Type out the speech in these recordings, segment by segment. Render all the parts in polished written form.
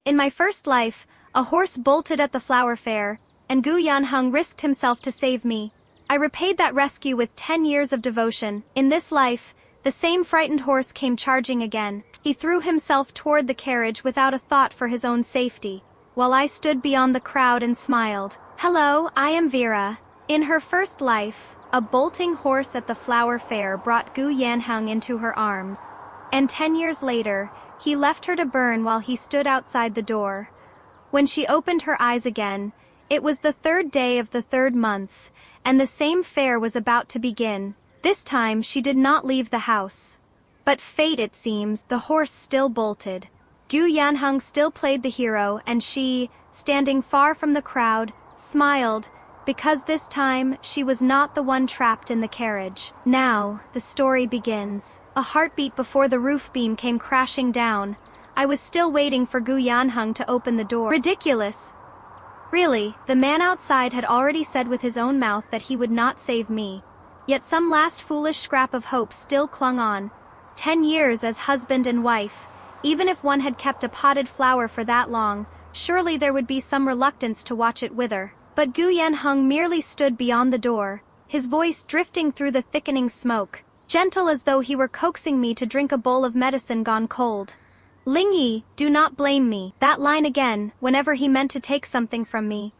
In my first life, a horse bolted at the flower fair, and Gu Yanheng risked himself to save me. I repaid that rescue with 10 years of devotion. In this life, the same frightened horse came charging again. He threw himself toward the carriage without a thought for his own safety, while I stood beyond the crowd and smiled. Hello, I am Vera. In her first life, a bolting horse at the flower fair brought Gu Yanheng into her arms. And 10 years later, he left her to burn while he stood outside the door. When she opened her eyes again, it was the 3rd day of the 3rd month, and the same fair was about to begin. This time she did not leave the house. But fate, it seems, the horse still bolted. Gu Yanheng still played the hero, and she, standing far from the crowd, smiled, because this time she was not the one trapped in the carriage. Now, the story begins. A heartbeat before the roof beam came crashing down. I was still waiting for Gu Yanheng to open the door. Ridiculous. Really, the man outside had already said with his own mouth that he would not save me. Yet some last foolish scrap of hope still clung on. 10 years as husband and wife. Even if one had kept a potted flower for that long, surely there would be some reluctance to watch it wither. But Gu Yanheng merely stood beyond the door, his voice drifting through the thickening smoke, gentle as though he were coaxing me to drink a bowl of medicine gone cold. Ling Yi, do not blame me. That line again, whenever he meant to take something from me.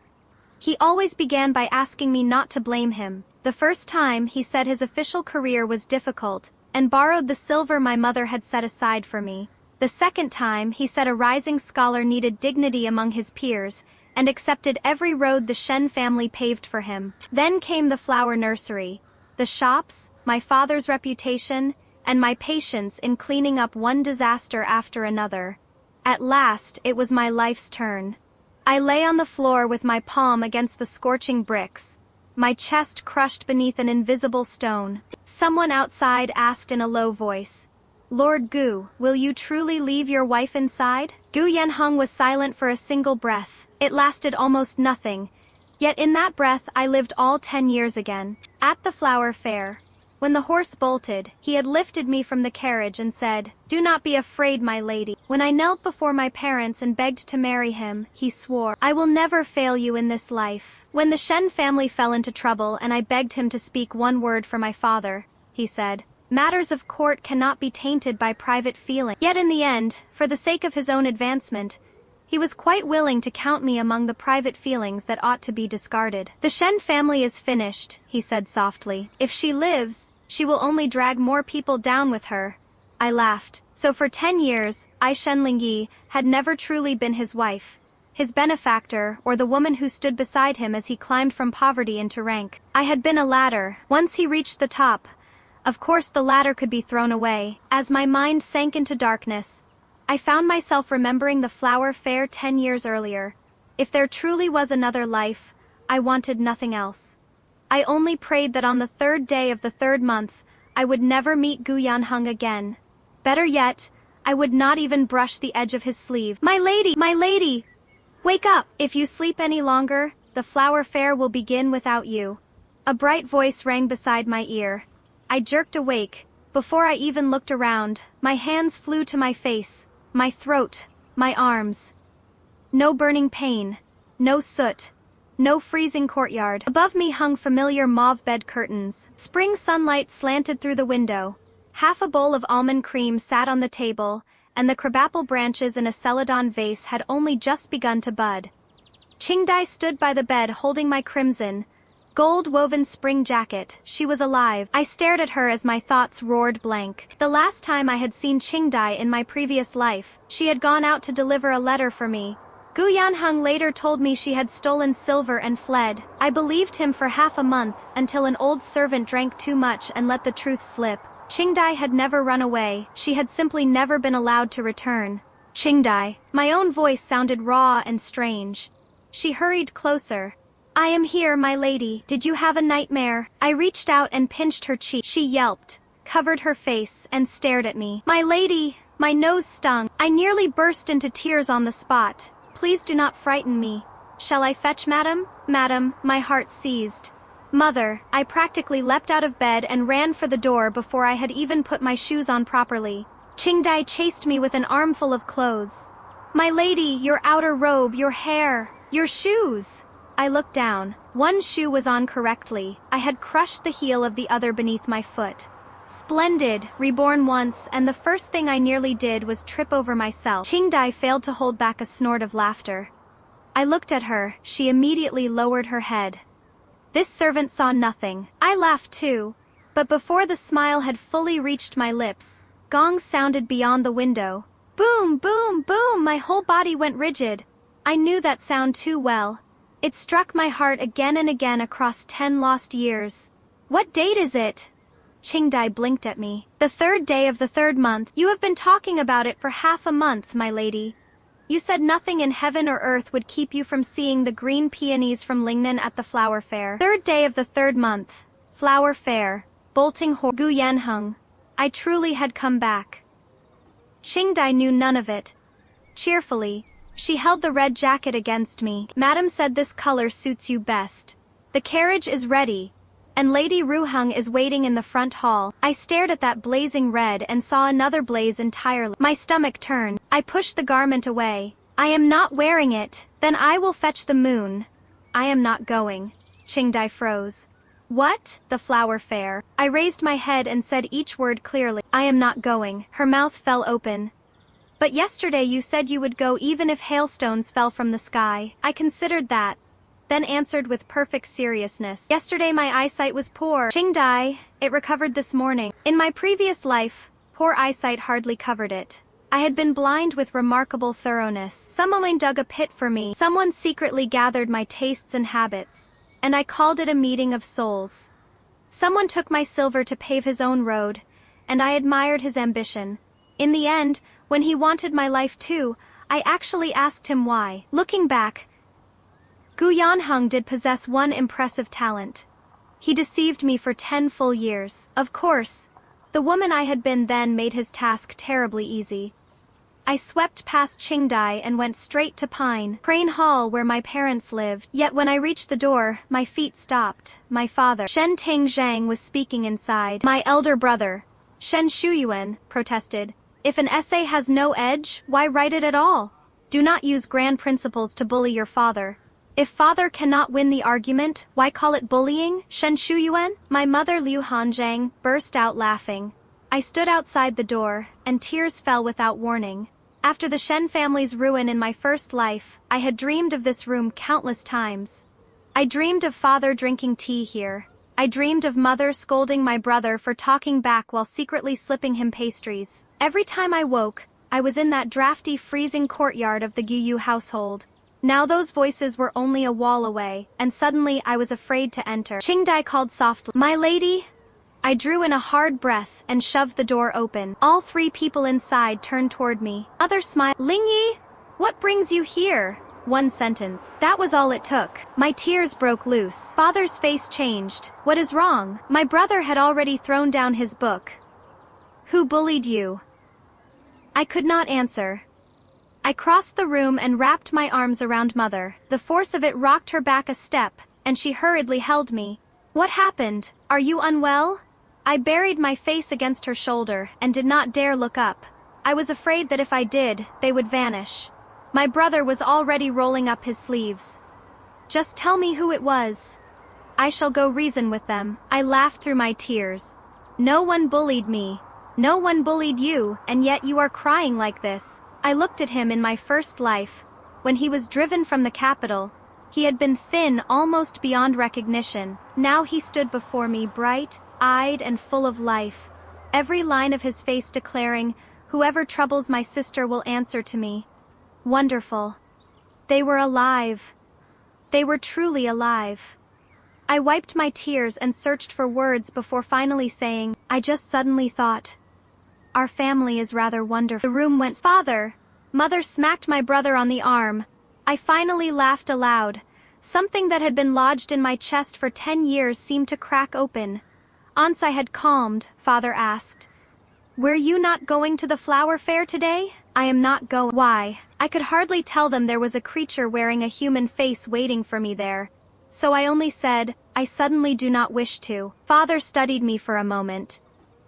He always began by asking me not to blame him. The first time, he said his official career was difficult, and borrowed the silver my mother had set aside for me. The second time, he said a rising scholar needed dignity among his peers, and accepted every road the Shen family paved for him. Then came the flower nursery, the shops, my father's reputation, and my patience in cleaning up one disaster after another. At last, it was my life's turn. I lay on the floor with my palm against the scorching bricks, my chest crushed beneath an invisible stone. Someone outside asked in a low voice, "Lord Gu, will you truly leave your wife inside?" Gu Yanheng was silent for a single breath. It lasted almost nothing, yet in that breath I lived all 10 years again. At the flower fair, when the horse bolted, he had lifted me from the carriage and said, "Do not be afraid, my lady." When I knelt before my parents and begged to marry him, he swore, "I will never fail you in this life." When the Shen family fell into trouble and I begged him to speak one word for my father, he said, "Matters of court cannot be tainted by private feeling." Yet in the end, for the sake of his own advancement, he was quite willing to count me among the private feelings that ought to be discarded. "The Shen family is finished," he said softly. "If she lives, she will only drag more people down with her." I laughed. So for 10 years, I Shen Lingyi had never truly been his wife, his benefactor, or the woman who stood beside him as he climbed from poverty into rank. I had been a ladder. Once he reached the top, of course the ladder could be thrown away. As my mind sank into darkness, I found myself remembering the flower fair 10 years earlier. If there truly was another life, I wanted nothing else. I only prayed that on the 3rd day of the 3rd month, I would never meet Gu Yanheng again. Better yet, I would not even brush the edge of his sleeve. My lady, wake up! If you sleep any longer, the flower fair will begin without you." A bright voice rang beside my ear. I jerked awake. Before I even looked around, my hands flew to my face, my throat, my arms. No burning pain, no soot, no freezing courtyard. Above me hung familiar mauve bed curtains. Spring sunlight slanted through the window. Half a bowl of almond cream sat on the table, and the crabapple branches in a celadon vase had only just begun to bud. Qingdai stood by the bed holding my crimson, gold-woven spring jacket. She was alive. I stared at her as my thoughts roared blank. The last time I had seen Qingdai in my previous life, she had gone out to deliver a letter for me. Gu Yanheng later told me she had stolen silver and fled. I believed him for half a month, until an old servant drank too much and let the truth slip. Qingdai had never run away, she had simply never been allowed to return. "Qingdai." My own voice sounded raw and strange. She hurried closer. "I am here, my lady. Did you have a nightmare?" I reached out and pinched her cheek. She yelped, covered her face, and stared at me. "My lady!" My nose stung. I nearly burst into tears on the spot. "Please do not frighten me. Shall I fetch madam?" "Madam," my heart seized. "Mother," I practically leapt out of bed and ran for the door before I had even put my shoes on properly. Qingdai chased me with an armful of clothes. My lady, your outer robe, your hair, your shoes. I looked down. One shoe was on correctly. I had crushed the heel of the other beneath my foot. Splendid, reborn once, and the first thing I nearly did was trip over myself. Qingdai failed to hold back a snort of laughter. I looked at her, she immediately lowered her head. This servant saw nothing. I laughed too. But before the smile had fully reached my lips, gongs sounded beyond the window. Boom, boom, boom, my whole body went rigid. I knew that sound too well. It struck my heart again and again across 10 lost years. What date is it? Qingdai blinked at me. The 3rd day of the 3rd month. You have been talking about it for half a month, my lady. You said nothing in heaven or earth would keep you from seeing the green peonies from Lingnan at the flower fair. 3rd day of the 3rd month. Flower fair. Bolting Gu Yanheng. I truly had come back. Qingdai knew none of it. Cheerfully, she held the red jacket against me. Madam said this color suits you best. The carriage is ready, and Lady Ruheng is waiting in the front hall. I stared at that blazing red and saw another blaze entirely. My stomach turned. I pushed the garment away. I am not wearing it. Then I will fetch the moon. I am not going. Qingdai froze. What? The flower fair. I raised my head and said each word clearly. I am not going. Her mouth fell open. But yesterday you said you would go even if hailstones fell from the sky. I considered that, then answered with perfect seriousness. Yesterday my eyesight was poor. Qingdai, it recovered this morning. In my previous life, poor eyesight hardly covered it. I had been blind with remarkable thoroughness. Someone dug a pit for me. Someone secretly gathered my tastes and habits, and I called it a meeting of souls. Someone took my silver to pave his own road, and I admired his ambition. In the end, when he wanted my life too, I actually asked him why. Looking back, Gu Yanheng did possess one impressive talent. He deceived me for 10 full years. Of course, the woman I had been then made his task terribly easy. I swept past Qingdai and went straight to Crane Hall where my parents lived. Yet when I reached the door, my feet stopped. My father, Shen Ting Zhang, was speaking inside. My elder brother, Shen Shuyuan, protested. If an essay has no edge, why write it at all? Do not use grand principles to bully your father. If father cannot win the argument, why call it bullying? Shen Shuyuan? My mother Liu Hanzhang burst out laughing. I stood outside the door, and tears fell without warning. After the Shen family's ruin in my first life, I had dreamed of this room countless times. I dreamed of father drinking tea here. I dreamed of mother scolding my brother for talking back while secretly slipping him pastries. Every time I woke, I was in that drafty, freezing courtyard of the Guyu household. Now those voices were only a wall away, and suddenly I was afraid to enter. Qingdai called softly, "My lady?" I drew in a hard breath and shoved the door open. All 3 people inside turned toward me. Mother smiled. "Lingyi, what brings you here?" One sentence. That was all it took. My tears broke loose. Father's face changed. "What is wrong?" My brother had already thrown down his book. "Who bullied you?" I could not answer. I crossed the room and wrapped my arms around mother. The force of it rocked her back a step, and she hurriedly held me. "What happened? Are you unwell?" I buried my face against her shoulder and did not dare look up. I was afraid that if I did, they would vanish. My brother was already rolling up his sleeves. "Just tell me who it was. I shall go reason with them." I laughed through my tears. "No one bullied me. No one bullied you, and yet you are crying like this." I looked at him in my first life. When he was driven from the capital, he had been thin almost beyond recognition. Now he stood before me bright-eyed and full of life. Every line of his face declaring, "Whoever troubles my sister will answer to me." Wonderful. They were alive. They were truly alive. I wiped my tears and searched for words before finally saying, "I just suddenly thought, our family is rather wonderful." The room went. "Father!" Mother smacked my brother on the arm. I finally laughed aloud. Something that had been lodged in my chest for 10 years seemed to crack open. Once I had calmed, father asked, "Were you not going to the flower fair today?" "I am not going." "Why?" I could hardly tell them there was a creature wearing a human face waiting for me there. So I only said, "I suddenly do not wish to." Father studied me for a moment,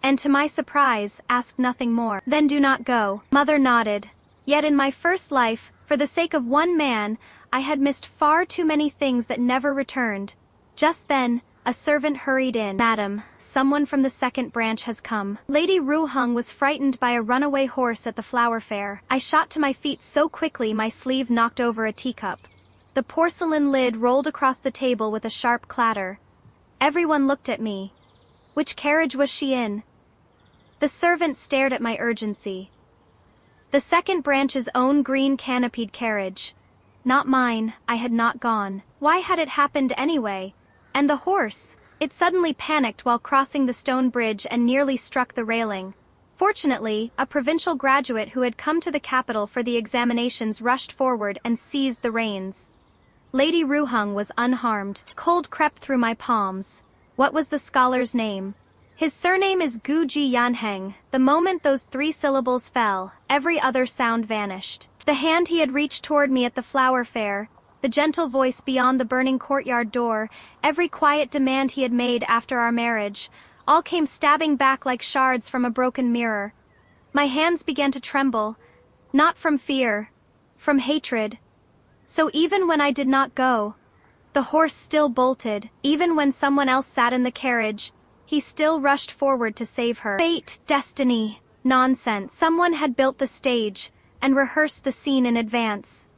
and to my surprise, asked nothing more. "Then do not go." Mother nodded. Yet in my first life, for the sake of one man, I had missed far too many things that never returned. Just then, a servant hurried in. "Madam, someone from the second branch has come." Lady Ruhung was frightened by a runaway horse at the flower fair. I shot to my feet so quickly my sleeve knocked over a teacup. The porcelain lid rolled across the table with a sharp clatter. Everyone looked at me. Which carriage was she in? The servant stared at my urgency. The second branch's own green canopied carriage. Not mine, I had not gone. Why had it happened anyway? And the horse? It suddenly panicked while crossing the stone bridge and nearly struck the railing. Fortunately, a provincial graduate who had come to the capital for the examinations rushed forward and seized the reins. Lady Ruhung was unharmed. Cold crept through my palms. What was the scholar's name? His surname is Gu Ji Yanheng. The moment those 3 syllables fell, every other sound vanished. The hand he had reached toward me at the flower fair, the gentle voice beyond the burning courtyard door, every quiet demand he had made after our marriage, all came stabbing back like shards from a broken mirror. My hands began to tremble, not from fear, from hatred. So even when I did not go, the horse still bolted. Even when someone else sat in the carriage, he still rushed forward to save her. Fate, destiny, nonsense. Someone had built the stage and rehearsed the scene in advance.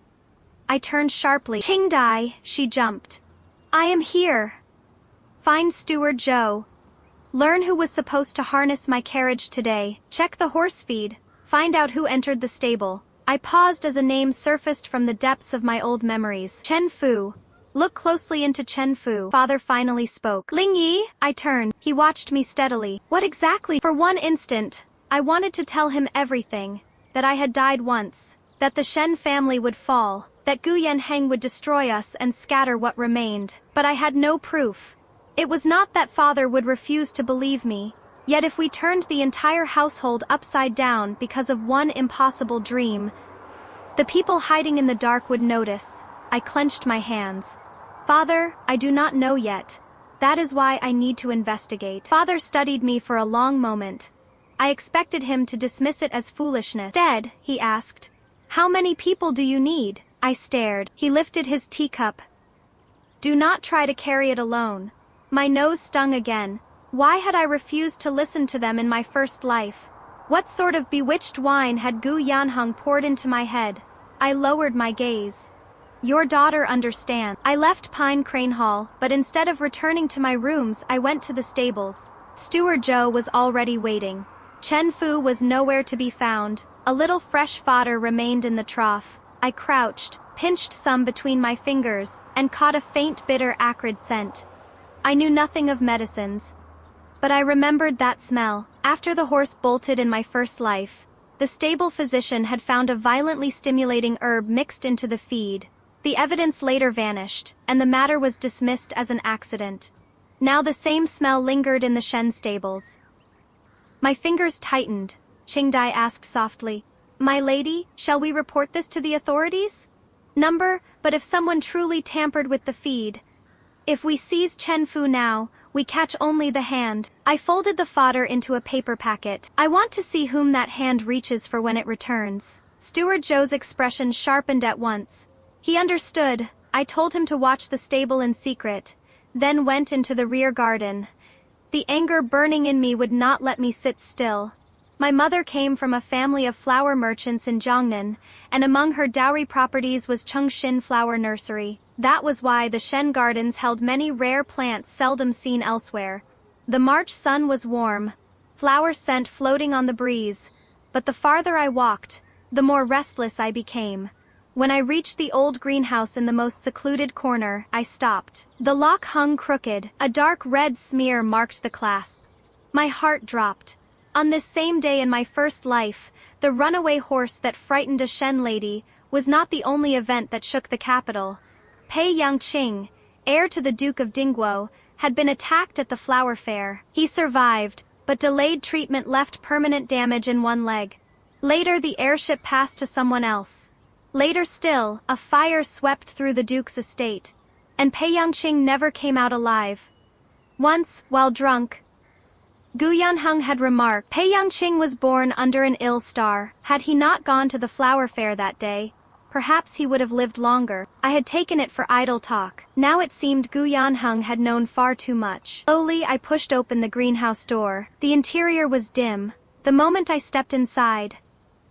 I turned sharply. "Qingdai," she jumped. "I am here. Find Steward Zhou. Learn who was supposed to harness my carriage today. Check the horse feed. Find out who entered the stable." I paused as a name surfaced from the depths of my old memories. Chen Fu. Look closely into Chen Fu. Father finally spoke. "Ling Yi," I turned. He watched me steadily. "What exactly?" For one instant, I wanted to tell him everything. That I had died once. That the Shen family would fall. That Gu Yanheng would destroy us and scatter what remained. But I had no proof. It was not that father would refuse to believe me. Yet if we turned the entire household upside down because of one impossible dream, the people hiding in the dark would notice. I clenched my hands. "Father, I do not know yet. That is why I need to investigate." Father studied me for a long moment. I expected him to dismiss it as foolishness. Instead, he asked, "How many people do you need?" I stared. He lifted his teacup. "Do not try to carry it alone." My nose stung again. Why had I refused to listen to them in my first life? What sort of bewitched wine had Gu Yanheng poured into my head? I lowered my gaze. "Your daughter understands." I left Pine Crane Hall, but instead of returning to my rooms, I went to the stables. Steward Zhou was already waiting. Chen Fu was nowhere to be found. A little fresh fodder remained in the trough. I crouched, pinched some between my fingers, and caught a faint bitter acrid scent. I knew nothing of medicines, but I remembered that smell. After the horse bolted in my first life, the stable physician had found a violently stimulating herb mixed into the feed. The evidence later vanished, and the matter was dismissed as an accident. Now the same smell lingered in the Shen stables. My fingers tightened. Qingdai asked softly, "My lady, shall we report this to the authorities?" But if someone truly tampered with the feed, if we seize Chen Fu now, we catch only the hand. I folded the fodder into a paper packet. I want to see whom that hand reaches for when it returns. Steward Zhou's expression sharpened at once. He understood. I told him to watch the stable in secret, then went into the rear garden. The anger burning in me would not let me sit still. My mother came from a family of flower merchants in Jiangnan, and among her dowry properties was Chengxin Flower Nursery. That was why the Shen Gardens held many rare plants seldom seen elsewhere. The March sun was warm, flower scent floating on the breeze, but the farther I walked, the more restless I became. When I reached the old greenhouse in the most secluded corner, I stopped. The lock hung crooked, a dark red smear marked the clasp. My heart dropped. On this same day in my first life, the runaway horse that frightened a Shen lady was not the only event that shook the capital. Pei Yangqing, heir to the Duke of Dingguo, had been attacked at the flower fair. He survived, but delayed treatment left permanent damage in one leg. Later the heirship passed to someone else. Later still, a fire swept through the Duke's estate, and Pei Yangqing never came out alive. Once, while drunk, Gu Yanheng had remarked. Pei Yangqing was born under an ill star. Had he not gone to the flower fair that day, perhaps he would have lived longer. I had taken it for idle talk. Now it seemed Gu Yanheng had known far too much. Slowly I pushed open the greenhouse door. The interior was dim. The moment I stepped inside,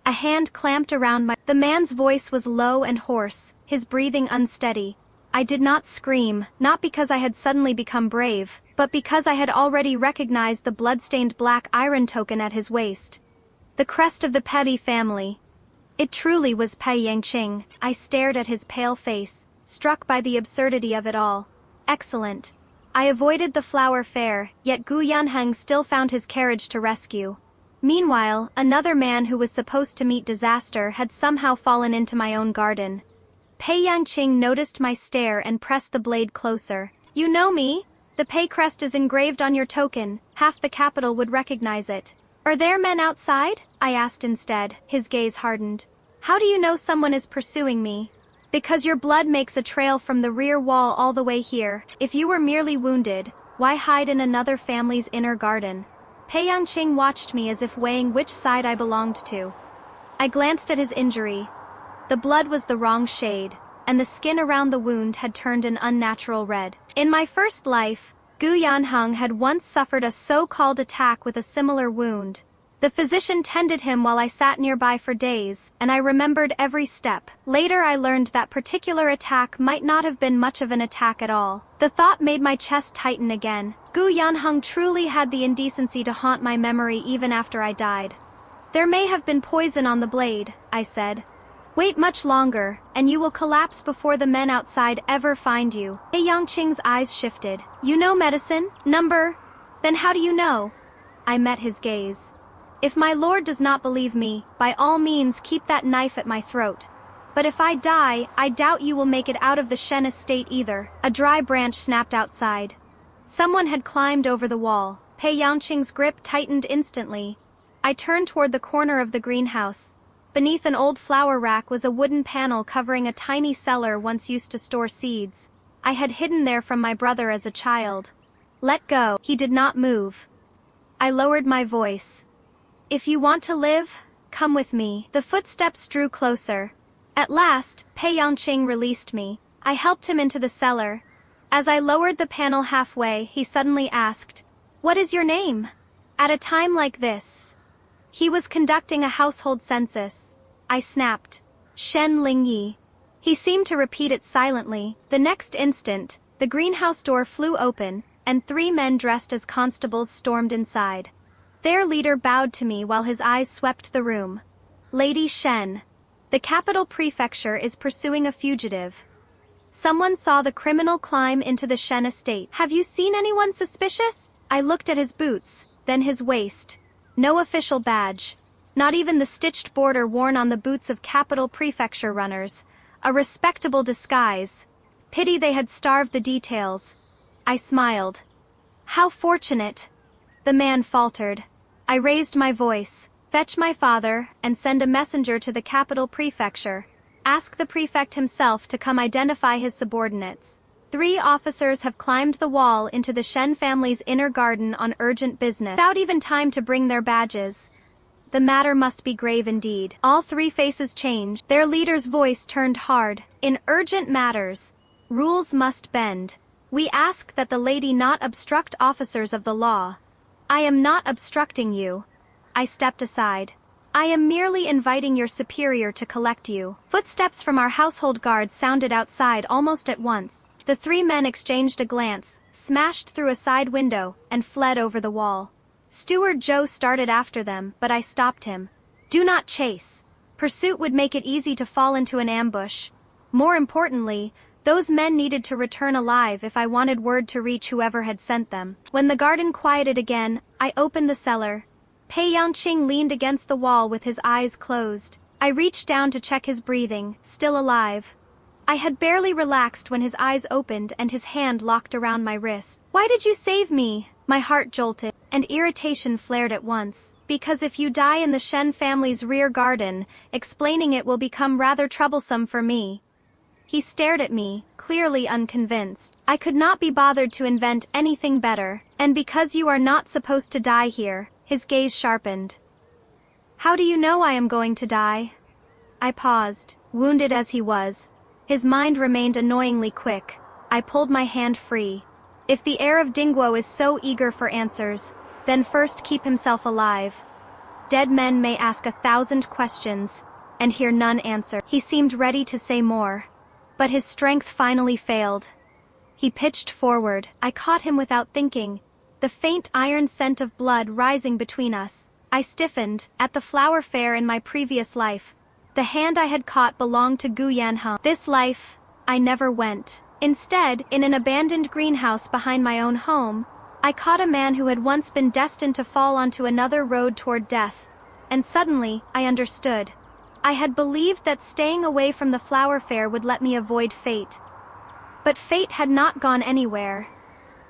a hand clamped around my... The man's voice was low and hoarse, his breathing unsteady. I did not scream, not because I had suddenly become brave, but because I had already recognized the blood-stained black iron token at his waist. The crest of the Petty family. It truly was Pei Yangqing. I stared at his pale face, struck by the absurdity of it all. Excellent. I avoided the flower fair, yet Gu Yanheng still found his carriage to rescue. Meanwhile, another man who was supposed to meet disaster had somehow fallen into my own garden. Pei Yangqing noticed my stare and pressed the blade closer. You know me? The Pei crest is engraved on your token. Half the capital would recognize it. Are there men outside? I asked instead. His gaze hardened. How do you know someone is pursuing me? Because your blood makes a trail from the rear wall all the way here. If you were merely wounded, why hide in another family's inner garden? Pei Yangqing watched me as if weighing which side I belonged to. I glanced at his injury. The blood was the wrong shade, and the skin around the wound had turned an unnatural red. In my first life, Gu Yanheng had once suffered a so-called attack with a similar wound. The physician tended him while I sat nearby for days, and I remembered every step. Later I learned that particular attack might not have been much of an attack at all. The thought made my chest tighten again. Gu Yanheng truly had the indecency to haunt my memory even after I died. There may have been poison on the blade, I said. Wait much longer, and you will collapse before the men outside ever find you. Pei Yangqing's eyes shifted. You know medicine? Number? Then how do you know? I met his gaze. If my lord does not believe me, by all means keep that knife at my throat. But if I die, I doubt you will make it out of the Shen estate either. A dry branch snapped outside. Someone had climbed over the wall. Pei Yangqing's grip tightened instantly. I turned toward the corner of the greenhouse. Beneath an old flower rack was a wooden panel covering a tiny cellar once used to store seeds. I had hidden there from my brother as a child. Let go. He did not move. I lowered my voice. If you want to live, come with me. The footsteps drew closer. At last, Pei Yangqing released me. I helped him into the cellar. As I lowered the panel halfway, he suddenly asked, "What is your name?" At a time like this. He was conducting a household census. I snapped, "Shen Lingyi." He seemed to repeat it silently. The next instant, the greenhouse door flew open, and 3 men dressed as constables stormed inside. Their leader bowed to me while his eyes swept the room. "Lady Shen, the capital prefecture is pursuing a fugitive. Someone saw the criminal climb into the Shen estate. Have you seen anyone suspicious?" I looked at his boots, then his waist. No official badge. Not even the stitched border worn on the boots of capital prefecture runners. A respectable disguise. Pity they had starved the details. I smiled. "How fortunate." The man faltered. I raised my voice. "Fetch my father, and send a messenger to the capital prefecture. Ask the prefect himself to come identify his subordinates. 3 officers have climbed the wall into the Shen family's inner garden on urgent business, without even time to bring their badges. The matter must be grave indeed." All 3 faces changed. Their leader's voice turned hard. "In urgent matters, rules must bend. We ask that the lady not obstruct officers of the law." "I am not obstructing you." I stepped aside. "I am merely inviting your superior to collect you." Footsteps from our household guard sounded outside almost at once. The 3 men exchanged a glance, smashed through a side window, and fled over the wall. Steward Joe started after them, but I stopped him. "Do not chase. Pursuit would make it easy to fall into an ambush. More importantly, those men needed to return alive if I wanted word to reach whoever had sent them." When the garden quieted again, I opened the cellar. Pei Yangqing leaned against the wall with his eyes closed. I reached down to check his breathing, still alive. I had barely relaxed when his eyes opened and his hand locked around my wrist. "Why did you save me?" My heart jolted, and irritation flared at once. "Because if you die in the Shen family's rear garden, explaining it will become rather troublesome for me." He stared at me, clearly unconvinced. I could not be bothered to invent anything better, and because you are not supposed to die here, his gaze sharpened. How do you know I am going to die? I paused, wounded as he was. His mind remained annoyingly quick. I pulled my hand free. If the heir of Dingguo is so eager for answers, then first keep himself alive. Dead men may ask 1,000 questions, and hear none answered. He seemed ready to say more, but his strength finally failed. He pitched forward. I caught him without thinking, the faint iron scent of blood rising between us. I stiffened. At the flower fair in my previous life, the hand I had caught belonged to Gu Yanheng. This life, I never went. Instead, in an abandoned greenhouse behind my own home, I caught a man who had once been destined to fall onto another road toward death, and suddenly, I understood. I had believed that staying away from the flower fair would let me avoid fate. But fate had not gone anywhere.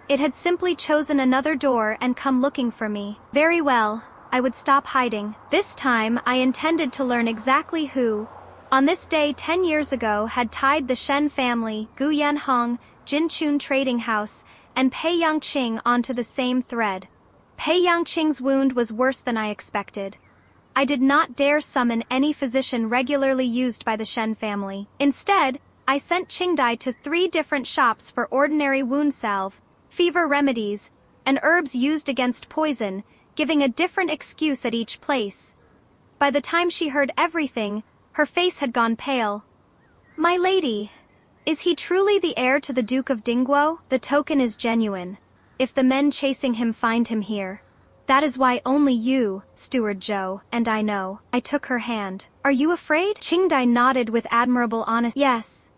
It had simply chosen another door and come looking for me. Very well, I would stop hiding. This time, I intended to learn exactly who, on this day 10 years ago, had tied the Shen family, Gu Yanheng, Jinchun Trading House, and Pei Yangqing onto the same thread. Pei Yangqing's wound was worse than I expected. I did not dare summon any physician regularly used by the Shen family. Instead, I sent Qingdai to 3 different shops for ordinary wound salve, fever remedies, and herbs used against poison, giving a different excuse at each place. By the time she heard everything, her face had gone pale. My lady, is he truly the heir to the Duke of Dingguo? The token is genuine. If the men chasing him find him here, that is why only you, Steward Zhou, and I know. I took her hand. Are you afraid? Qingdai nodded with admirable honesty. Yes.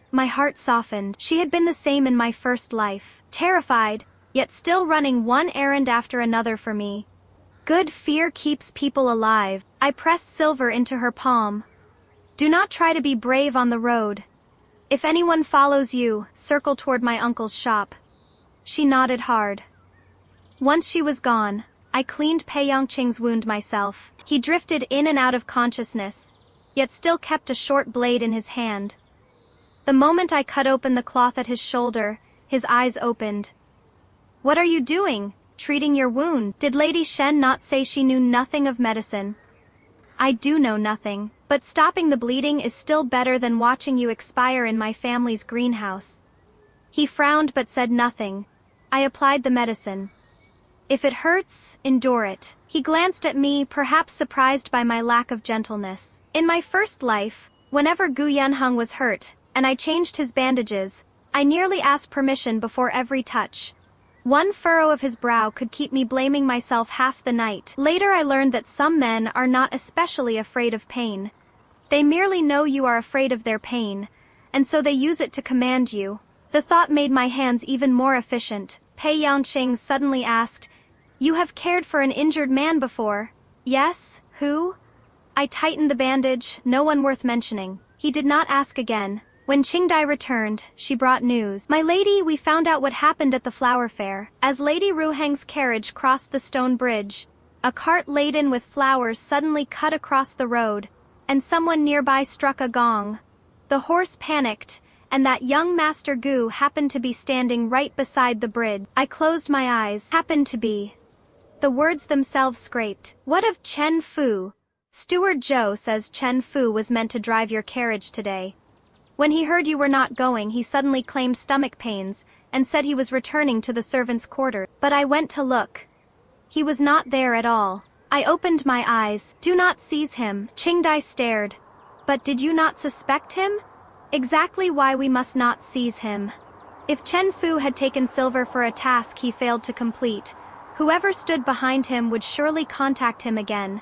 My heart softened. She had been the same in my first life. Terrified, yet still running one errand after another for me. Good fear keeps people alive. I pressed silver into her palm. Do not try to be brave on the road. If anyone follows you, circle toward my uncle's shop. She nodded hard. Once she was gone, I cleaned Pei Yangqing's wound myself. He drifted in and out of consciousness, yet still kept a short blade in his hand. The moment I cut open the cloth at his shoulder, his eyes opened. What are you doing? Treating your wound? Did Lady Shen not say she knew nothing of medicine? I do know nothing, but stopping the bleeding is still better than watching you expire in my family's greenhouse. He frowned but said nothing. I applied the medicine. If it hurts, endure it. He glanced at me, perhaps surprised by my lack of gentleness. In my first life, whenever Gu Yanheng was hurt, and I changed his bandages, I nearly asked permission before every touch. One furrow of his brow could keep me blaming myself half the night. Later I learned that some men are not especially afraid of pain. They merely know you are afraid of their pain, and so they use it to command you. The thought made my hands even more efficient. Pei Yangqing suddenly asked, You have cared for an injured man before? Yes, who? I tightened the bandage, no one worth mentioning. He did not ask again. When Qingdai returned, she brought news. My lady, we found out what happened at the flower fair. As Lady Ruheng's carriage crossed the stone bridge, a cart laden with flowers suddenly cut across the road, and someone nearby struck a gong. The horse panicked, and that young Master Gu happened to be standing right beside the bridge. I closed my eyes. Happened to be. The words themselves scraped. What of Chen Fu? Steward Zhou says Chen Fu was meant to drive your carriage today. When he heard you were not going, he suddenly claimed stomach pains and said he was returning to the servants' quarters. But I went to look. He was not there at all. I opened my eyes. Do not seize him. Qingdai stared. But did you not suspect him? Exactly why we must not seize him. If Chen Fu had taken silver for a task he failed to complete, whoever stood behind him would surely contact him again.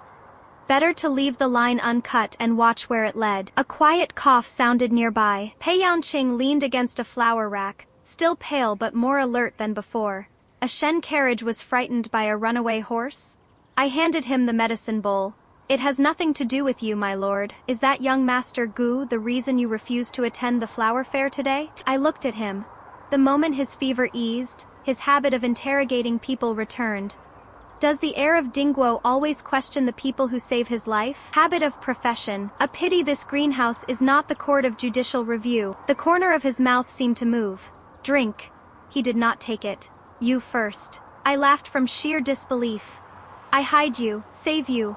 Better to leave the line uncut and watch where it led. A quiet cough sounded nearby. Pei Yangqing leaned against a flower rack, still pale but more alert than before. A Shen carriage was frightened by a runaway horse? I handed him the medicine bowl. It has nothing to do with you, my lord. Is that young Master Gu the reason you refused to attend the flower fair today? I looked at him. The moment his fever eased, his habit of interrogating people returned. Does the heir of Dingguo always question the people who save his life? Habit of profession. A pity this greenhouse is not the court of judicial review. The corner of his mouth seemed to move. Drink. He did not take it. You first. I laughed from sheer disbelief. I hide you, save you,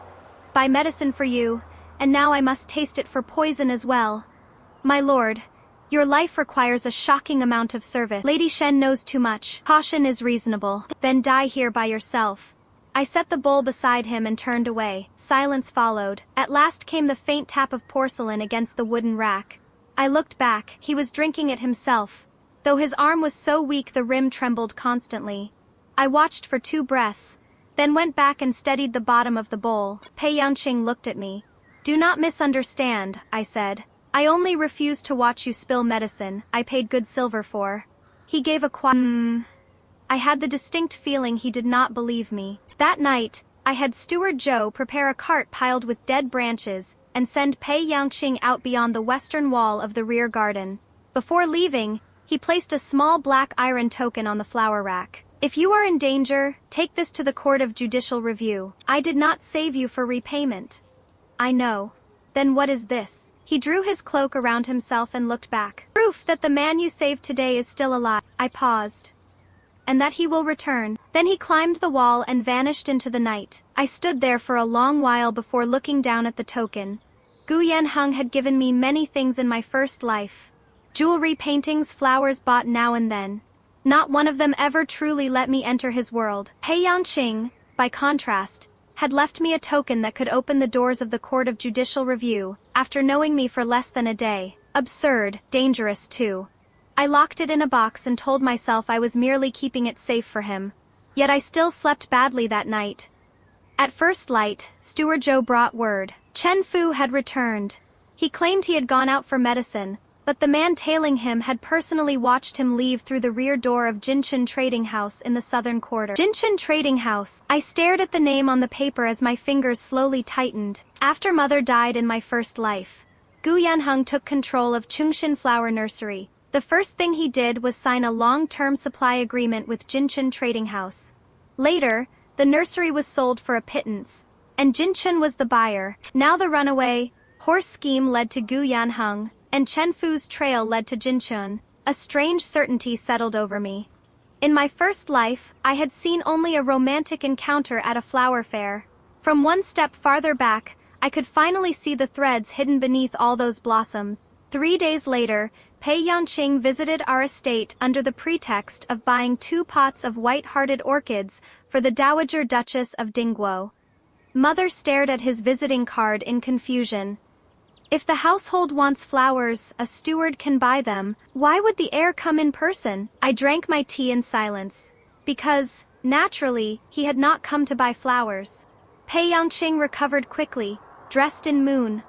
buy medicine for you, and now I must taste it for poison as well. My lord, your life requires a shocking amount of service. Lady Shen knows too much. Caution is reasonable. Then die here by yourself. I set the bowl beside him and turned away. Silence followed. At last came the faint tap of porcelain against the wooden rack. I looked back. He was drinking it himself, though his arm was so weak the rim trembled constantly. I watched for 2 breaths, then went back and steadied the bottom of the bowl. Pei Yangqing looked at me. Do not misunderstand, I said. I only refused to watch you spill medicine I paid good silver for. He gave a quiet I had the distinct feeling he did not believe me. That night, I had Steward Zhou prepare a cart piled with dead branches and send Pei Yangqing out beyond the western wall of the rear garden. Before leaving, he placed a small black iron token on the flower rack. If you are in danger, take this to the court of judicial review. I did not save you for repayment. I know. Then what is this? He drew his cloak around himself and looked back. Proof that the man you saved today is still alive. I paused. And that he will return. Then he climbed the wall and vanished into the night. I stood there for a long while before looking down at the token. Gu Yanheng had given me many things in my first life. Jewelry, paintings, flowers bought now and then. Not one of them ever truly let me enter his world. Pei Yangqing, by contrast, had left me a token that could open the doors of the court of judicial review, after knowing me for less than a day. Absurd, dangerous too. I locked it in a box and told myself I was merely keeping it safe for him. Yet I still slept badly that night. At first light, Steward Zhou brought word. Chen Fu had returned. He claimed he had gone out for medicine, but the man tailing him had personally watched him leave through the rear door of Jinchen Trading House in the southern quarter. Jinchen Trading House. I stared at the name on the paper as my fingers slowly tightened. After mother died in my first life, Gu Yanheng took control of Chungshin Flower Nursery. The first thing he did was sign a long-term supply agreement with Jinchen Trading House. Later, the nursery was sold for a pittance, and Jinchen was the buyer. Now the runaway horse scheme led to Gu Yanheng, and Chen Fu's trail led to Jinchun. A strange certainty settled over me. In my first life, I had seen only a romantic encounter at a flower fair. From one step farther back, I could finally see the threads hidden beneath all those blossoms. 3 days later, Pei Yangqing visited our estate under the pretext of buying 2 pots of white-hearted orchids for the Dowager Duchess of Dingguo. Mother stared at his visiting card in confusion. If the household wants flowers, a steward can buy them. Why would the heir come in person? I drank my tea in silence. Because, naturally, he had not come to buy flowers. Pei Yangqing recovered quickly, dressed in moon.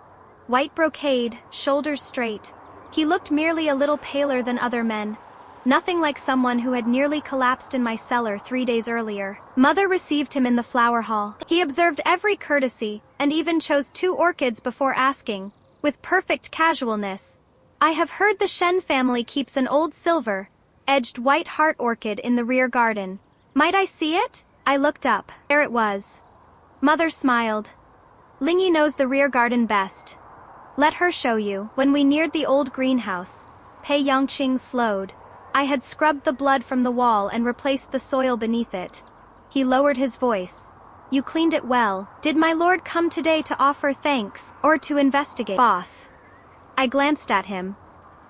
White brocade, shoulders straight. He looked merely a little paler than other men. Nothing like someone who had nearly collapsed in my cellar 3 days earlier. Mother received him in the flower hall. He observed every courtesy, and even chose 2 orchids before asking, with perfect casualness. I have heard the Shen family keeps an old silver-edged white heart orchid in the rear garden. Might I see it? I looked up. There it was. Mother smiled. Lingyi knows the rear garden best. Let her show you. When we neared the old greenhouse, Pei Yangqing slowed. I had scrubbed the blood from the wall and replaced the soil beneath it. He lowered his voice. You cleaned it well. Did my lord come today to offer thanks, or to investigate? Both. I glanced at him.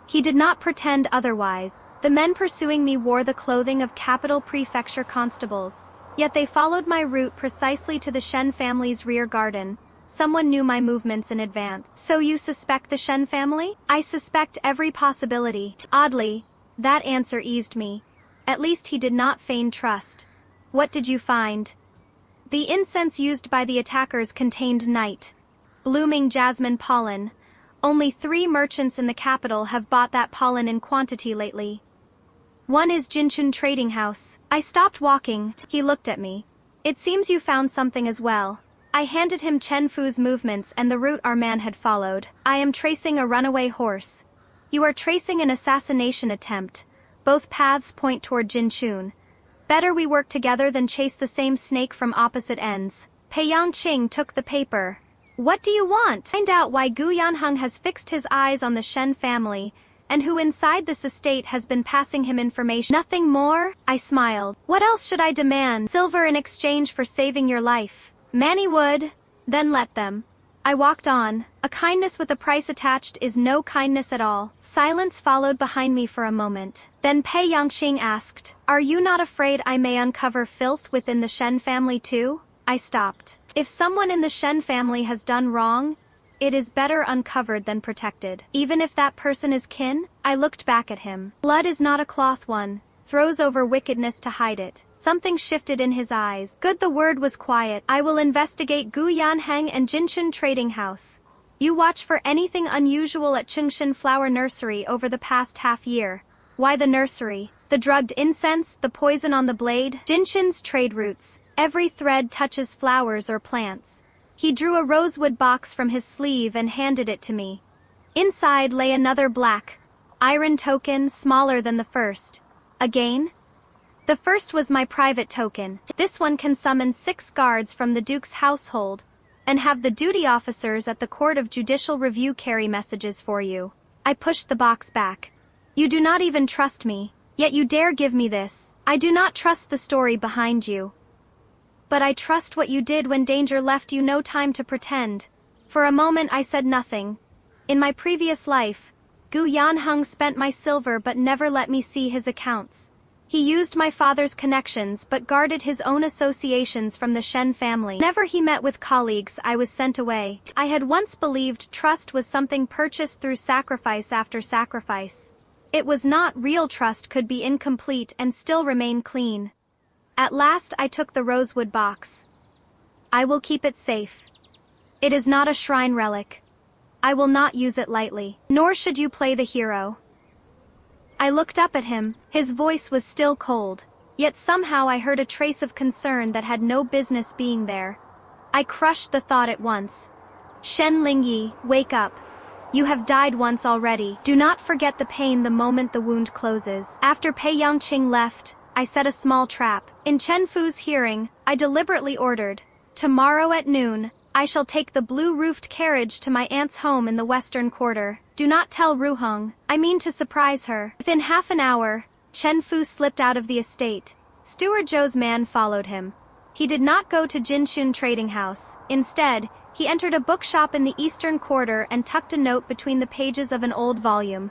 He did not pretend otherwise. The men pursuing me wore the clothing of capital prefecture constables, yet they followed my route precisely to the Shen family's rear garden. Someone knew my movements in advance. So you suspect the Shen family? I suspect every possibility. Oddly, that answer eased me. At least he did not feign trust. What did you find? The incense used by the attackers contained night, blooming jasmine pollen. Only 3 merchants in the capital have bought that pollen in quantity lately. One is Jinchun Trading House. I stopped walking. He looked at me. It seems you found something as well. I handed him Chen Fu's movements and the route our man had followed. I am tracing a runaway horse. You are tracing an assassination attempt. Both paths point toward Jinchun. Better we work together than chase the same snake from opposite ends. Pei Yangqing took the paper. What do you want? Find out why Gu Yanheng has fixed his eyes on the Shen family, and who inside this estate has been passing him information. Nothing more? I smiled. What else should I demand? Silver in exchange for saving your life. Many would. Then let them. I walked on. A kindness with a price attached is no kindness at all. Silence followed behind me for a moment. Then Pei Yangqing asked, Are you not afraid I may uncover filth within the Shen family too? I stopped. If someone in the Shen family has done wrong, it is better uncovered than protected. Even if that person is kin? I looked back at him. Blood is not a cloth one throws over wickedness to hide it. Something shifted in his eyes. Good, the word was quiet. I will investigate Gu Yanheng and Jinchun Trading House. You watch for anything unusual at Chengxin Flower Nursery over the past half year. Why the nursery? The drugged incense, the poison on the blade, Jinchun's trade routes. Every thread touches flowers or plants. He drew a rosewood box from his sleeve and handed it to me. Inside lay another black iron token, smaller than the first. Again? The first was my private token. This one can summon 6 guards from the Duke's household, and have the duty officers at the Court of Judicial Review carry messages for you. I pushed the box back. You do not even trust me, yet you dare give me this. I do not trust the story behind you. But I trust what you did when danger left you no time to pretend. For a moment I said nothing. In my previous life, Gu Yanheng spent my silver but never let me see his accounts. He used my father's connections but guarded his own associations from the Shen family. Whenever he met with colleagues, I was sent away. I had once believed trust was something purchased through sacrifice after sacrifice. It was not. Real trust could be incomplete and still remain clean. At last I took the rosewood box. I will keep it safe. It is not a shrine relic. I will not use it lightly. Nor should you play the hero. I looked up at him. His voice was still cold, yet somehow I heard a trace of concern that had no business being there. I crushed the thought at once. Shen Lingyi, wake up. You have died once already. Do not forget the pain the moment the wound closes. After Pei Yangqing left, I set a small trap. In Chen Fu's hearing, I deliberately ordered, Tomorrow at noon, I shall take the blue-roofed carriage to my aunt's home in the western quarter. Do not tell Ruheng. I mean to surprise her. Within half an hour, Chen Fu slipped out of the estate. Steward Zhou's man followed him. He did not go to Jinchun Trading House. Instead, he entered a bookshop in the eastern quarter and tucked a note between the pages of an old volume.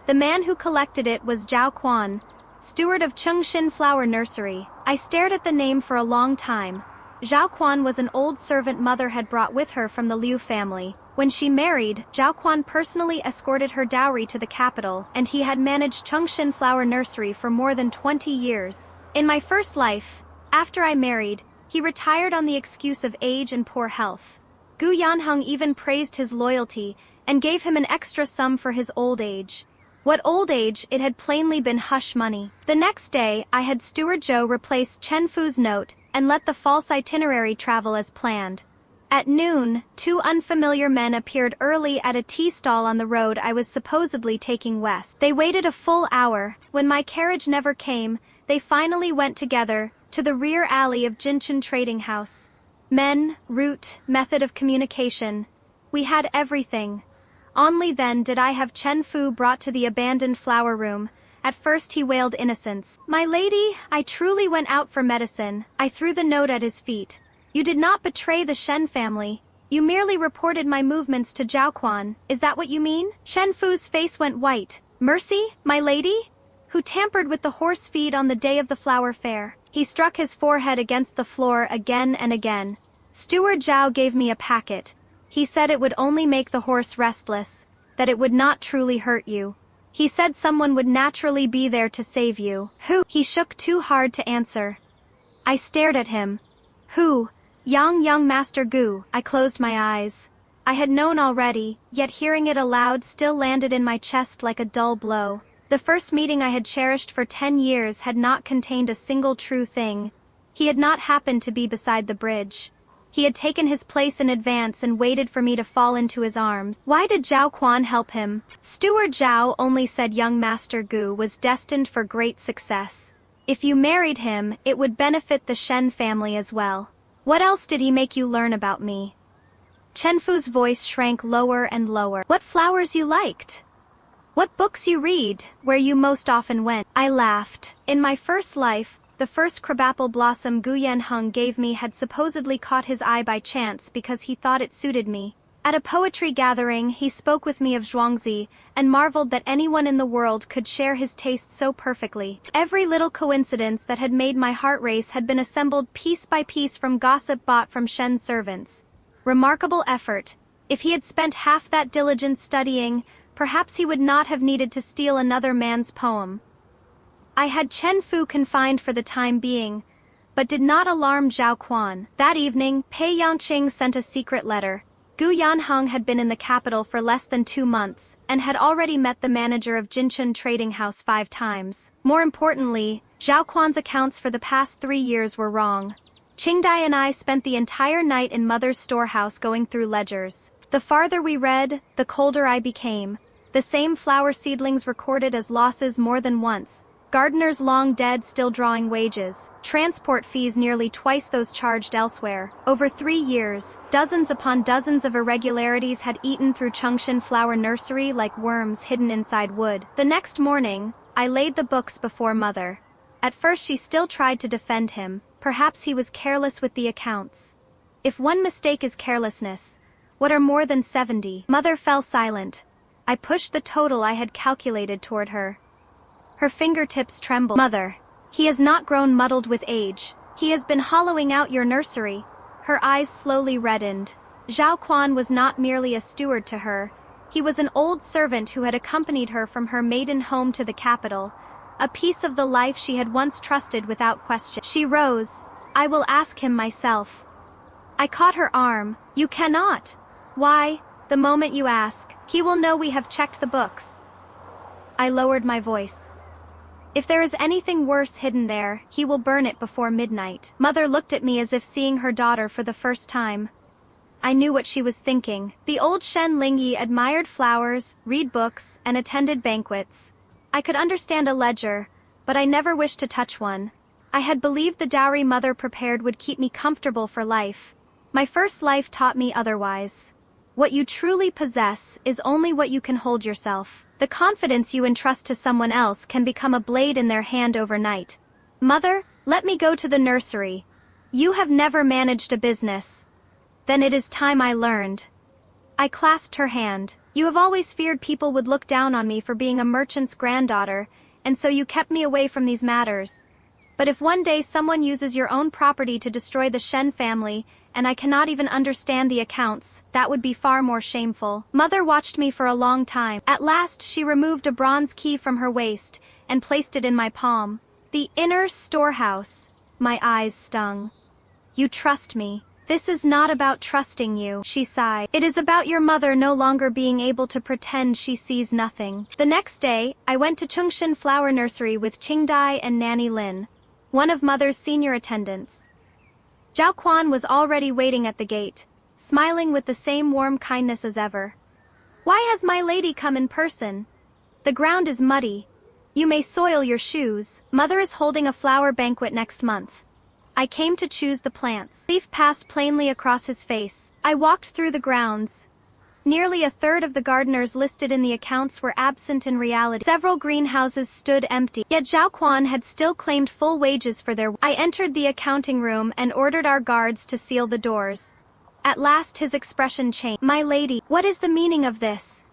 The man who collected it was Zhao Quan, steward of Chengxin Flower Nursery. I stared at the name for a long time. Zhao Quan was an old servant mother had brought with her from the Liu family. When she married, Zhao Quan personally escorted her dowry to the capital, and he had managed Chengxin Flower Nursery for more than 20 years. In my first life, after I married, he retired on the excuse of age and poor health. Gu Yanheng even praised his loyalty and gave him an extra sum for his old age. What old age? It had plainly been hush money. The next day, I had Steward Zhou replace Chen Fu's note and let the false itinerary travel as planned. At noon, 2 unfamiliar men appeared early at a tea stall on the road I was supposedly taking west. They waited a full hour. When my carriage never came, they finally went together to the rear alley of Jinchun Trading House. Men, route, method of communication. We had everything. Only then did I have Chen Fu brought to the abandoned flower room. At first he wailed innocence. My lady, I truly went out for medicine. I threw the note at his feet. You did not betray the Shen family. You merely reported my movements to Zhao Quan. Is that what you mean? Chen Fu's face went white. Mercy, my lady? Who tampered with the horse feed on the day of the flower fair? He struck his forehead against the floor again and again. Steward Zhao gave me a packet. He said it would only make the horse restless, that it would not truly hurt you. He said someone would naturally be there to save you. Who? He shook too hard to answer. I stared at him. Who? Young Master Gu. I closed my eyes. I had known already, yet hearing it aloud still landed in my chest like a dull blow. The first meeting I had cherished for 10 years had not contained a single true thing. He had not happened to be beside the bridge. He had taken his place in advance and waited for me to fall into his arms. Why did Zhao Quan help him? Steward Zhao only said young Master Gu was destined for great success. If you married him, it would benefit the Shen family as well. What else did he make you learn about me? Chenfu's voice shrank lower and lower. What flowers you liked? What books you read, where you most often went? I laughed. In my first life, the first crabapple blossom Gu Yanheng gave me had supposedly caught his eye by chance because he thought it suited me. At a poetry gathering, he spoke with me of Zhuangzi, and marveled that anyone in the world could share his taste so perfectly. Every little coincidence that had made my heart race had been assembled piece by piece from gossip bought from Shen's servants. Remarkable effort. If he had spent half that diligence studying, perhaps he would not have needed to steal another man's poem. I had Chen Fu confined for the time being, but did not alarm Zhao Quan. That evening, Pei Yangqing sent a secret letter. Gu Yanheng had been in the capital for less than 2 months, and had already met the manager of Jinchun Trading House 5 times. More importantly, Zhao Quan's accounts for the past 3 years were wrong. Qingdai and I spent the entire night in Mother's storehouse going through ledgers. The farther we read, the colder I became. The same flower seedlings recorded as losses more than once. Gardeners long dead still drawing wages. Transport fees nearly twice those charged elsewhere. Over 3 years, dozens upon dozens of irregularities had eaten through Chengxin Flower Nursery like worms hidden inside wood. The next morning, I laid the books before Mother. At first she still tried to defend him. Perhaps he was careless with the accounts. If one mistake is carelessness, what are more than 70? Mother fell silent. I pushed the total I had calculated toward her. Her fingertips trembled. Mother, he has not grown muddled with age. He has been hollowing out your nursery. Her eyes slowly reddened. Zhao Quan was not merely a steward to her. He was an old servant who had accompanied her from her maiden home to the capital, a piece of the life she had once trusted without question. She rose. I will ask him myself. I caught her arm. You cannot. Why? The moment you ask, he will know we have checked the books. I lowered my voice. If there is anything worse hidden there, he will burn it before midnight. Mother looked at me as if seeing her daughter for the first time. I knew what she was thinking. The old Shen Lingyi admired flowers, read books, and attended banquets. I could understand a ledger, but I never wished to touch one. I had believed the dowry Mother prepared would keep me comfortable for life. My first life taught me otherwise. What you truly possess is only what you can hold yourself. The confidence you entrust to someone else can become a blade in their hand overnight. Mother, let me go to the nursery. You have never managed a business. Then it is time I learned. I clasped her hand. You have always feared people would look down on me for being a merchant's granddaughter, and so you kept me away from these matters. But if one day someone uses your own property to destroy the Shen family, and I cannot even understand the accounts, that would be far more shameful. Mother watched me for a long time. At last she removed a bronze key from her waist, and placed it in my palm. The inner storehouse. My eyes stung. You trust me. This is not about trusting you, she sighed. It is about your mother no longer being able to pretend she sees nothing. The next day, I went to Chengxin Flower Nursery with Qingdai and Nanny Lin, one of Mother's senior attendants. Zhao Quan was already waiting at the gate, smiling with the same warm kindness as ever. Why has my lady come in person? The ground is muddy. You may soil your shoes. Mother is holding a flower banquet next month. I came to choose the plants. Leaf passed plainly across his face. I walked through the grounds. Nearly a third of the gardeners listed in the accounts were absent in reality. Several greenhouses stood empty. Yet Zhao Quan had still claimed full wages for their work. I entered the accounting room and ordered our guards to seal the doors. At last his expression changed. My lady, what is the meaning of this?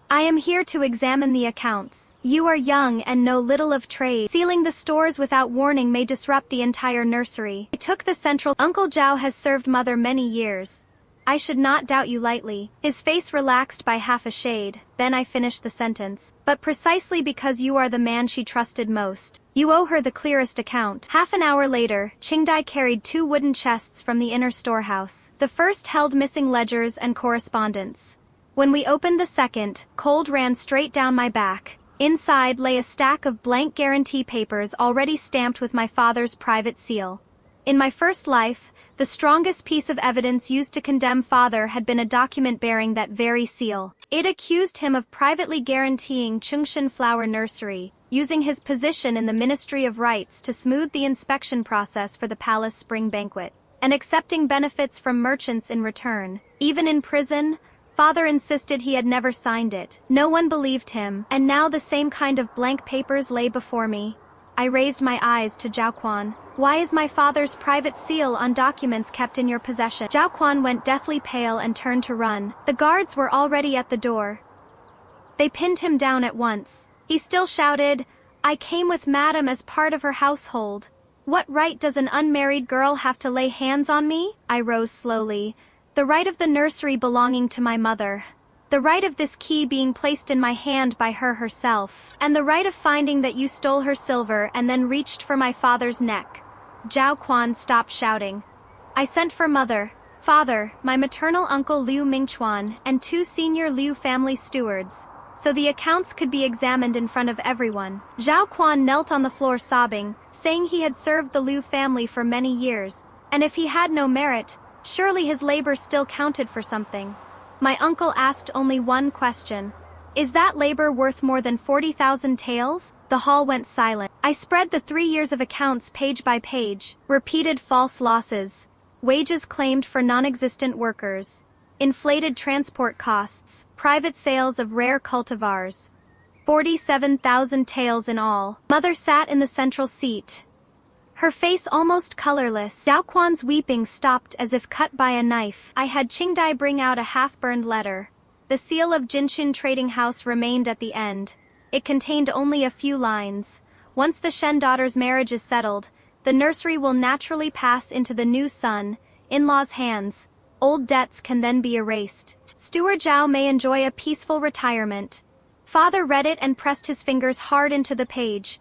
I am here to examine the accounts. You are young and know little of trade. Sealing the stores without warning may disrupt the entire nursery. I took the central. Uncle Zhao has served Mother many years. I should not doubt you lightly. His face relaxed by half a shade. Then I finished the sentence. But precisely because you are the man she trusted most, you owe her the clearest account. Half an hour later, Qingdai carried 2 wooden chests from the inner storehouse. The first held missing ledgers and correspondence. When we opened the second, cold ran straight down my back. Inside lay a stack of blank guarantee papers already stamped with my father's private seal. In my first life, The strongest piece of evidence used to condemn father had been a document bearing that very seal. It accused him of privately guaranteeing Chungshan Flower Nursery, using his position in the Ministry of Rights to smooth the inspection process for the palace spring banquet, and accepting benefits from merchants in return. Even in prison, father insisted he had never signed it. No one believed him, and now the same kind of blank papers lay before me. I raised my eyes to Zhao Quan. Why is my father's private seal on documents kept in your possession? Zhao Quan went deathly pale and turned to run. The guards were already at the door. They pinned him down at once. He still shouted, "I came with madam as part of her household. What right does an unmarried girl have to lay hands on me?" I rose slowly. The right of the nursery belonging to my mother. The right of this key being placed in my hand by her herself. And the right of finding that you stole her silver and then reached for my father's neck. Zhao Quan stopped shouting. I sent for mother, father, my maternal uncle Liu Mingchuan, and 2 senior Liu family stewards, so the accounts could be examined in front of everyone. Zhao Quan knelt on the floor sobbing, saying he had served the Liu family for many years, and if he had no merit, surely his labor still counted for something. My uncle asked only one question. Is that labor worth more than 40,000 taels? The hall went silent. I spread the 3 years of accounts page by page. Repeated false losses. Wages claimed for non-existent workers. Inflated transport costs. Private sales of rare cultivars. 47,000 taels in all. Mother sat in the central seat, her face almost colorless. Zhao Quan's weeping stopped as if cut by a knife. I had Qingdai bring out a half-burned letter. The seal of Jinshin Trading House remained at the end. It contained only a few lines. Once the Shen daughter's marriage is settled, the nursery will naturally pass into the new son, in-law's hands. Old debts can then be erased. Steward Zhao may enjoy a peaceful retirement. Father read it and pressed his fingers hard into the page.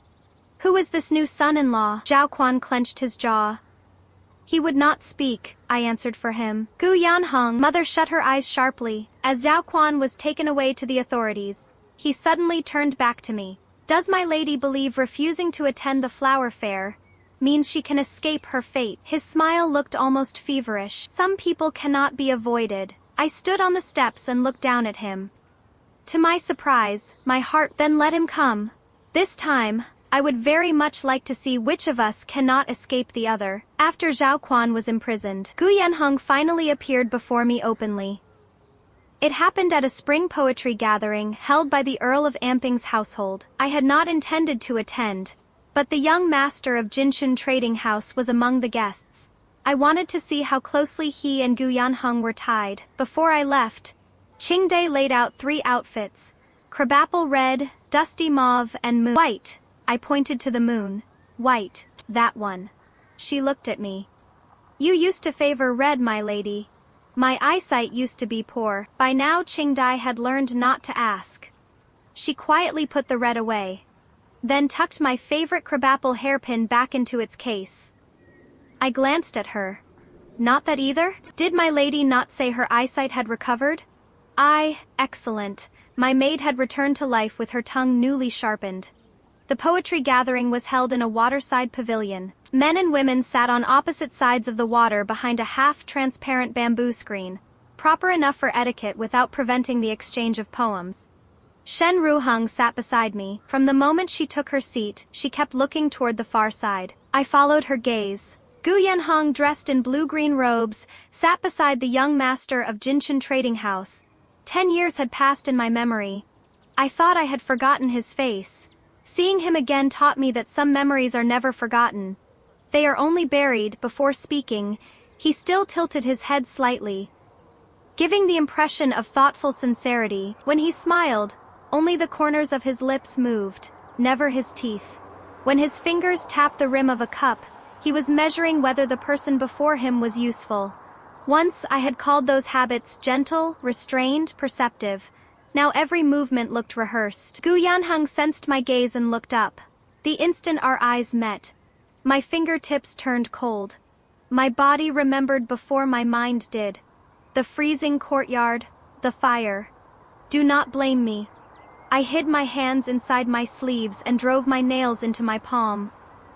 Who is this new son-in-law? Zhao Quan clenched his jaw. He would not speak, I answered for him. Gu Yanheng. Mother shut her eyes sharply. As Zhao Quan was taken away to the authorities, he suddenly turned back to me. Does my lady believe refusing to attend the flower fair means she can escape her fate? His smile looked almost feverish. Some people cannot be avoided. I stood on the steps and looked down at him. To my surprise, my heart then let him come. This time, I would very much like to see which of us cannot escape the other. After Zhao Quan was imprisoned, Gu Yanheng finally appeared before me openly. It happened at a spring poetry gathering held by the Earl of Amping's household. I had not intended to attend, but the young master of Jinshin Trading House was among the guests. I wanted to see how closely he and Gu Yanheng were tied. Before I left, Qingdai laid out 3 outfits: crabapple red, dusty mauve, and moon white. I pointed to the moon. White, that one. She looked at me. You used to favor red, my lady. My eyesight used to be poor. By now Qingdai had learned not to ask. She quietly put the red away, then tucked my favorite crabapple hairpin back into its case. I glanced at her. Not that either? Did my lady not say her eyesight had recovered? Excellent. My maid had returned to life with her tongue newly sharpened. The poetry gathering was held in a waterside pavilion. Men and women sat on opposite sides of the water behind a half-transparent bamboo screen, proper enough for etiquette without preventing the exchange of poems. Shen Ruheng sat beside me. From the moment she took her seat, she kept looking toward the far side. I followed her gaze. Gu Yanheng, dressed in blue-green robes, sat beside the young master of Jinshin Trading House. 10 years had passed in my memory. I thought I had forgotten his face. Seeing him again taught me that some memories are never forgotten. They are only buried. Before speaking, he still tilted his head slightly, giving the impression of thoughtful sincerity. When he smiled, only the corners of his lips moved, never his teeth. When his fingers tapped the rim of a cup, he was measuring whether the person before him was useful. Once I had called those habits gentle, restrained, perceptive. Now every movement looked rehearsed. Gu Yanheng sensed my gaze and looked up. The instant our eyes met, my fingertips turned cold. My body remembered before my mind did. The freezing courtyard, the fire. Do not blame me. I hid my hands inside my sleeves and drove my nails into my palm.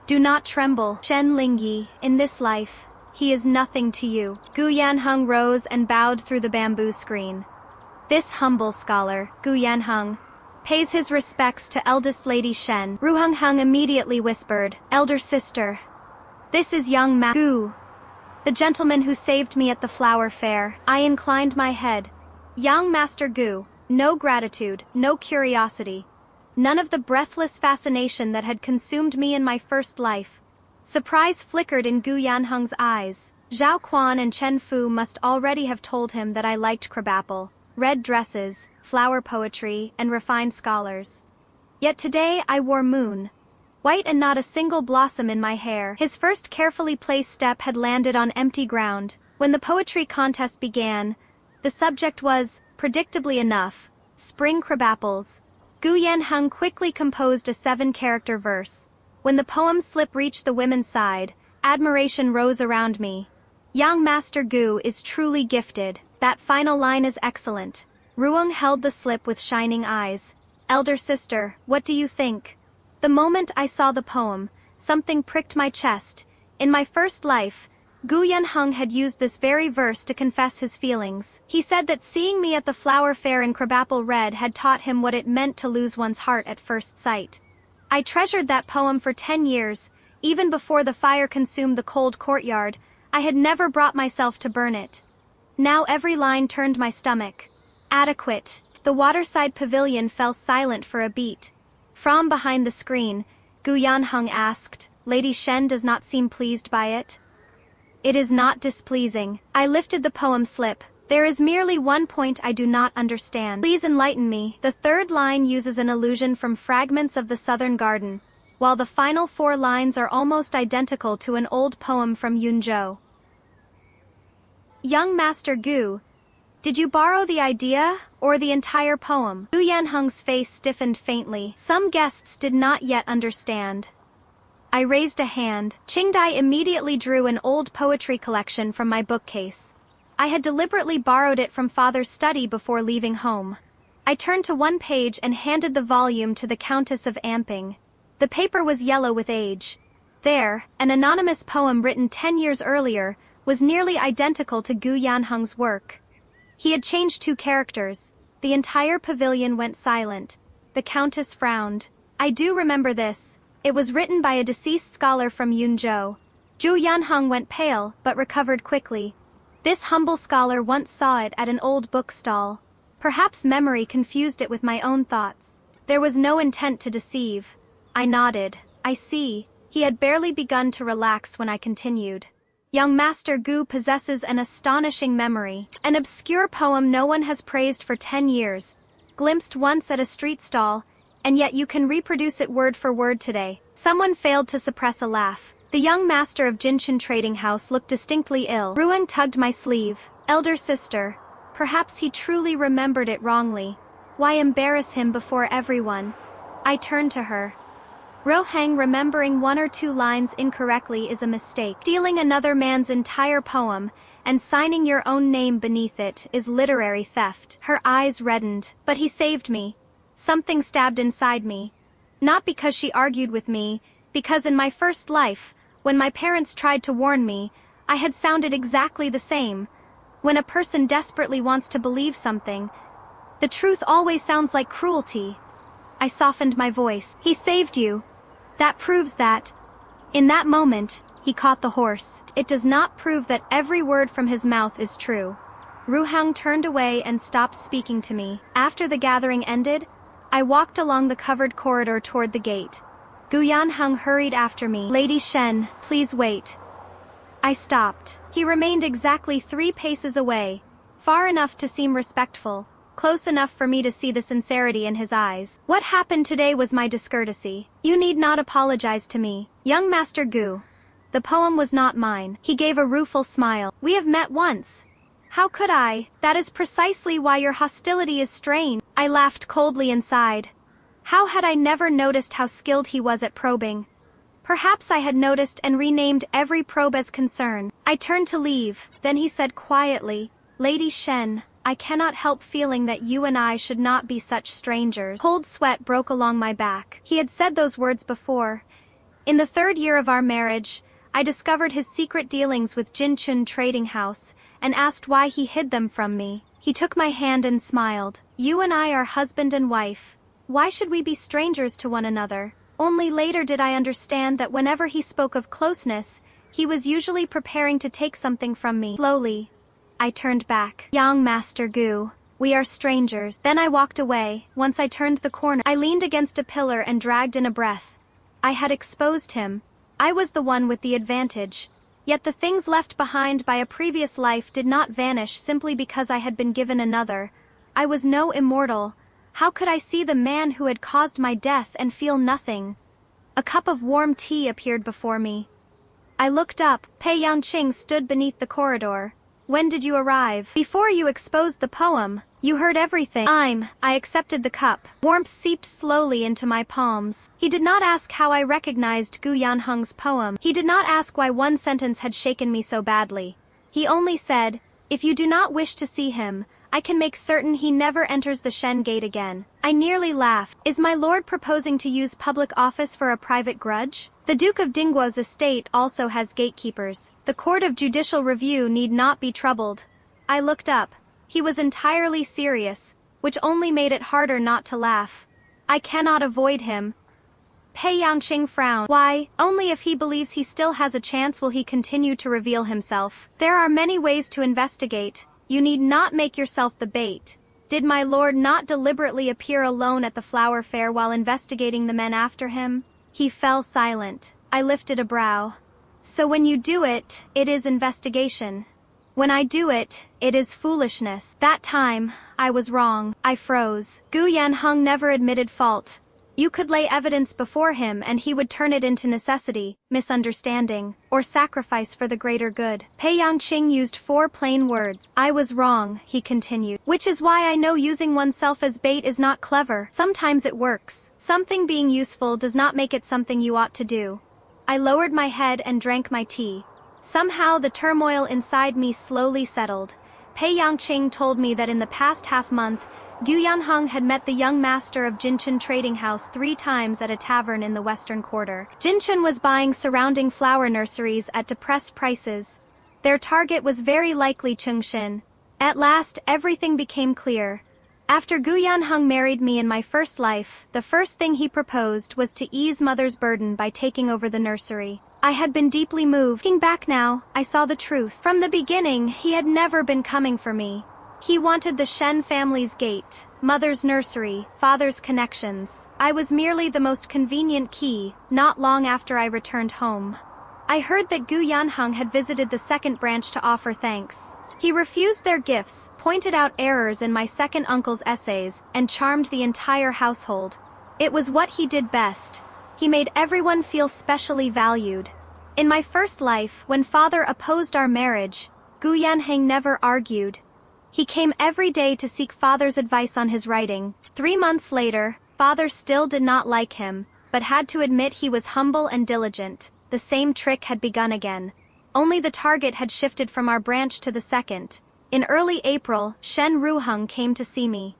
Do not tremble, Shen Lingyi. In this life, he is nothing to you. Gu Yanheng rose and bowed through the bamboo screen. This humble scholar, Gu Yanheng, pays his respects to eldest Lady Shen. Ru Heng immediately whispered, "Elder sister, this is young Gu, the gentleman who saved me at the flower fair." I inclined my head. Young Master Gu, no gratitude, no curiosity, none of the breathless fascination that had consumed me in my first life. Surprise flickered in Gu Yanheng's eyes. Zhao Quan and Chen Fu must already have told him that I liked crabapple, red dresses, flower poetry, and refined scholars. Yet today I wore moon, white and not a single blossom in my hair. His first carefully placed step had landed on empty ground. When the poetry contest began, the subject was, predictably enough, spring crabapples. Gu Yanheng quickly composed a 7-character verse. When the poem slip reached the women's side, admiration rose around me. Young Master Gu is truly gifted. That final line is excellent. Ruang held the slip with shining eyes. Elder sister, what do you think? The moment I saw the poem, something pricked my chest. In my first life, Gu Yanheng had used this very verse to confess his feelings. He said that seeing me at the flower fair in crabapple red had taught him what it meant to lose one's heart at first sight. I treasured that poem for 10 years, even before the fire consumed the cold courtyard. I had never brought myself to burn it. Now every line turned my stomach. Adequate. The waterside pavilion fell silent for a beat. From behind the screen, Gu Yanheng asked, "Lady Shen does not seem pleased by it?" "It is not displeasing." I lifted the poem slip. "There is merely one point I do not understand. Please enlighten me." The third line uses an allusion from fragments of the Southern Garden, while the final 4 lines are almost identical to an old poem from Yunzhou. Young Master Gu, did you borrow the idea, or the entire poem? Gu Yanheng's face stiffened faintly. Some guests did not yet understand. I raised a hand. Qingdai immediately drew an old poetry collection from my bookcase. I had deliberately borrowed it from father's study before leaving home. I turned to one page and handed the volume to the Countess of Amping. The paper was yellow with age. There, an anonymous poem written 10 years earlier was nearly identical to Gu Yanheng's work. He had changed 2 characters. The entire pavilion went silent. The Countess frowned. "I do remember this. It was written by a deceased scholar from Yunzhou." Gu Yanheng went pale, but recovered quickly. This humble scholar once saw it at an old book stall. Perhaps memory confused it with my own thoughts. There was no intent to deceive. I nodded. "I see." He had barely begun to relax when I continued. Young Master Gu possesses an astonishing memory. An obscure poem no one has praised for 10 years, glimpsed once at a street stall, and yet you can reproduce it word for word today. Someone failed to suppress a laugh. The young master of Jinshan Trading House looked distinctly ill. Ruang tugged my sleeve. "Elder sister, perhaps he truly remembered it wrongly. Why embarrass him before everyone?" I turned to her. "Roheng, remembering 1 or 2 lines incorrectly is a mistake. Stealing another man's entire poem and signing your own name beneath it is literary theft." Her eyes reddened. "But he saved me." Something stabbed inside me. Not because she argued with me, because in my first life, when my parents tried to warn me, I had sounded exactly the same. When a person desperately wants to believe something, the truth always sounds like cruelty. I softened my voice. "He saved you. That proves that." In that moment, he caught the horse. "It does not prove that every word from his mouth is true." Ruhang turned away and stopped speaking to me. After the gathering ended, I walked along the covered corridor toward the gate. Gu Yanheng hurried after me. "Lady Shen, please wait." I stopped. He remained exactly 3 paces away, far enough to seem respectful, close enough for me to see the sincerity in his eyes. "What happened today was my discourtesy. You need not apologize to me. Young Master Gu, the poem was not mine." He gave a rueful smile. "We have met once." "How could I? That is precisely why your hostility is strange." I laughed coldly and sighed. How had I never noticed how skilled he was at probing? Perhaps I had noticed and renamed every probe as concern. I turned to leave. Then he said quietly, "Lady Shen, I cannot help feeling that you and I should not be such strangers." Cold sweat broke along my back. He had said those words before. In the 3rd year of our marriage, I discovered his secret dealings with Jinchun Trading House, and asked why he hid them from me. He took my hand and smiled. You and I are husband and wife. Why should we be strangers to one another? Only later did I understand that whenever he spoke of closeness, he was usually preparing to take something from me. Slowly, I turned back. Young Master Gu, we are strangers. Then I walked away. Once I turned the corner, I leaned against a pillar and dragged in a breath. I had exposed him. I was the one with the advantage. Yet the things left behind by a previous life did not vanish simply because I had been given another. I was no immortal. How could I see the man who had caused my death and feel nothing? A cup of warm tea appeared before me. I looked up. Pei Yangqing stood beneath the corridor. When did you arrive? Before you exposed the poem. You heard everything. I accepted the cup. Warmth seeped slowly into my palms. He did not ask how I recognized Gu Yanheng's poem. He did not ask why one sentence had shaken me so badly. He only said, if you do not wish to see him, I can make certain he never enters the Shen Gate again. I nearly laughed. Is my lord proposing to use public office for a private grudge? The Duke of Dingguo's estate also has gatekeepers. The Court of Judicial Review need not be troubled. I looked up. He was entirely serious, which only made it harder not to laugh. I cannot avoid him. Pei Yangqing frowned. Why, only if he believes he still has a chance will he continue to reveal himself. There are many ways to investigate. You need not make yourself the bait. Did my lord not deliberately appear alone at the flower fair while investigating the men after him? He fell silent. I lifted a brow. So when you do it, it is investigation. When I do it, it is foolishness. That time, I was wrong. I froze. Gu Yanheng never admitted fault. You could lay evidence before him and he would turn it into necessity, misunderstanding, or sacrifice for the greater good. Pei Yangqing used 4 plain words. I was wrong, he continued. Which is why I know using oneself as bait is not clever. Sometimes it works. Something being useful does not make it something you ought to do. I lowered my head and drank my tea. Somehow the turmoil inside me slowly settled. Pei Yangqing told me that in the past half-month, Gu Yanheng had met the young master of Jinchun Trading House 3 times at a tavern in the western quarter. Jinchun was buying surrounding flower nurseries at depressed prices. Their target was very likely Chengxin. At last, everything became clear. After Gu Yanheng married me in my first life, the first thing he proposed was to ease mother's burden by taking over the nursery. I had been deeply moved. Looking back now, I saw the truth. From the beginning, he had never been coming for me. He wanted the Shen family's gate, mother's nursery, father's connections. I was merely the most convenient key, not long after I returned home. I heard that Gu Yanheng had visited the second branch to offer thanks. He refused their gifts, pointed out errors in my second uncle's essays, and charmed the entire household. It was what he did best. He made everyone feel specially valued. In my first life, when father opposed our marriage, Gu Yanheng never argued. He came every day to seek father's advice on his writing. 3 months later, father still did not like him, but had to admit he was humble and diligent. The same trick had begun again. Only the target had shifted from our branch to the second. In early April, Shen Ruheng came to see me.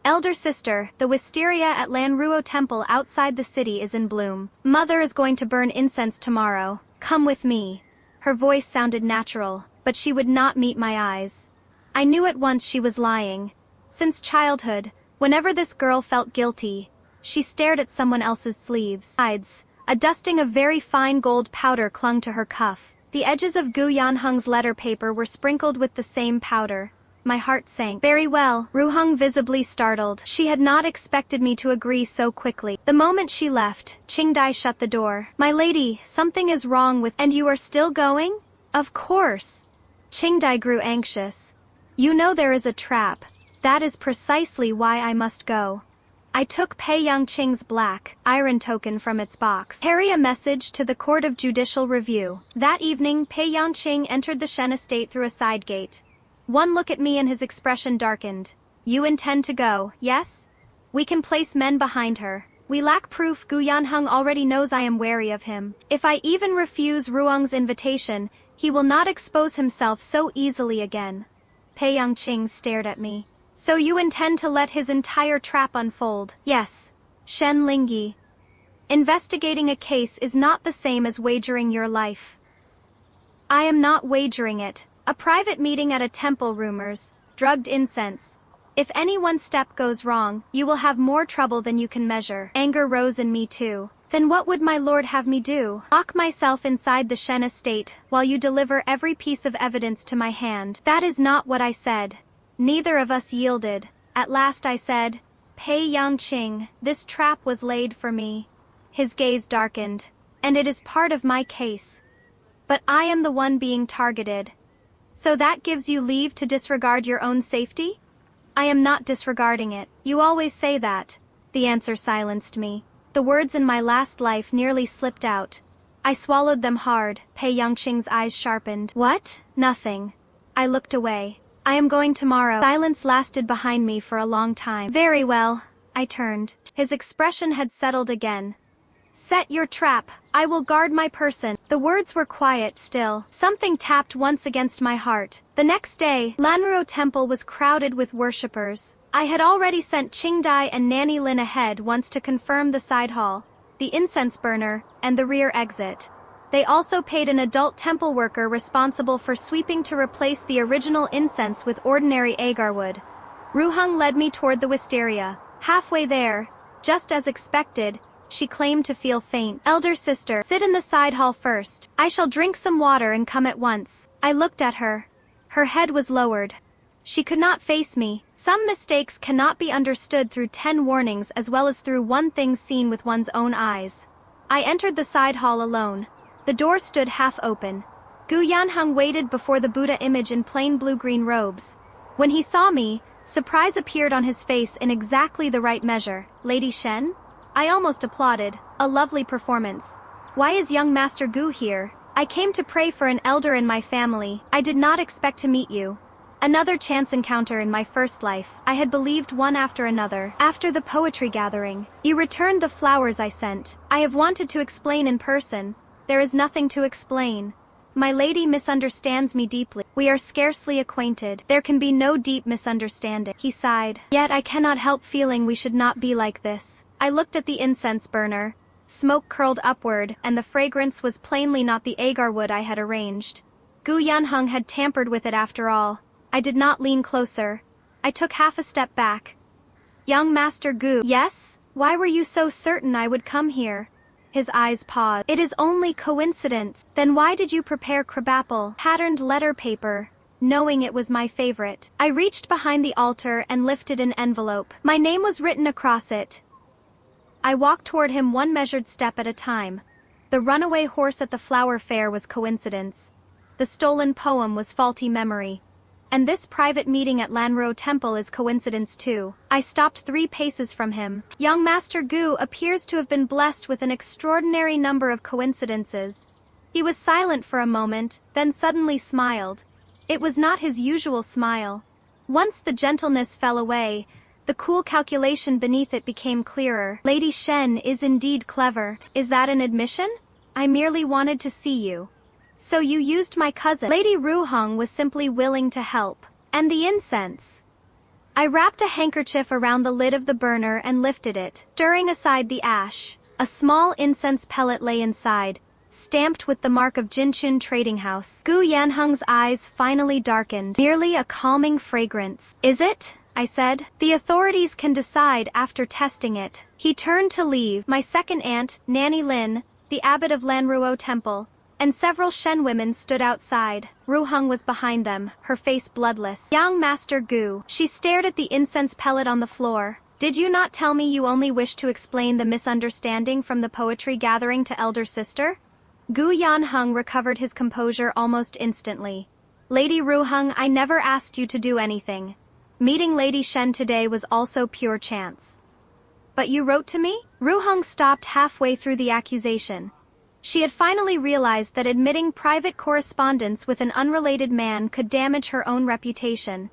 Elder sister, the wisteria at Lanruo Temple outside the city is in bloom. Mother is going to burn incense tomorrow. Come with me. Her voice sounded natural, but she would not meet my eyes. I knew at once she was lying. Since childhood, whenever this girl felt guilty, she stared at someone else's sleeves. Besides, a dusting of very fine gold powder clung to her cuff. The edges of Gu Yanheng's letter paper were sprinkled with the same powder. My heart sank. Very well, Ruheng visibly startled. She had not expected me to agree so quickly. The moment she left, Qingdai shut the door. My lady, something is wrong with— And you are still going? Of course. Qingdai grew anxious. You know there is a trap. That is precisely why I must go. I took Pei Yangqing's black iron token from its box. Carry a message to the Court of Judicial Review. That evening, Pei Yangqing entered the Shen estate through a side gate. One look at me and his expression darkened. You intend to go, yes? We can place men behind her. We lack proof. Gu Yanheng already knows I am wary of him. If I even refuse Ruang's invitation, he will not expose himself so easily again. Pei Yangqing stared at me. So you intend to let his entire trap unfold? Yes. Shen Lingyi. Investigating a case is not the same as wagering your life. I am not wagering it. A private meeting at a temple, rumors, drugged incense. If any one step goes wrong, you will have more trouble than you can measure. Anger rose in me too. Then what would my lord have me do? Lock myself inside the Shen estate, while you deliver every piece of evidence to my hand. That is not what I said. Neither of us yielded. At last I said, Pei Yangqing, this trap was laid for me. His gaze darkened. And it is part of my case. But I am the one being targeted. So that gives you leave to disregard your own safety? I am not disregarding it. You always say that. The answer silenced me. The words in my last life nearly slipped out. I swallowed them hard. Pei Yangqing's eyes sharpened. What? Nothing. I looked away. I am going tomorrow. Silence lasted behind me for a long time. Very well. I turned. His expression had settled again. Set your trap. I will guard my person. The words were quiet still. Something tapped once against my heart. The next day, Lanruo Temple was crowded with worshippers. I had already sent Qingdai and Nanny Lin ahead once to confirm the side hall, the incense burner, and the rear exit. They also paid an adult temple worker responsible for sweeping to replace the original incense with ordinary agarwood. Ruhung led me toward the wisteria. Halfway there, just as expected, she claimed to feel faint. Elder sister, sit in the side hall first. I shall drink some water and come at once. I looked at her. Her head was lowered. She could not face me. Some mistakes cannot be understood through 10 warnings as well as through one thing seen with one's own eyes. I entered the side hall alone. The door stood half open. Gu Yanheng waited before the Buddha image in plain blue-green robes. When he saw me, surprise appeared on his face in exactly the right measure. Lady Shen? I almost applauded. A lovely performance. Why is young Master Gu here? I came to pray for an elder in my family. I did not expect to meet you. Another chance encounter in my first life. I had believed one after another. After the poetry gathering, you returned the flowers I sent. I have wanted to explain in person. There is nothing to explain. My lady misunderstands me deeply. We are scarcely acquainted. There can be no deep misunderstanding. He sighed. Yet I cannot help feeling we should not be like this. I looked at the incense burner. Smoke curled upward, and the fragrance was plainly not the agar wood I had arranged. Gu Yanheng had tampered with it after all. I did not lean closer. I took half a step back. Young Master Gu. Yes? Why were you so certain I would come here? His eyes paused. It is only coincidence. Then why did you prepare crabapple, patterned letter paper, knowing it was my favorite? I reached behind the altar and lifted an envelope. My name was written across it. I walked toward him one measured step at a time. The runaway horse at the flower fair was coincidence. The stolen poem was faulty memory. And this private meeting at Lanruo Temple is coincidence too. I stopped 3 paces from him. Young Master Gu appears to have been blessed with an extraordinary number of coincidences. He was silent for a moment, then suddenly smiled. It was not his usual smile. Once the gentleness fell away, the cool calculation beneath it became clearer. Lady Shen is indeed clever. Is that an admission? I merely wanted to see you. So you used my cousin. Lady Ruhong was simply willing to help. And the incense. I wrapped a handkerchief around the lid of the burner and lifted it, stirring aside the ash. A small incense pellet lay inside, stamped with the mark of Jinchun Trading House. Gu Yanheng's eyes finally darkened. Merely a calming fragrance. Is it? I said. The authorities can decide after testing it. He turned to leave. My second aunt, Nanny Lin, the abbot of Lanruo Temple, and several Shen women stood outside. Ruhung was behind them, her face bloodless. Young Master Gu. She stared at the incense pellet on the floor. Did you not tell me you only wished to explain the misunderstanding from the poetry gathering to elder sister? Gu Yanheng recovered his composure almost instantly. Lady Ruhung, I never asked you to do anything. Meeting Lady Shen today was also pure chance. But you wrote to me? Ruhung stopped halfway through the accusation. She had finally realized that admitting private correspondence with an unrelated man could damage her own reputation.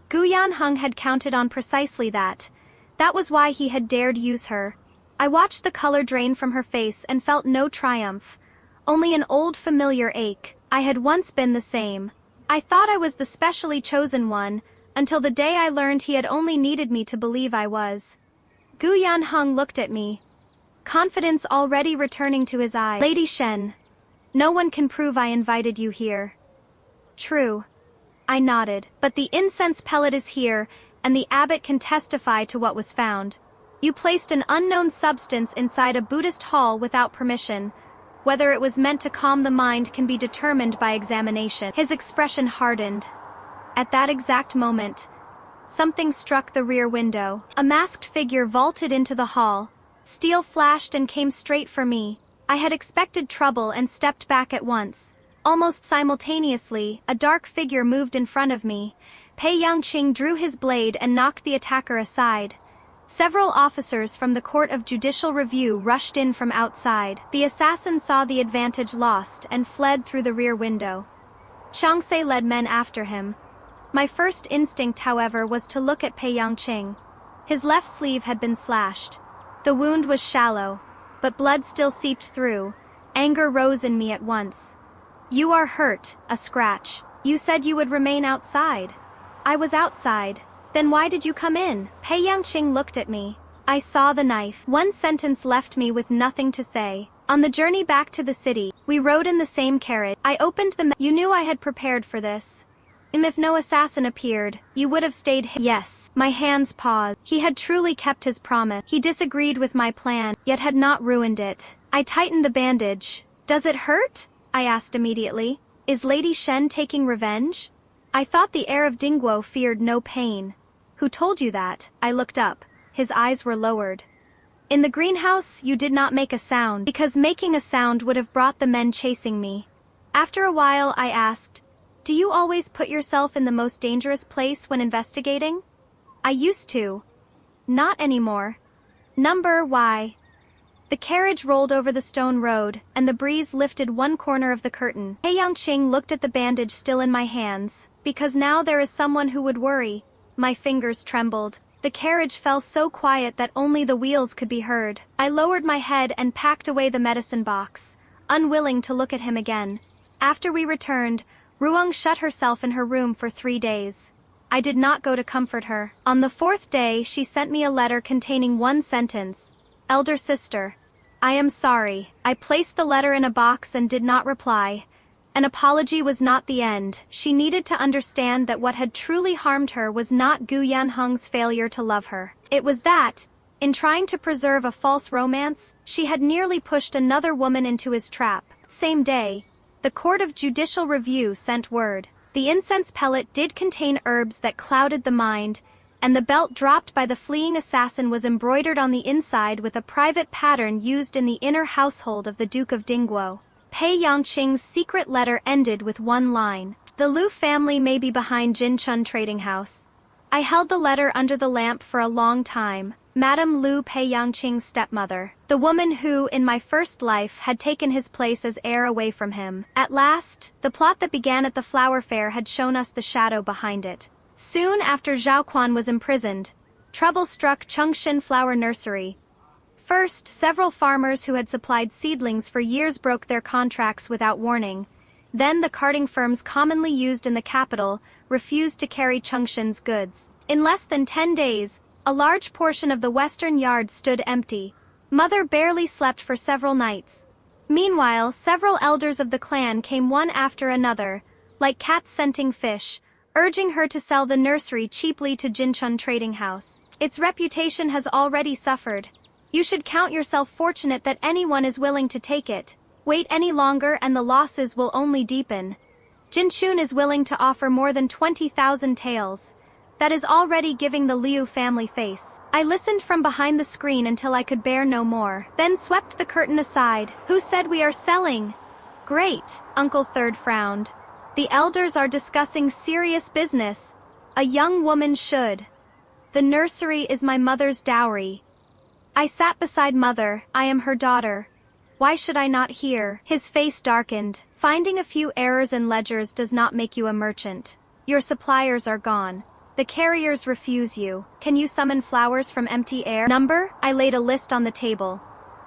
Gu Yanheng had counted on precisely that. That was why he had dared use her. I watched the color drain from her face and felt no triumph. Only an old familiar ache. I had once been the same. I thought I was the specially chosen one, until the day I learned he had only needed me to believe I was. Gu Yanheng looked at me. confidence already returning to his eyes. Lady Shen, no one can prove I invited you here. True. I nodded. But the incense pellet is here, and the abbot can testify to what was found. You placed an unknown substance inside a Buddhist hall without permission. Whether it was meant to calm the mind can be determined by examination. His expression hardened. At that exact moment, something struck the rear window. A masked figure vaulted into the hall. Steel flashed and came straight for me. I had expected trouble and stepped back at once. Almost simultaneously, a dark figure moved in front of me. Pei Yangqing drew his blade and knocked the attacker aside. Several officers from the Court of Judicial Review rushed in from outside. The assassin saw the advantage lost and fled through the rear window. Changse led men after him. My first instinct, however, was to look at Pei Yangqing. His left sleeve had been slashed. The wound was shallow, but blood still seeped through. Anger rose in me at once. You are hurt, a scratch. You said you would remain outside. I was outside. Then why did you come in? Pei Yangqing looked at me. I saw the knife. One sentence left me with nothing to say. On the journey back to the city, we rode in the same carriage. I opened the You knew I had prepared for this. If no assassin appeared, you would have stayed here. Yes. My hands paused. He had truly kept his promise. He disagreed with my plan, yet had not ruined it. I tightened the bandage. Does it hurt? I asked immediately. Is Lady Shen taking revenge? I thought the heir of Dingguo feared no pain. Who told you that? I looked up. His eyes were lowered. In the greenhouse, you did not make a sound, because making a sound would have brought the men chasing me. After a while, I asked, do you always put yourself in the most dangerous place when investigating? I used to. Not anymore. Number Y. The carriage rolled over the stone road, and the breeze lifted one corner of the curtain. Pei Yangqing looked at the bandage still in my hands. Because now there is someone who would worry. My fingers trembled. The carriage fell so quiet that only the wheels could be heard. I lowered my head and packed away the medicine box, unwilling to look at him again. After we returned, Ruang shut herself in her room for 3 days. I did not go to comfort her. On the 4th day, she sent me a letter containing one sentence. Elder sister, I am sorry. I placed the letter in a box and did not reply. An apology was not the end. She needed to understand that what had truly harmed her was not Gu Yanheng's failure to love her. It was that, in trying to preserve a false romance, she had nearly pushed another woman into his trap. Same day, the Court of Judicial Review sent word. The incense pellet did contain herbs that clouded the mind, and the belt dropped by the fleeing assassin was embroidered on the inside with a private pattern used in the inner household of the Duke of Dingguo. Pei Yangqing's secret letter ended with one line. The Liu family may be behind Jinchun Trading House. I held the letter under the lamp for a long time. Madame Liu, Pei Yangqing's stepmother, the woman who, in my first life, had taken his place as heir away from him. At last, the plot that began at the flower fair had shown us the shadow behind it. Soon after Zhao Quan was imprisoned, trouble struck Chengxin Flower Nursery. First, several farmers who had supplied seedlings for years broke their contracts without warning. Then the carting firms commonly used in the capital refused to carry Chengxin's goods. In less than 10 days, a large portion of the western yard stood empty. Mother barely slept for several nights. Meanwhile, several elders of the clan came one after another, like cats scenting fish, urging her to sell the nursery cheaply to Jinchun Trading House. Its reputation has already suffered. You should count yourself fortunate that anyone is willing to take it. Wait any longer and the losses will only deepen. Jinchun is willing to offer more than 20,000 taels. That is already giving the Liu family face. I listened from behind the screen until I could bear no more, then swept the curtain aside. Who said we are selling? Great, Uncle Third frowned. The elders are discussing serious business. A young woman should. The nursery is my mother's dowry. I sat beside Mother. I am her daughter. Why should I not hear? His face darkened. Finding a few errors in ledgers does not make you a merchant. Your suppliers are gone. The carriers refuse you. Can you summon flowers from empty air? Number? I laid a list on the table.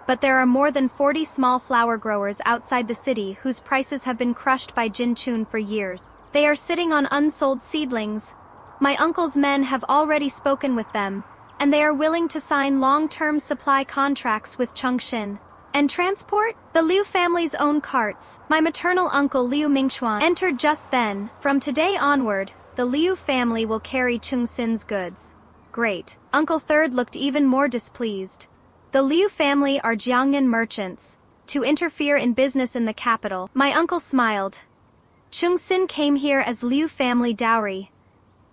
But there are more than 40 small flower growers outside the city whose prices have been crushed by Jinchun for years. They are sitting on unsold seedlings. My uncle's men have already spoken with them. and they are willing to sign long-term supply contracts with Chongqing. And transport? The Liu family's own carts. My maternal uncle Liu Mingxuan entered just then. From today onward, the Liu family will carry Chongqing's goods. Great. Uncle Third looked even more displeased. The Liu family are Jiangnan merchants. To interfere in business in the capital. My uncle smiled. Chongqing came here as Liu family dowry.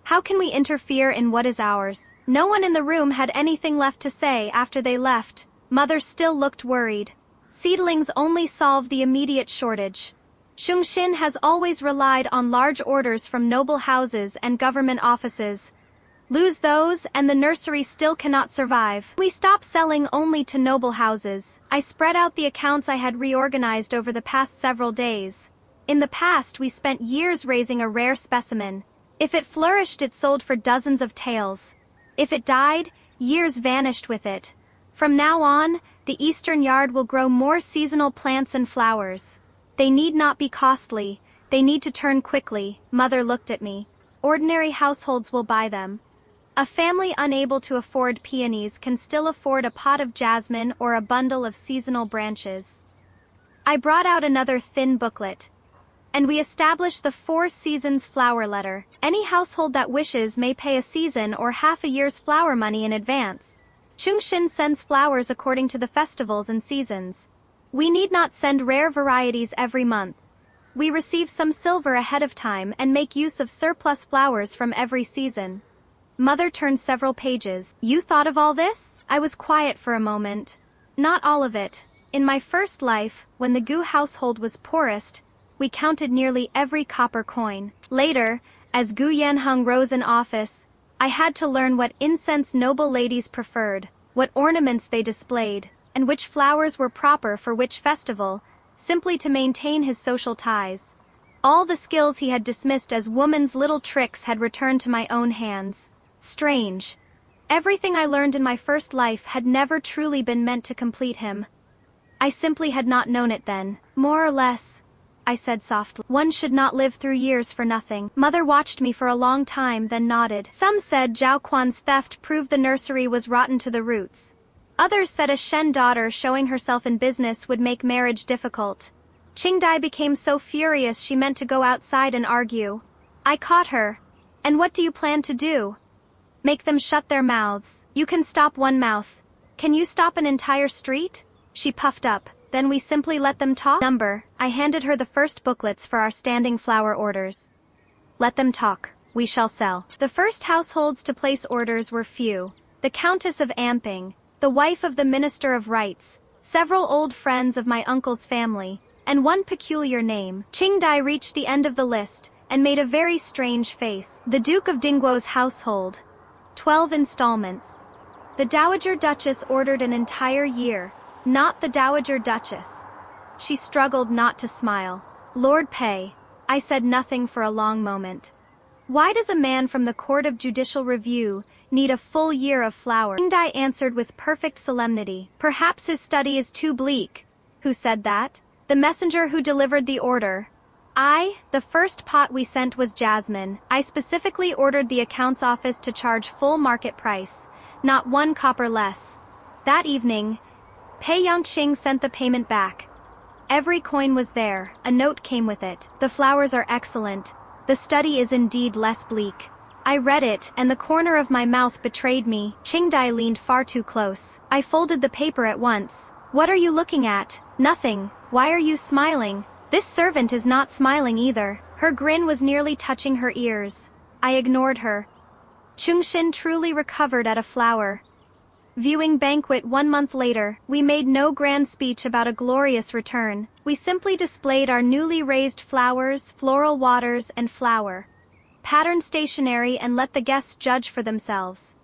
How can we interfere in what is ours? No one in the room had anything left to say after they left. Mother still looked worried. Seedlings only solve the immediate shortage. Chongqing has always relied on large orders from noble houses and government offices. Lose those, and the nursery still cannot survive. We stop selling only to noble houses. I spread out the accounts I had reorganized over the past several days. In the past, we spent years raising a rare specimen. If it flourished, it sold for dozens of taels. If it died, years vanished with it. From now on, the eastern yard will grow more seasonal plants and flowers. They need not be costly. They need to turn quickly. Mother looked at me. Ordinary households will buy them. A family unable to afford peonies can still afford a pot of jasmine or a bundle of seasonal branches. I brought out another thin booklet. And we established the 4 seasons flower letter. Any household that wishes may pay a season or half a year's flower money in advance. Chongqing sends flowers according to the festivals and seasons. We need not send rare varieties every month. We receive some silver ahead of time and make use of surplus flowers from every season. Mother turned several pages. You thought of all this? I was quiet for a moment. Not all of it. In my first life, when the Gu household was poorest, we counted nearly every copper coin. Later, as Gu Yanheng rose in office, I had to learn what incense noble ladies preferred, what ornaments they displayed, and which flowers were proper for which festival, simply to maintain his social ties. All the skills he had dismissed as woman's little tricks had returned to my own hands. Strange. Everything I learned in my first life had never truly been meant to complete him. I simply had not known it then. More or less, I said softly. One should not live through years for nothing. Mother watched me for a long time, then nodded. Some said Zhao Quan's theft proved the nursery was rotten to the roots. Others said a Shen daughter showing herself in business would make marriage difficult. Qingdai became so furious she meant to go outside and argue. I caught her. And what do you plan to do? Make them shut their mouths. You can stop one mouth. Can you stop an entire street? She puffed up. Then we simply let them talk? I handed her the first booklets for our standing flower orders. Let them talk. We shall sell. The first households to place orders were few. The Countess of Amping, the wife of the Minister of Rights, several old friends of my uncle's family, and one peculiar name. Qingdai reached the end of the list, and made a very strange face. The Duke of Dingguo's household. 12 installments. The Dowager Duchess ordered an entire year, not the Dowager Duchess. She struggled not to smile. Lord Pei. I said nothing for a long moment. Why does a man from the Court of Judicial Review need a full year of flowers? Qingdai answered with perfect solemnity. Perhaps his study is too bleak. Who said that? The messenger who delivered the order. The first pot we sent was jasmine. I specifically ordered the accounts office to charge full market price, not 1 copper less. That evening, Pei Yangqing sent the payment back. Every coin was there, a note came with it. The flowers are excellent. The study is indeed less bleak. I read it, and the corner of my mouth betrayed me. Qingdai leaned far too close. I folded the paper at once. What are you looking at? Nothing. Why are you smiling? This servant is not smiling either. Her grin was nearly touching her ears. I ignored her. Chongqing truly recovered at a flower. Viewing banquet 1 month later, we made no grand speech about a glorious return. We simply displayed our newly raised flowers, floral waters, and flower pattern stationery and let the guests judge for themselves.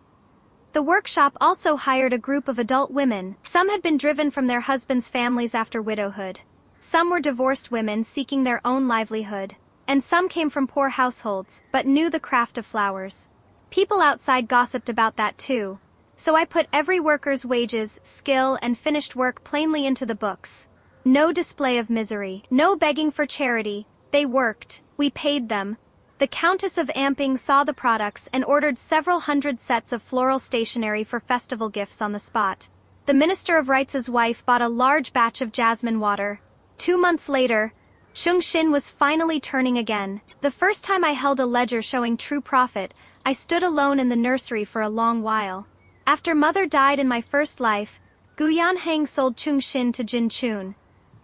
The workshop also hired a group of adult women. Some had been driven from their husbands' families after widowhood. Some were divorced women seeking their own livelihood. And some came from poor households, but knew the craft of flowers. People outside gossiped about that too. So I put every worker's wages, skill, and finished work plainly into the books. No display of misery, no begging for charity. They worked. We paid them. The Countess of Amping saw the products and ordered several hundred sets of floral stationery for festival gifts on the spot. The Minister of Rights' wife bought a large batch of jasmine water. 2 months later, Chungxin was finally turning again. The first time I held a ledger showing true profit, I stood alone in the nursery for a long while. After mother died in my first life, Gu Yanheng sold Chungxin to Jin Chun.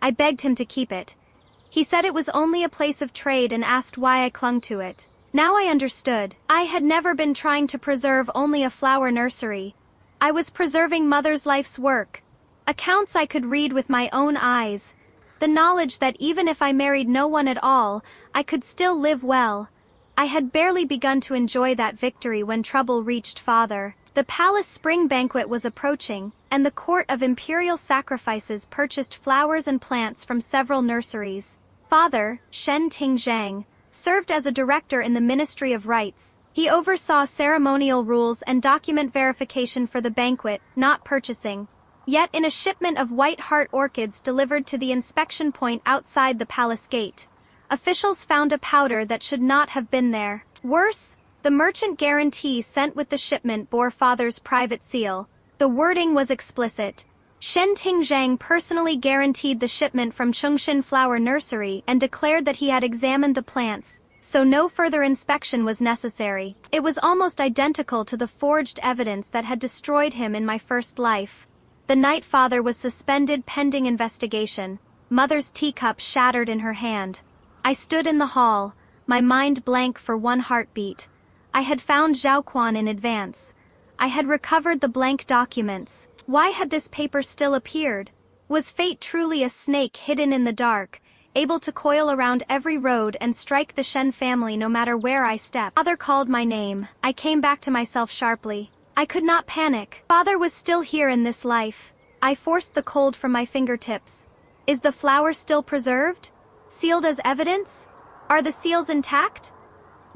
I begged him to keep it. He said it was only a place of trade and asked why I clung to it. Now I understood. I had never been trying to preserve only a flower nursery. I was preserving mother's life's work. Accounts I could read with my own eyes. The knowledge that even if I married no one at all, I could still live well. I had barely begun to enjoy that victory when trouble reached father. The palace spring banquet was approaching, and the court of imperial sacrifices purchased flowers and plants from several nurseries. Father, Shen Tingzhang, served as a director in the Ministry of Rights. He oversaw ceremonial rules and document verification for the banquet, not purchasing. Yet in a shipment of white heart orchids delivered to the inspection point outside the palace gate, officials found a powder that should not have been there. Worse, the merchant guarantee sent with the shipment bore father's private seal. The wording was explicit. Shen Tingzhang personally guaranteed the shipment from Chungxin Flower Nursery and declared that he had examined the plants, so no further inspection was necessary. It was almost identical to the forged evidence that had destroyed him in my first life. The night father was suspended pending investigation. Mother's teacup shattered in her hand. I stood in the hall, my mind blank for one heartbeat. I had found Zhao Quan in advance. I had recovered the blank documents. Why had this paper still appeared? Was fate truly a snake hidden in the dark, able to coil around every road and strike the Shen family no matter where I stepped? Father called my name. I came back to myself sharply. I could not panic. Father was still here in this life. I forced the cold from my fingertips. Is the flower still preserved? Sealed as evidence? Are the seals intact?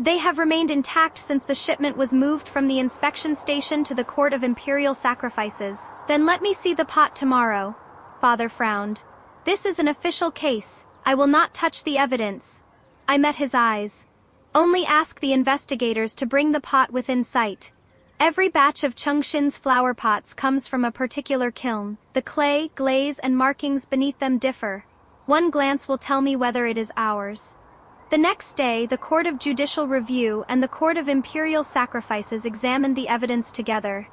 They have remained intact since the shipment was moved from the inspection station to the court of imperial sacrifices. Then let me see the pot tomorrow. Father frowned. This is an official case. I will not touch the evidence. I met his eyes. Only ask the investigators to bring the pot within sight. Every batch of Chungxin's flower pots comes from a particular kiln. The clay, glaze, and markings beneath them differ. One glance will tell me whether it is ours. The next day, the Court of Judicial Review and the Court of Imperial Sacrifices examined the evidence together.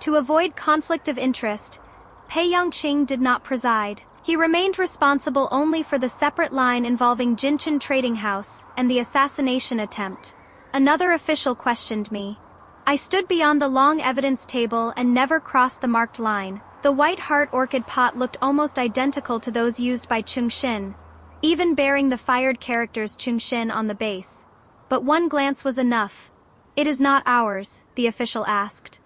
To avoid conflict of interest, Pei Yongqing did not preside. He remained responsible only for the separate line involving Jinchen Trading House and the assassination attempt. Another official questioned me. I stood beyond the long evidence table and never crossed the marked line. The white heart orchid pot looked almost identical to those used by Chungxin, even bearing the fired characters Chungxin on the base. But one glance was enough. It is not ours, the official asked.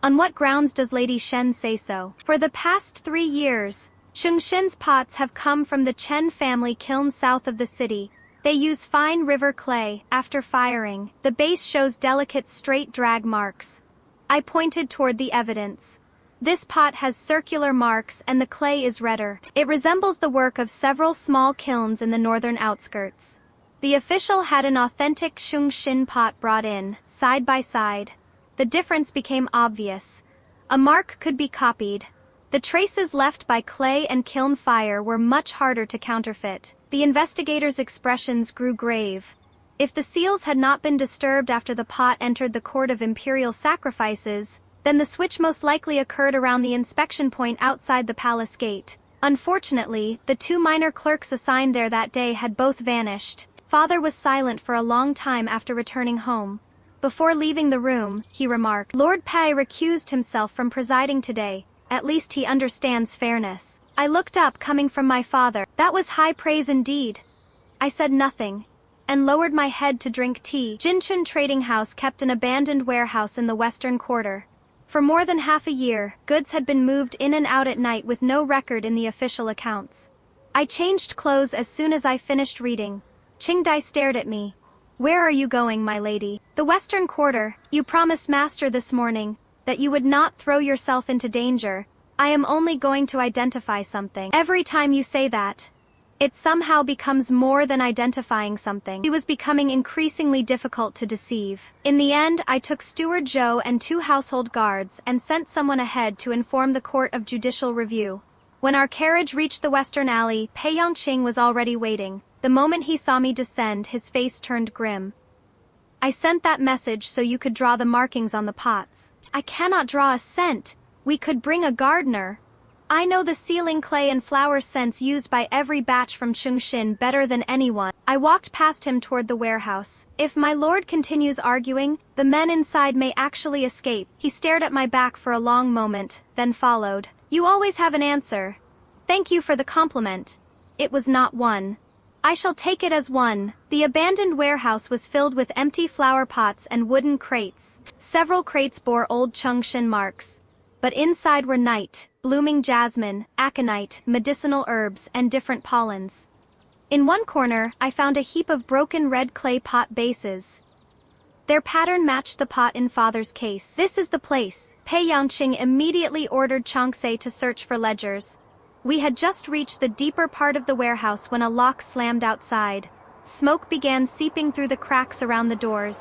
On what grounds does Lady Shen say so? For the past 3 years, Chungxin's pots have come from the Chen family kiln south of the city. They use fine river clay. After firing, the base shows delicate straight drag marks. I pointed toward the evidence. This pot has circular marks and the clay is redder. It resembles the work of several small kilns in the northern outskirts. The official had an authentic Chungxin pot brought in, side by side. The difference became obvious. A mark could be copied. The traces left by clay and kiln fire were much harder to counterfeit. The investigators' expressions grew grave. If the seals had not been disturbed after the pot entered the court of imperial sacrifices, then the switch most likely occurred around the inspection point outside the palace gate. Unfortunately, the 2 minor clerks assigned there that day had both vanished. Father was silent for a long time after returning home. Before leaving the room, he remarked, Lord Pei recused himself from presiding today. At least he understands fairness. I looked up, coming from my father. That was high praise indeed. I said nothing, and lowered my head to drink tea. Jinchen Trading House kept an abandoned warehouse in the western quarter. For more than half a year, goods had been moved in and out at night with no record in the official accounts. I changed clothes as soon as I finished reading. Qingdai stared at me. Where are you going, my lady? The western quarter. You promised master this morning that you would not throw yourself into danger. I am only going to identify something. Every time you say that, It somehow becomes more than identifying something. She was becoming increasingly difficult to deceive. In the end, I took Steward Joe and 2 household guards and sent someone ahead to inform the Court of Judicial Review. When our carriage reached the western alley, Pei Yongqing was already waiting. The moment he saw me descend, his face turned grim. I sent that message so you could draw the markings on the pots. I cannot draw a scent. We could bring a gardener. I know the ceiling clay and flower scents used by every batch from Chongqing better than anyone. I walked past him toward the warehouse. If my lord continues arguing, the men inside may actually escape. He stared at my back for a long moment, then followed. You always have an answer. Thank you for the compliment. It was not one. I shall take it as one. The abandoned warehouse was filled with empty flower pots and wooden crates. Several crates bore old Chongqing marks. But inside were night, blooming jasmine, aconite, medicinal herbs, and different pollens. In one corner, I found a heap of broken red clay pot bases. Their pattern matched the pot in father's case. This is the place. Pei Yongqing immediately ordered Chongqing to search for ledgers. We had just reached the deeper part of the warehouse when a lock slammed outside. Smoke began seeping through the cracks around the doors.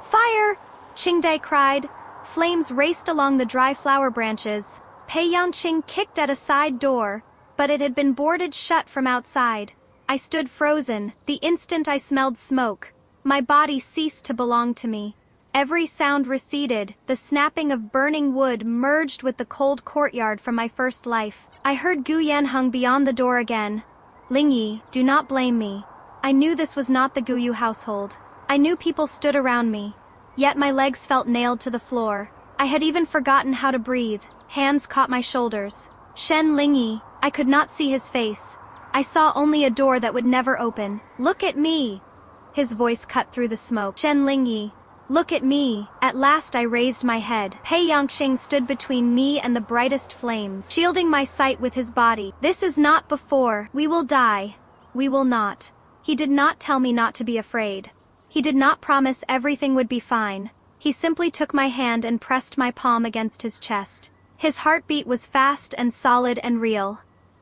Fire! Qingde cried. Flames raced along the dry flower branches. Pei Yongqing kicked at a side door, but it had been boarded shut from outside. I stood frozen. The instant I smelled smoke, my body ceased to belong to me. Every sound receded. The snapping of burning wood merged with the cold courtyard from my first life. I heard Gu Yanheng beyond the door again. Lingyi, do not blame me. I knew this was not the Guyu household. I knew people stood around me. Yet my legs felt nailed to the floor. I had even forgotten how to breathe. Hands caught my shoulders. Shen Lingyi, I could not see his face. I saw only a door that would never open. Look at me. His voice cut through the smoke. Shen Lingyi, look at me. At last I raised my head. Pei Yongqing stood between me and the brightest flames, shielding my sight with his body. This is not before. We will die. We will not. He did not tell me not to be afraid. He did not promise everything would be fine. He simply took my hand and pressed my palm against his chest. His heartbeat was fast and solid and real.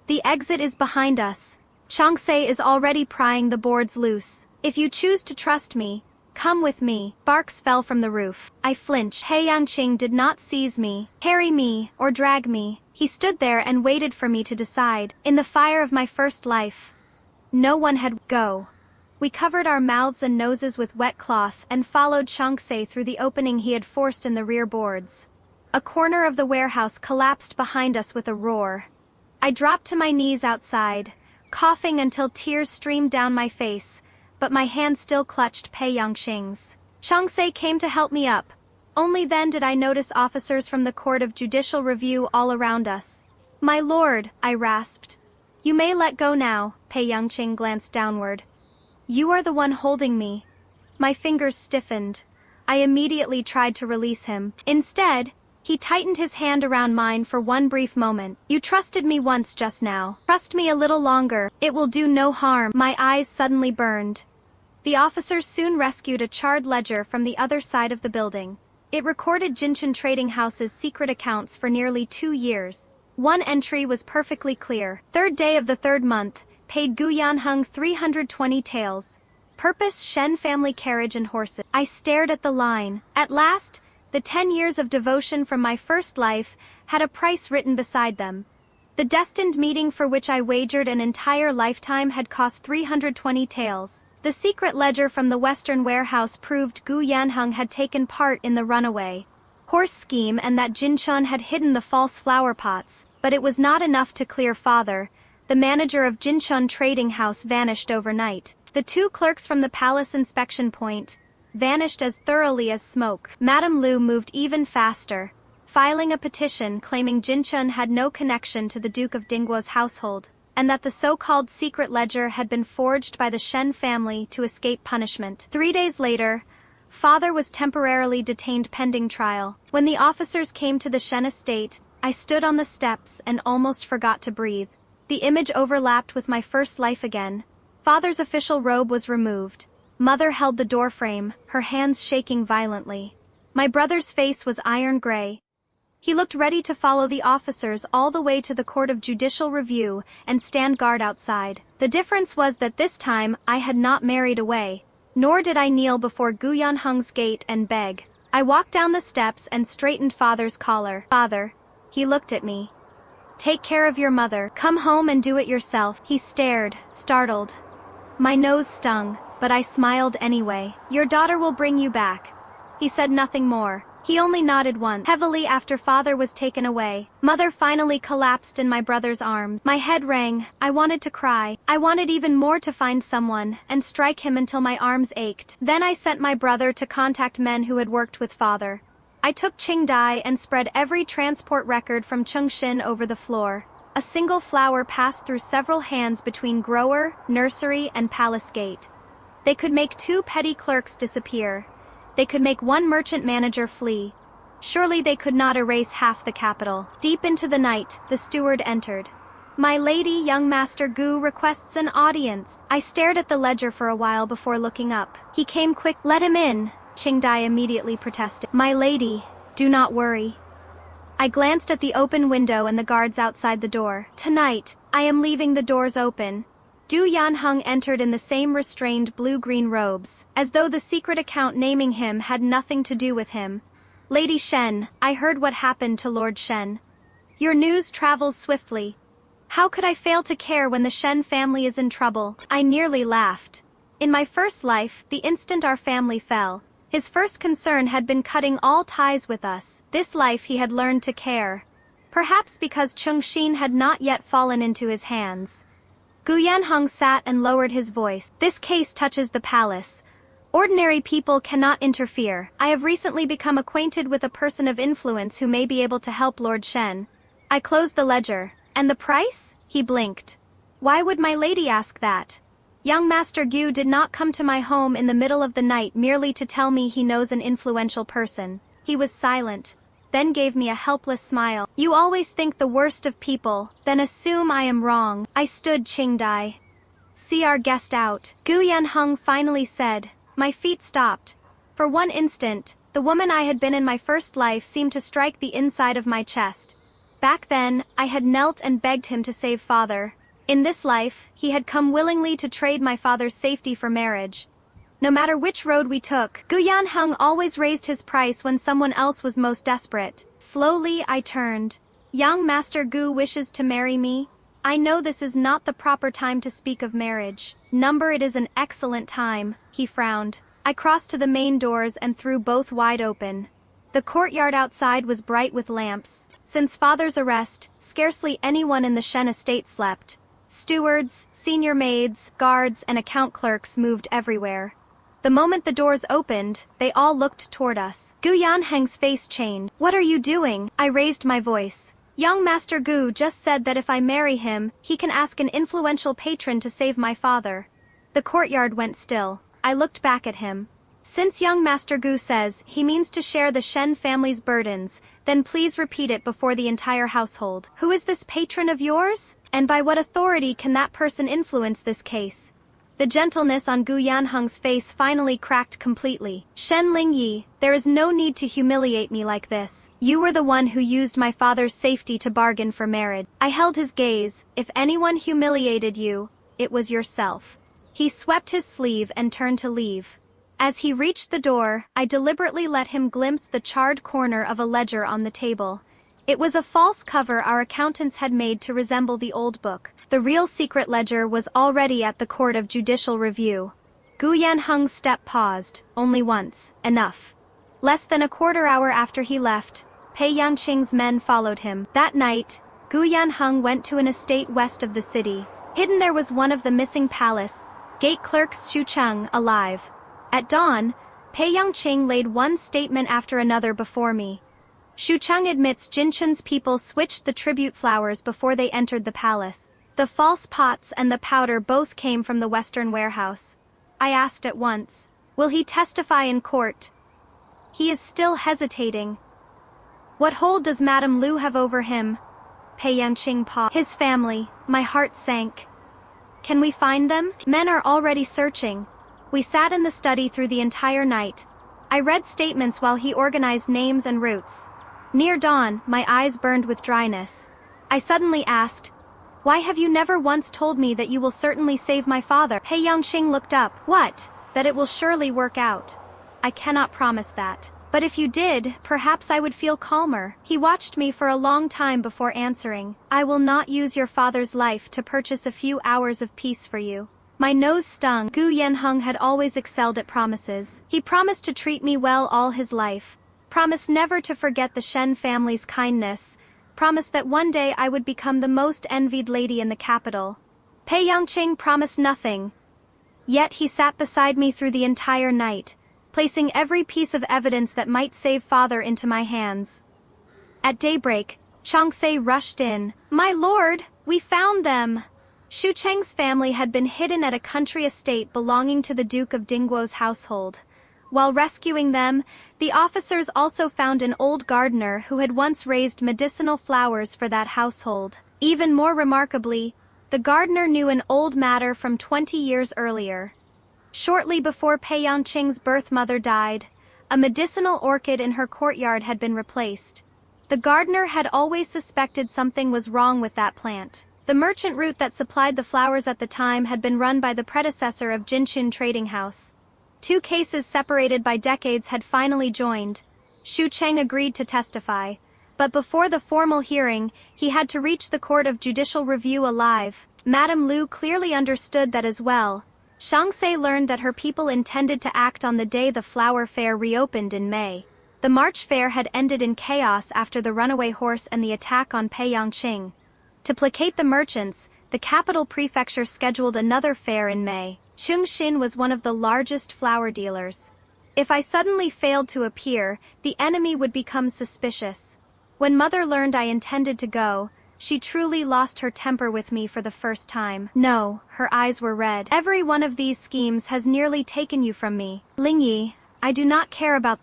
The exit is behind us. Chongqing is already prying the boards loose. If you choose to trust me, come with me. Sparks fell from the roof. I flinched. Pei Yongqing did not seize me, carry me, or drag me. He stood there and waited for me to decide. In the fire of my first life, no one had go. We covered our mouths and noses with wet cloth and followed Chongqing through the opening he had forced in the rear boards. A corner of the warehouse collapsed behind us with a roar. I dropped to my knees outside, coughing until tears streamed down my face, but my hand still clutched Pei Yongqing's. Chongqing came to help me up. Only then did I notice officers from the Court of Judicial Review all around us. My lord, I rasped. You may let go now. Pei Yongqing glanced downward. You are the one holding me. My fingers stiffened. I immediately tried to release him. Instead, he tightened his hand around mine for one brief moment. You trusted me once just now. Trust me a little longer. It will do no harm. My eyes suddenly burned. The officers soon rescued a charred ledger from the other side of the building. It recorded Jinchun Trading House's secret accounts for nearly 2 years. One entry was perfectly clear. 3rd day of the 3rd month. Paid Gu Yanheng 320 taels. Purpose Shen family carriage and horses. I stared at the line. At last, the 10 years of devotion from my first life had a price written beside them. The destined meeting for which I wagered an entire lifetime had cost 320 taels. The secret ledger from the western warehouse proved Gu Yanheng had taken part in the runaway horse scheme and that Jinchun had hidden the false flower pots, but it was not enough to clear father. The manager of Jinchun Trading House vanished overnight. The 2 clerks from the palace inspection point vanished as thoroughly as smoke. Madame Lu moved even faster, filing a petition claiming Jinchun had no connection to the Duke of Dingguo's household, and that the so-called secret ledger had been forged by the Shen family to escape punishment. 3 days later, father was temporarily detained pending trial. When the officers came to the Shen estate, I stood on the steps and almost forgot to breathe. The image overlapped with my first life again. Father's official robe was removed. Mother held the doorframe, her hands shaking violently. My brother's face was iron gray. He looked ready to follow the officers all the way to the Court of Judicial Review and stand guard outside. The difference was that this time I had not married away, nor did I kneel before Gu Yanheng's gate and beg. I walked down the steps and straightened father's collar. Father. He looked at me. Take care of your mother. Come home and do it yourself. He stared, startled. My nose stung, but I smiled anyway. Your daughter will bring you back. He said nothing more. He only nodded once. Heavily after father was taken away, mother finally collapsed in my brother's arms. My head rang. I wanted to cry. I wanted even more to find someone and strike him until my arms ached. Then I sent my brother to contact men who had worked with father. I took Qingdai and spread every transport record from Chengxin over the floor. A single flower passed through several hands between grower, nursery, and palace gate. They could make 2 petty clerks disappear. They could make 1 merchant manager flee. Surely they could not erase half the capital. Deep into the night, the steward entered. My lady, young Master Gu requests an audience. I stared at the ledger for a while before looking up. He came quick. Let him in, Qingdai immediately protested. My lady, do not worry. I glanced at the open window and the guards outside the door. Tonight, I am leaving the doors open. Du Yanheng entered in the same restrained blue-green robes, as though the secret account naming him had nothing to do with him. Lady Shen, I heard what happened to Lord Shen. Your news travels swiftly. How could I fail to care when the Shen family is in trouble? I nearly laughed. In my first life, the instant our family fell, his first concern had been cutting all ties with us. This life he had learned to care. Perhaps because Chengxin had not yet fallen into his hands. Gu Yanheng sat and lowered his voice. This case touches the palace. Ordinary people cannot interfere. I have recently become acquainted with a person of influence who may be able to help Lord Shen. I closed the ledger. And the price? He blinked. Why would my lady ask that? Young Master Gu did not come to my home in the middle of the night merely to tell me he knows an influential person. He was silent, then gave me a helpless smile. You always think the worst of people, then assume I am wrong. I stood Qingdai. See our guest out. Gu Yanheng finally said. My feet stopped. For one instant, the woman I had been in my first life seemed to strike the inside of my chest. Back then, I had knelt and begged him to save father. In this life, he had come willingly to trade my father's safety for marriage. No matter which road we took, Gu Yanheng always raised his price when someone else was most desperate. Slowly, I turned. Young Master Gu wishes to marry me. I know this is not the proper time to speak of marriage. It is an excellent time, he frowned. I crossed to the main doors and threw both wide open. The courtyard outside was bright with lamps. Since father's arrest, scarcely anyone in the Shen estate slept. Stewards, senior maids, guards, and account clerks moved everywhere. The moment the doors opened, they all looked toward us. Gu Yanheng's face changed. What are you doing? I raised my voice. Young Master Gu just said that if I marry him, he can ask an influential patron to save my father. The courtyard went still. I looked back at him. Since young Master Gu says he means to share the Shen family's burdens, then please repeat it before the entire household. Who is this patron of yours? And by what authority can that person influence this case? The gentleness on Gu Yanheng's face finally cracked completely. Shen Lingyi, there is no need to humiliate me like this. You were the one who used my father's safety to bargain for marriage. I held his gaze. If anyone humiliated you, it was yourself. He swept his sleeve and turned to leave. As he reached the door, I deliberately let him glimpse the charred corner of a ledger on the table. It was a false cover our accountants had made to resemble the old book. The real secret ledger was already at the Court of Judicial Review. Gu Yanheng's step paused, only once, enough. Less than a quarter hour after he left, Pei Yangqing's men followed him. That night, Gu Yanheng went to an estate west of the city. Hidden there was one of the missing palace, gate clerk Xu Cheng, alive. At dawn, Pei Yangqing laid one statement after another before me. Xu Cheng admits Jinchun's people switched the tribute flowers before they entered the palace. The false pots and the powder both came from the western warehouse. I asked at once, will he testify in court? He is still hesitating. What hold does Madame Lu have over him? Pei Yangqing paused. His family, my heart sank. Can we find them? Men are already searching. We sat in the study through the entire night. I read statements while he organized names and routes. Near dawn, my eyes burned with dryness. I suddenly asked, "Why have you never once told me that you will certainly save my father?" Pei Yangqing looked up. "What? That it will surely work out. I cannot promise that. But if you did, perhaps I would feel calmer." He watched me for a long time before answering. "I will not use your father's life to purchase a few hours of peace for you." My nose stung. Gu Yanheng had always excelled at promises. He promised to treat me well all his life, promised never to forget the Shen family's kindness, promised that one day I would become the most envied lady in the capital. Pei Yangqing promised nothing. Yet he sat beside me through the entire night, placing every piece of evidence that might save father into my hands. At daybreak, Changsei rushed in. "My lord, we found them!" Xu Cheng's family had been hidden at a country estate belonging to the Duke of Dingguo's household. While rescuing them, the officers also found an old gardener who had once raised medicinal flowers for that household. Even more remarkably, the gardener knew an old matter from 20 years earlier. Shortly before Pei Yangqing's birth mother died, a medicinal orchid in her courtyard had been replaced. The gardener had always suspected something was wrong with that plant. The merchant route that supplied the flowers at the time had been run by the predecessor of Jinchun Trading House. Two cases separated by decades had finally joined. Xu Cheng agreed to testify, but before the formal hearing, he had to reach the Court of Judicial Review alive. Madame Lu clearly understood that as well. Shangsei learned that her people intended to act on the day the flower fair reopened in May. The March fair had ended in chaos after the runaway horse and the attack on Pei Yangqing. To placate the merchants, the capital prefecture scheduled another fair in May. Chungxin was one of the largest flower dealers. If I suddenly failed to appear, the enemy would become suspicious. When mother learned I intended to go, she truly lost her temper with me for the first time. No, her eyes were red. "Every one of these schemes has nearly taken you from me. Lingyi, I do not care about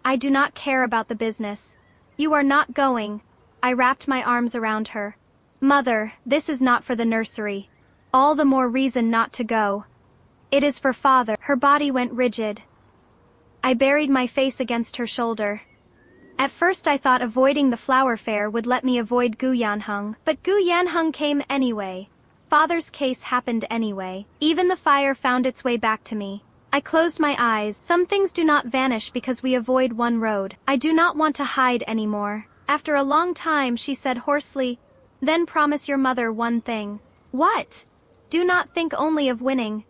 the business. You are not going." I wrapped my arms around her. "Mother, this is not for the nursery. All the more reason not to go. It is for father." Her body went rigid. I buried my face against her shoulder. At first I thought avoiding the flower fair would let me avoid Gu Yanheng, but Gu Yanheng came anyway. Father's case happened anyway. Even the fire found its way back to me. I closed my eyes. Some things do not vanish because we avoid one road. I do not want to hide anymore. After a long time she said hoarsely, "Then promise your mother one thing." "What?" "Do not think only of winning."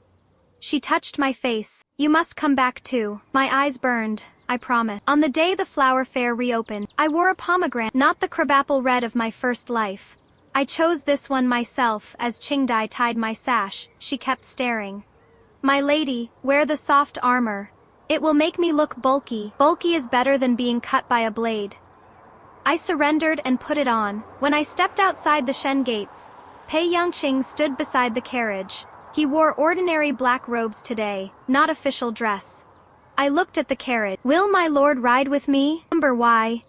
She touched my face. "You must come back too." My eyes burned. I promise. On the day the flower fair reopened, I wore a pomegranate, not the crabapple red of my first life. I chose this one myself as Qingdai tied my sash. She kept staring. "My lady, wear the soft armor. It will make me look bulky. Bulky is better than being cut by a blade." I surrendered and put it on. When I stepped outside the Shen gates, Pei Yangqing stood beside the carriage. He wore ordinary black robes today, not official dress. I looked at the carriage. "Will my lord ride with me?" "Remember why.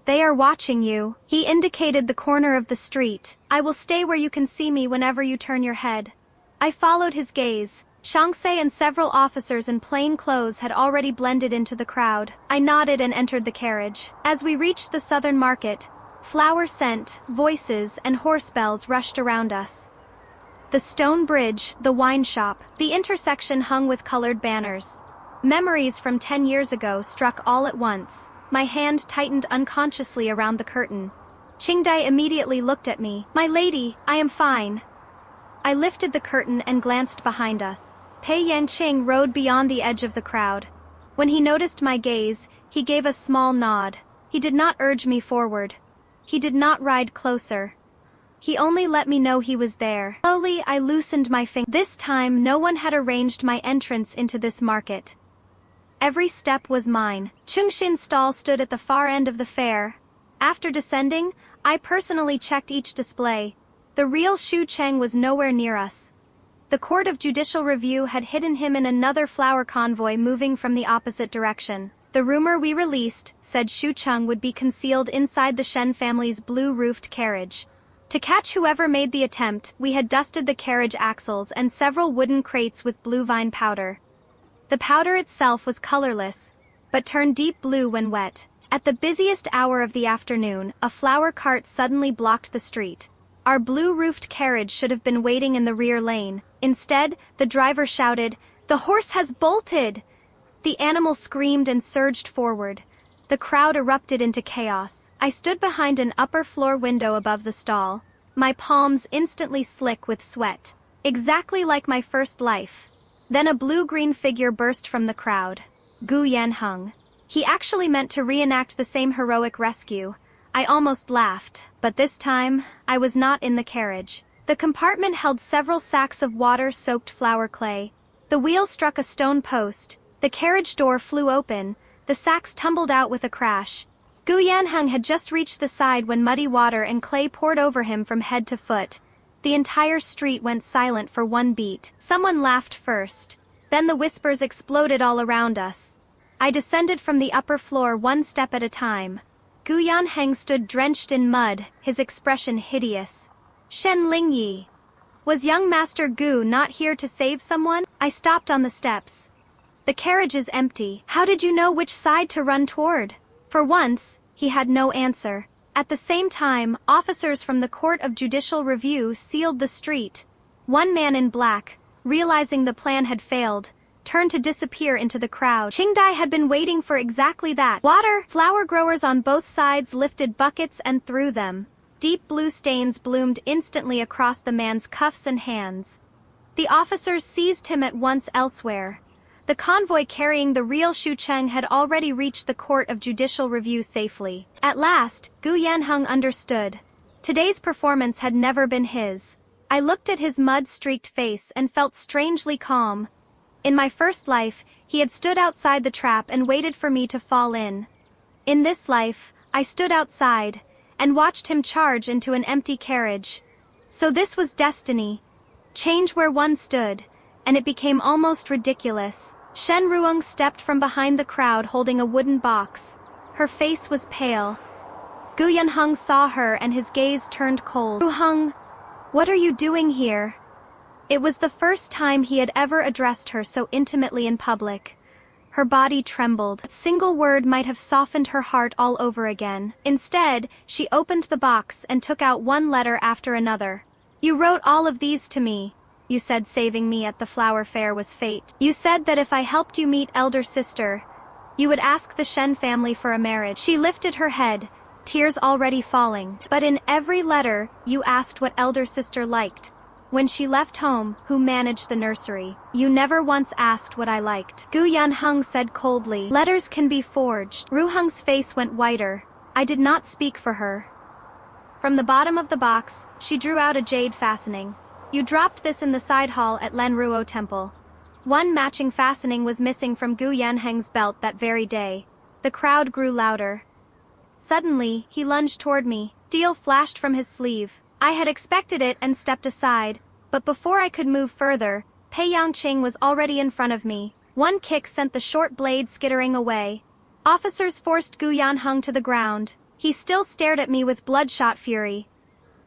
They are watching you." He indicated the corner of the street. "I will stay where you can see me whenever you turn your head." I followed his gaze. Shangsei and several officers in plain clothes had already blended into the crowd. I nodded and entered the carriage. As we reached the southern market, flower scent, voices, and horse bells rushed around us. The stone bridge, the wine shop, the intersection hung with colored banners. Memories from 10 years ago struck all at once. My hand tightened unconsciously around the curtain. Qingdai immediately looked at me. "My lady, I am fine." I lifted the curtain and glanced behind us. Pei Yangqing rode beyond the edge of the crowd. When he noticed my gaze, he gave a small nod. He did not urge me forward. He did not ride closer. He only let me know he was there. Slowly, I loosened my fingers. This time, no one had arranged my entrance into this market. Every step was mine. Chungxin's stall stood at the far end of the fair. After descending, I personally checked each display. The real Xu Cheng was nowhere near us. The Court of Judicial Review had hidden him in another flower convoy moving from the opposite direction. The rumor we released said Xu Cheng would be concealed inside the Shen family's blue-roofed carriage. To catch whoever made the attempt, we had dusted the carriage axles and several wooden crates with blue vine powder. The powder itself was colorless, but turned deep blue when wet. At the busiest hour of the afternoon, a flower cart suddenly blocked the street. Our blue-roofed carriage should have been waiting in the rear lane. Instead, the driver shouted, "The horse has bolted!" The animal screamed and surged forward. The crowd erupted into chaos. I stood behind an upper-floor window above the stall, my palms instantly slick with sweat. Exactly like my first life. Then a blue-green figure burst from the crowd. Gu Yanheng. He actually meant to reenact the same heroic rescue. I almost laughed, but this time, I was not in the carriage. The compartment held several sacks of water-soaked flower clay. The wheel struck a stone post. The carriage door flew open. The sacks tumbled out with a crash. Gu Yanheng had just reached the side when muddy water and clay poured over him from head to foot. The entire street went silent for one beat. Someone laughed first. Then the whispers exploded all around us. I descended from the upper floor one step at a time. Gu Yanheng stood drenched in mud, his expression hideous. Shen Lingyi. Was young Master Gu not here to save someone? I stopped on the steps. The carriage is empty. How did you know which side to run toward? For once, he had no answer. At the same time, officers from the Court of Judicial Review sealed the street. One man in black, realizing the plan had failed, turned to disappear into the crowd. Qingdai had been waiting for exactly that. Water! Flower growers on both sides lifted buckets and threw them. Deep blue stains bloomed instantly across the man's cuffs and hands. The officers seized him at once elsewhere. The convoy carrying the real Xu Cheng had already reached the Court of Judicial Review safely. At last, Gu Yanheng understood. Today's performance had never been his. I looked at his mud-streaked face and felt strangely calm. In my first life, he had stood outside the trap and waited for me to fall in. In this life, I stood outside and watched him charge into an empty carriage. So this was destiny. Change where one stood, and it became almost ridiculous. Shen Ruong stepped from behind the crowd holding a wooden box. Her face was pale. Gu Yanheng saw her and his gaze turned cold. Ruheng, what are you doing here? It was the first time he had ever addressed her so intimately in public. Her body trembled. A single word might have softened her heart all over again. Instead, she opened the box and took out one letter after another. You wrote all of these to me. You said saving me at the flower fair was fate. You said that if I helped you meet elder sister, you would ask the Shen family for a marriage. She lifted her head, tears already falling. But in every letter, you asked what elder sister liked. When she left home, who managed the nursery. You never once asked what I liked. Gu Yanheng said coldly, letters can be forged. Ruheng's face went whiter. I did not speak for her. From the bottom of the box, she drew out a jade fastening. You dropped this in the side hall at Lenruo Temple. One matching fastening was missing from Gu Yanheng's belt that very day. The crowd grew louder. Suddenly, he lunged toward me. Steel flashed from his sleeve. I had expected it and stepped aside, but before I could move further, Pei Yangqing was already in front of me. One kick sent the short blade skittering away. Officers forced Gu Yanheng to the ground. He still stared at me with bloodshot fury.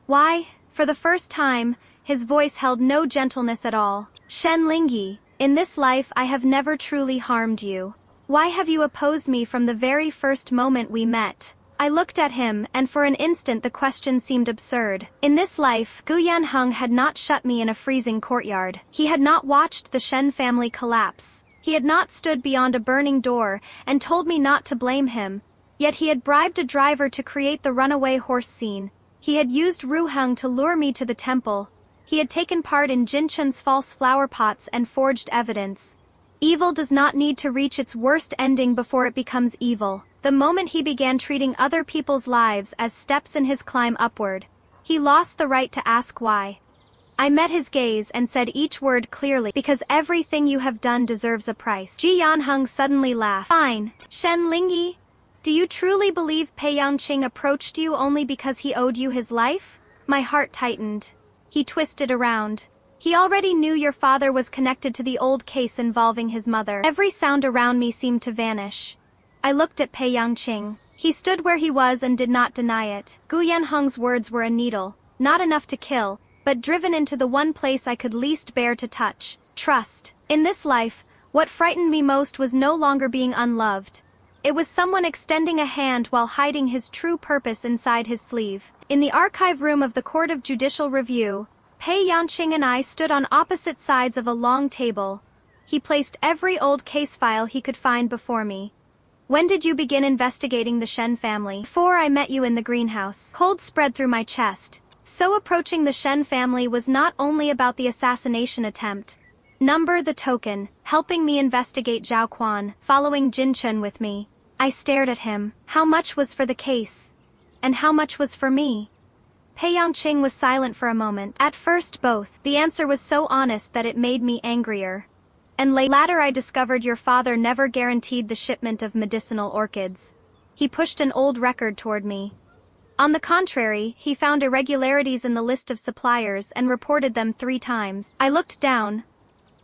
Why? For the first time, his voice held no gentleness at all. Shen Lingyi, in this life I have never truly harmed you. Why have you opposed me from the very first moment we met? I looked at him, and for an instant the question seemed absurd. In this life, Gu Yanheng had not shut me in a freezing courtyard. He had not watched the Shen family collapse. He had not stood beyond a burning door and told me not to blame him. Yet he had bribed a driver to create the runaway horse scene. He had used Ruheng to lure me to the temple. He had taken part in Jinchun's false flower pots and forged evidence. Evil does not need to reach its worst ending before it becomes evil. The moment he began treating other people's lives as steps in his climb upward, he lost the right to ask why. I met his gaze and said each word clearly, because everything you have done deserves a price. Ji Yanheng suddenly laughed. Fine, Shen Lingyi. Do you truly believe Pei Yangqing approached you only because he owed you his life? My heart tightened. He twisted around. He already knew your father was connected to the old case involving his mother. Every sound around me seemed to vanish. I looked at Pei Yangqing. He stood where he was and did not deny it. Gu Yanheng's words were a needle, not enough to kill, but driven into the one place I could least bear to touch. Trust. In this life, what frightened me most was no longer being unloved. It was someone extending a hand while hiding his true purpose inside his sleeve. In the archive room of the Court of Judicial Review, Pei Yanqing and I stood on opposite sides of a long table. He placed every old case file he could find before me. When did you begin investigating the Shen family? Before I met you in the greenhouse. Cold spread through my chest. So approaching the Shen family was not only about the assassination attempt. Number the token, helping me investigate Zhao Quan, following Jin Chen with me. I stared at him. How much was for the case? And how much was for me? Pei Yanqing was silent for a moment. At first both. The answer was so honest that it made me angrier. And later I discovered your father never guaranteed the shipment of medicinal orchids. He pushed an old record toward me. On the contrary, he found irregularities in the list of suppliers and reported them 3 times. I looked down.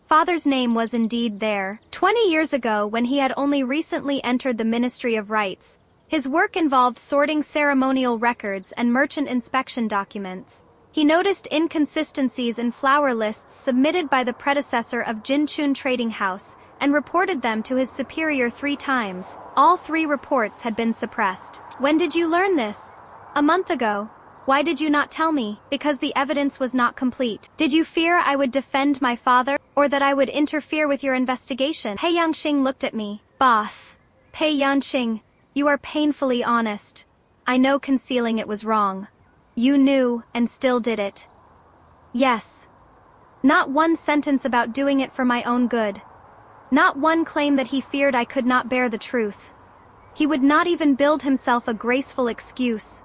Father's name was indeed there. 20 years ago, when he had only recently entered the Ministry of Rights, his work involved sorting ceremonial records and merchant inspection documents. He noticed inconsistencies in flower lists submitted by the predecessor of Jinchun Trading House and reported them to his superior 3 times. All 3 reports had been suppressed. When did you learn this? A month ago. Why did you not tell me? Because the evidence was not complete. Did you fear I would defend my father, or that I would interfere with your investigation? Pei Yanqing looked at me. Both. Pei Yanqing, you are painfully honest. I know concealing it was wrong. You knew, and still did it. Yes. Not one sentence about doing it for my own good. Not one claim that he feared I could not bear the truth. He would not even build himself a graceful excuse.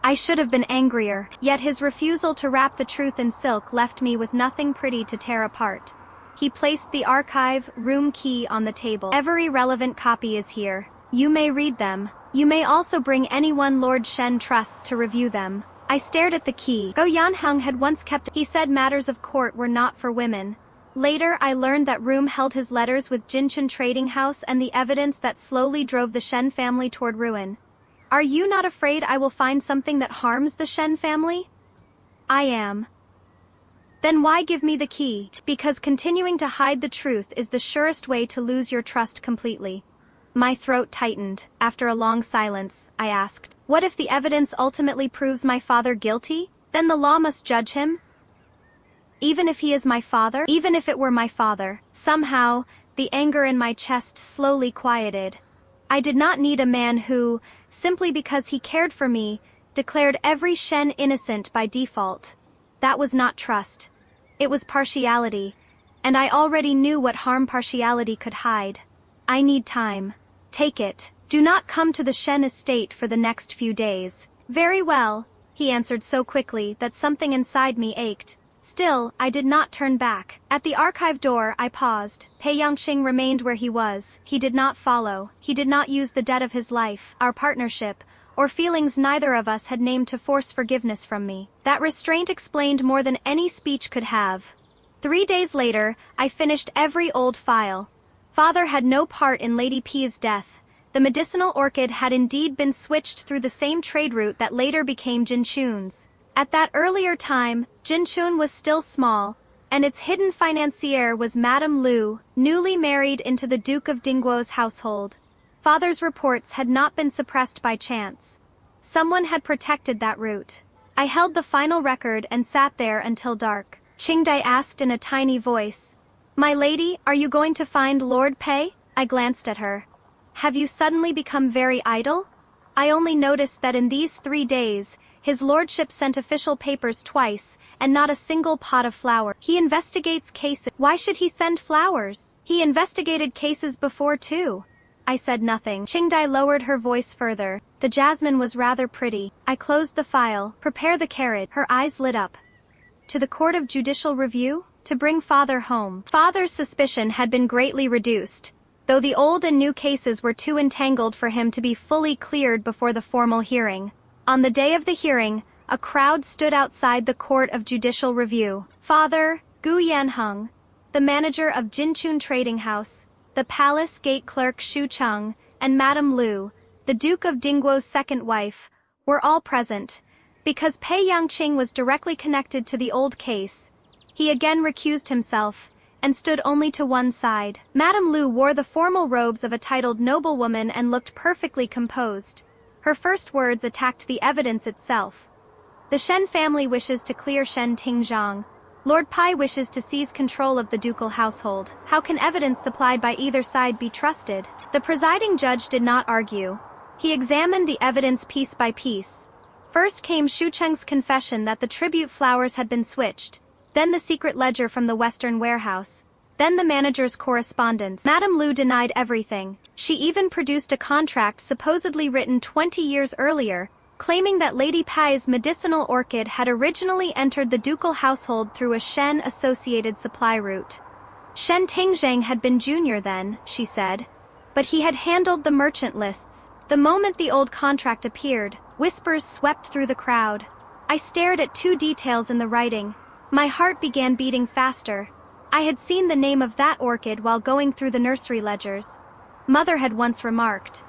I should have been angrier, yet his refusal to wrap the truth in silk left me with nothing pretty to tear apart. He placed the archive room key on the table. Every relevant copy is here. You may read them. You may also bring anyone Lord Shen trusts to review them. I stared at the key. Go Yanheng had once kept. He said matters of court were not for women. Later I learned that room held his letters with Jinchun Trading House and the evidence that slowly drove the Shen family toward ruin. Are you not afraid I will find something that harms the Shen family? I am. Then why give me the key? Because continuing to hide the truth is the surest way to lose your trust completely. My throat tightened. After a long silence, I asked, what if the evidence ultimately proves my father guilty? Then the law must judge him? Even if he is my father? Even if it were my father. Somehow, the anger in my chest slowly quieted. I did not need a man who, simply because he cared for me, declared every Shen innocent by default. That was not trust. It was partiality, and I already knew what harm partiality could hide. I need time. Take it. Do not come to the Shen estate for the next few days. Very well, he answered so quickly that something inside me ached. Still, I did not turn back. At the archive door, I paused. Pei Yanqing remained where he was. He did not follow. He did not use the debt of his life, our partnership, or feelings neither of us had named to force forgiveness from me. That restraint explained more than any speech could have. 3 days later, I finished every old file. Father had no part in Lady P's death. The medicinal orchid had indeed been switched through the same trade route that later became Jinchun's. At that earlier time, Jinchun was still small, and its hidden financier was Madame Lu, newly married into the Duke of Dingguo's household. Father's reports had not been suppressed by chance. Someone had protected that route. I held the final record and sat there until dark. Qingdai asked in a tiny voice, "My lady, are you going to find Lord Pei?" I glanced at her. "Have you suddenly become very idle?" I only noticed that in these 3 days, his lordship sent official papers twice, and not a single pot of flower. He investigates cases. Why should he send flowers? He investigated cases before too. I said nothing. Qingdai lowered her voice further. The jasmine was rather pretty. I closed the file. Prepare the carriage. Her eyes lit up. To the Court of Judicial Review? To bring father home. Father's suspicion had been greatly reduced, though the old and new cases were too entangled for him to be fully cleared before the formal hearing. On the day of the hearing, a crowd stood outside the Court of Judicial Review. Father, Gu Yanheng, the manager of Jinchun Trading House, the palace gate clerk Xu Cheng, and Madame Lu, the Duke of Dingguo's second wife, were all present. Because Pei Yanqing was directly connected to the old case, he again recused himself, and stood only to one side. Madame Lu wore the formal robes of a titled noblewoman and looked perfectly composed. Her first words attacked the evidence itself. The Shen family wishes to clear Shen Tingzhang. Lord Pai wishes to seize control of the ducal household. How can evidence supplied by either side be trusted? The presiding judge did not argue. He examined the evidence piece by piece. First came Shu Cheng's confession that the tribute flowers had been switched, then the secret ledger from the Western warehouse, then the manager's correspondence. Madame Lu denied everything. She even produced a contract supposedly written 20 years earlier, claiming that Lady Pai's medicinal orchid had originally entered the ducal household through a Shen-associated supply route. Shen Tingzhang had been junior then, she said, but he had handled the merchant lists. The moment the old contract appeared, whispers swept through the crowd. I stared at two details in the writing. My heart began beating faster. I had seen the name of that orchid while going through the nursery ledgers. Mother had once remarked.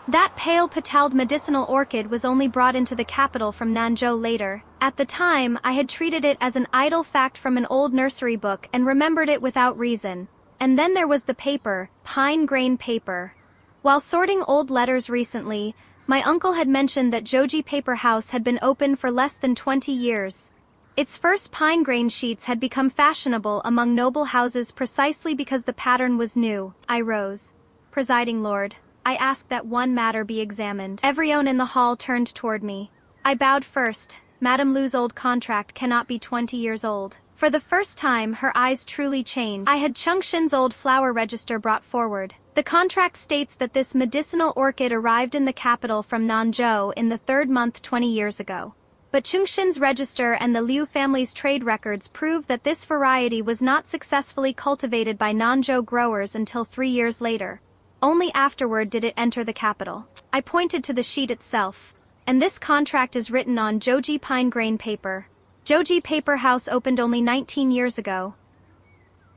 That pale petaled medicinal orchid was only brought into the capital from Nanzhou later. At the time, I had treated it as an idle fact from an old nursery book and remembered it without reason. And then there was the paper, pine grain paper. While sorting old letters recently, my uncle had mentioned that Joji Paper House had been open for less than 20 years. Its first pine grain sheets had become fashionable among noble houses precisely because the pattern was new. I rose. Presiding Lord, I ask that one matter be examined. Everyone in the hall turned toward me. I bowed first. Madame Lu's old contract cannot be 20 years old. For the first time, her eyes truly changed. I had Chengxin's old flower register brought forward. The contract states that this medicinal orchid arrived in the capital from Nanzhou in the third month 20 years ago. But Chengxin's register and the Liu family's trade records prove that this variety was not successfully cultivated by Nanzhou growers until 3 years later. Only afterward did it enter the capital. I pointed to the sheet itself. And this contract is written on Joji pine grain paper. Joji Paper House opened only 19 years ago.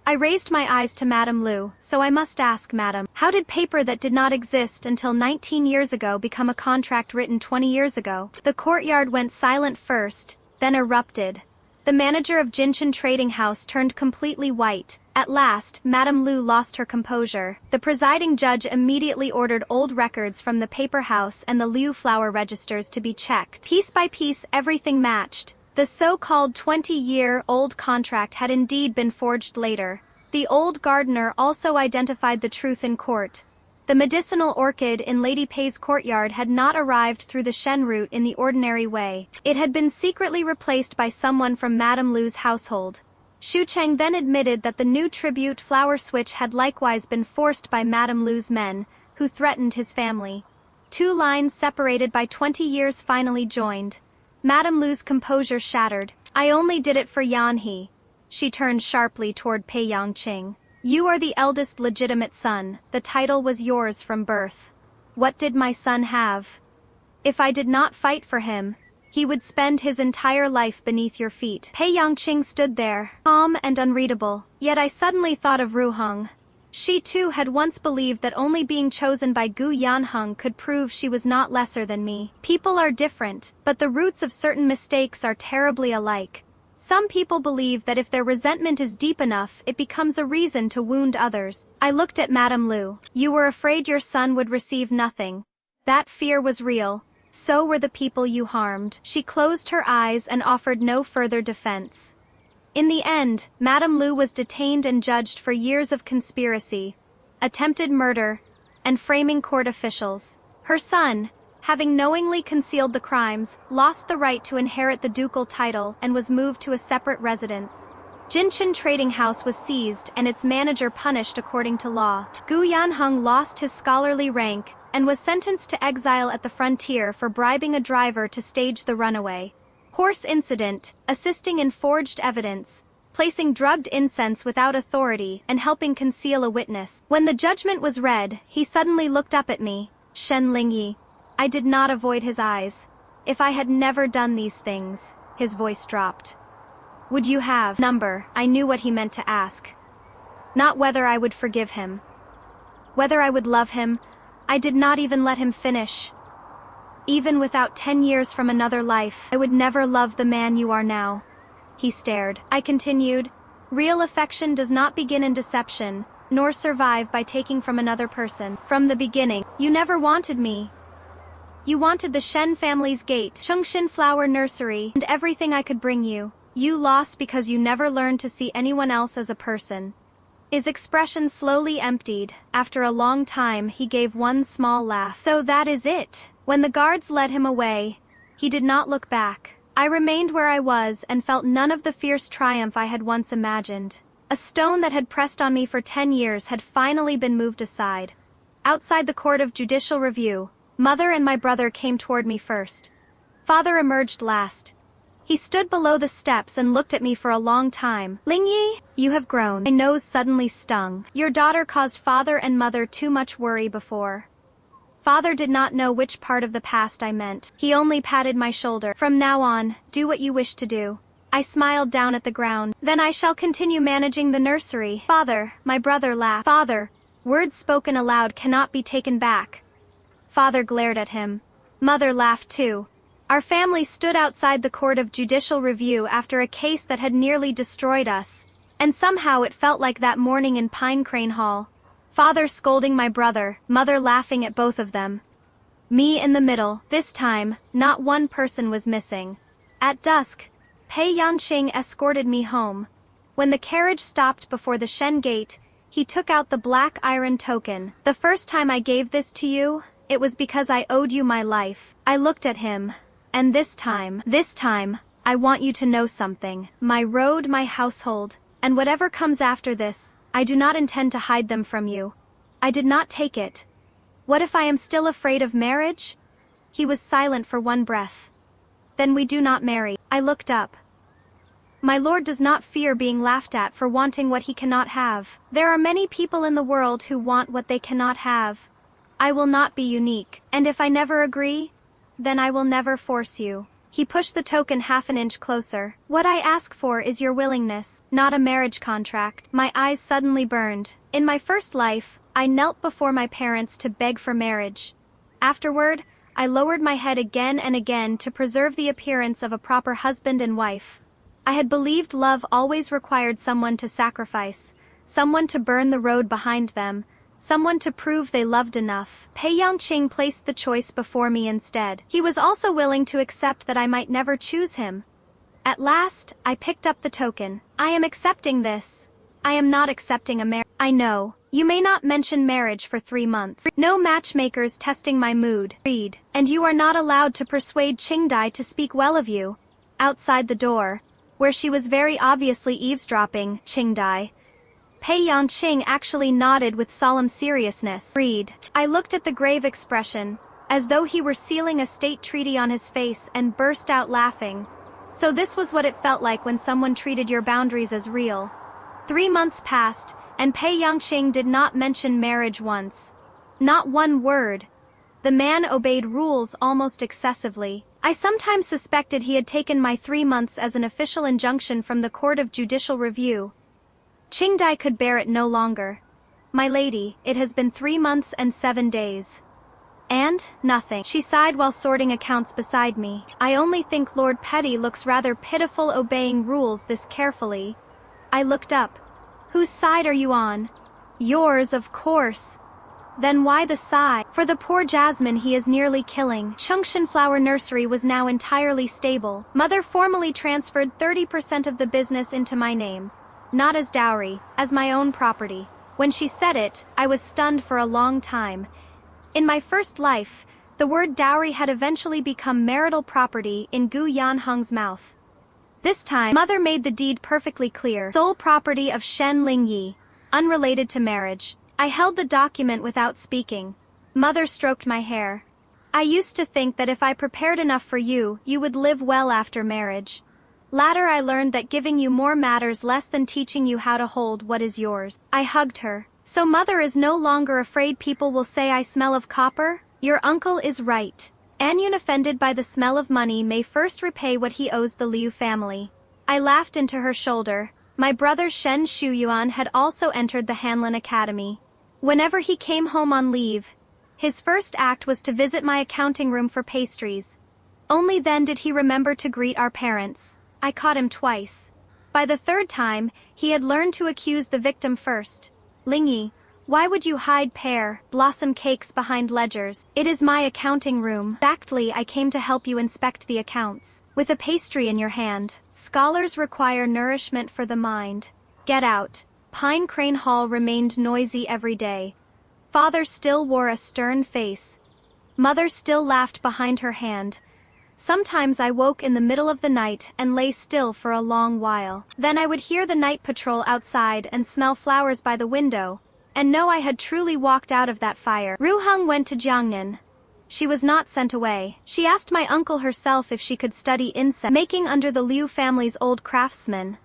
I raised my eyes to Madame Lu, so I must ask, Madam, how did paper that did not exist until 19 years ago become a contract written 20 years ago? The courtyard went silent first, then erupted. The manager of Jinshan Trading House turned completely white. At last, Madame Lu lost her composure. The presiding judge immediately ordered old records from the paper house and the Liu flower registers to be checked. Piece by piece, everything matched. The so-called 20-year-old contract had indeed been forged later. The old gardener also identified the truth in court. The medicinal orchid in Lady Pei's courtyard had not arrived through the Shen route in the ordinary way. It had been secretly replaced by someone from Madame Lu's household. Xu Cheng then admitted that the new tribute flower switch had likewise been forced by Madame Lu's men, who threatened his family. Two lines separated by 20 years finally joined. Madame Lu's composure shattered. I only did it for Yan He. She turned sharply toward Pei Yangqing. You are the eldest legitimate son. The title was yours from birth. What did my son have? If I did not fight for him, he would spend his entire life beneath your feet. Pei Yangqing stood there, calm and unreadable. Yet I suddenly thought of Ru Heng. She too had once believed that only being chosen by Gu Yanheng could prove she was not lesser than me. People are different, but the roots of certain mistakes are terribly alike. Some people believe that if their resentment is deep enough, it becomes a reason to wound others. I looked at Madame Lu. You were afraid your son would receive nothing. That fear was real. So were the people you harmed. She closed her eyes and offered no further defense. In the end, Madame Lu was detained and judged for years of conspiracy, attempted murder, and framing court officials. Her son, having knowingly concealed the crimes, lost the right to inherit the ducal title and was moved to a separate residence. Jinshan Trading House was seized and its manager punished according to law. Gu Yanheng lost his scholarly rank and was sentenced to exile at the frontier for bribing a driver to stage the runaway. Horse incident, assisting in forged evidence, placing drugged incense without authority, and helping conceal a witness. When the judgment was read, he suddenly looked up at me. Shen Lingyi. I did not avoid his eyes. If I had never done these things, his voice dropped. Would you have number? I knew what he meant to ask. Not whether I would forgive him. Whether I would love him. I did not even let him finish. Even without 10 years from another life, I would never love the man you are now. He stared. I continued, Real affection does not begin in deception, nor survive by taking from another person. From the beginning, you never wanted me. You wanted the Shen family's gate, Chengxin flower nursery, and everything I could bring you. You lost because you never learned to see anyone else as a person. His expression slowly emptied. After a long time, he gave one small laugh. So that is it. When the guards led him away, he did not look back. I remained where I was and felt none of the fierce triumph I had once imagined. A stone that had pressed on me for 10 years had finally been moved aside. Outside the court of judicial review, Mother and my brother came toward me first. Father emerged last. He stood below the steps and looked at me for a long time. Lingyi, you have grown. My nose suddenly stung. Your daughter caused father and mother too much worry before. Father did not know which part of the past I meant. He only patted my shoulder. From now on, do what you wish to do. I smiled down at the ground. Then I shall continue managing the nursery. Father, my brother laughed. Father, words spoken aloud cannot be taken back. Father glared at him. Mother laughed too. Our family stood outside the court of judicial review after a case that had nearly destroyed us, and somehow it felt like that morning in Pinecrane Hall. Father scolding my brother, mother laughing at both of them. Me in the middle. This time, not one person was missing. At dusk, Pei Yangqing escorted me home. When the carriage stopped before the Shen gate, he took out the black iron token. The first time I gave this to you, it was because I owed you my life. I looked at him. And this time, I want you to know something. My road, my household, and whatever comes after this, I do not intend to hide them from you. I did not take it. What if I am still afraid of marriage? He was silent for one breath. Then we do not marry. I looked up. My lord does not fear being laughed at for wanting what he cannot have. There are many people in the world who want what they cannot have. I will not be unique, and if I never agree, then I will never force you. He pushed the token half an inch closer. What I ask for is your willingness, not a marriage contract. My eyes suddenly burned. In my first life, I knelt before my parents to beg for marriage. Afterward, I lowered my head again and again to preserve the appearance of a proper husband and wife. I had believed love always required someone to sacrifice, someone to burn the road behind them, someone to prove they loved enough. Pei Yangqing placed the choice before me instead. He was also willing to accept that I might never choose him. At last, I picked up the token. I am accepting this. I am not accepting a marriage. I know. You may not mention marriage for 3 months. No matchmakers testing my mood. Read. And you are not allowed to persuade Qingdai to speak well of you. Outside the door, where she was very obviously eavesdropping, Qingdai, Pei Yangqing actually nodded with solemn seriousness. Read. I looked at the grave expression, as though he were sealing a state treaty on his face, and burst out laughing. So this was what it felt like when someone treated your boundaries as real. 3 months passed, and Pei Yangqing did not mention marriage once. Not one word. The man obeyed rules almost excessively. I sometimes suspected he had taken my 3 months as an official injunction from the Court of Judicial Review. Qingdai could bear it no longer. My lady, it has been 3 months and 7 days. And, nothing. She sighed while sorting accounts beside me. I only think Lord Petty looks rather pitiful obeying rules this carefully. I looked up. Whose side are you on? Yours, of course. Then why the sigh? For the poor Jasmine he is nearly killing. Chengxin Flower Nursery was now entirely stable. Mother formally transferred 30% of the business into my name. Not as dowry, as my own property. When she said it, I was stunned for a long time. In my first life, the word dowry had eventually become marital property in Gu Yanheng's mouth. This time, Mother made the deed perfectly clear. Sole property of Shen Lingyi, unrelated to marriage. I held the document without speaking. Mother stroked my hair. I used to think that if I prepared enough for you, you would live well after marriage. Later I learned that giving you more matters less than teaching you how to hold what is yours. I hugged her. So Mother is no longer afraid people will say I smell of copper? Your uncle is right. Anyone offended by the smell of money may first repay what he owes the Liu family. I laughed into her shoulder. My brother Shen Shuyuan had also entered the Hanlin Academy. Whenever he came home on leave, his first act was to visit my accounting room for pastries. Only then did he remember to greet our parents. I caught him twice. By the third time, he had learned to accuse the victim first. Lingyi, why would you hide pear, blossom cakes behind ledgers? It is my accounting room. Exactly, I came to help you inspect the accounts. With a pastry in your hand. Scholars require nourishment for the mind. Get out. Pine Crane Hall remained noisy every day. Father still wore a stern face. Mother still laughed behind her hand. Sometimes I woke in the middle of the night and lay still for a long while. Then I would hear the night patrol outside and smell flowers by the window, and know I had truly walked out of that fire. Ruheng went to Jiangnan. She was not sent away. She asked my uncle herself if she could study incense making under the Liu family's old craftsman.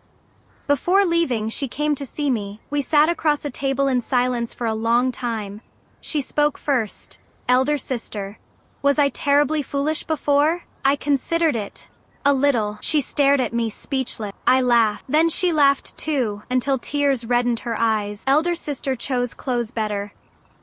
Before leaving, she came to see me. We sat across a table in silence for a long time. She spoke first. Elder sister. Was I terribly foolish before? I considered it. A little. She stared at me speechless. I laughed. Then she laughed too, until tears reddened her eyes. Elder sister chose clothes better.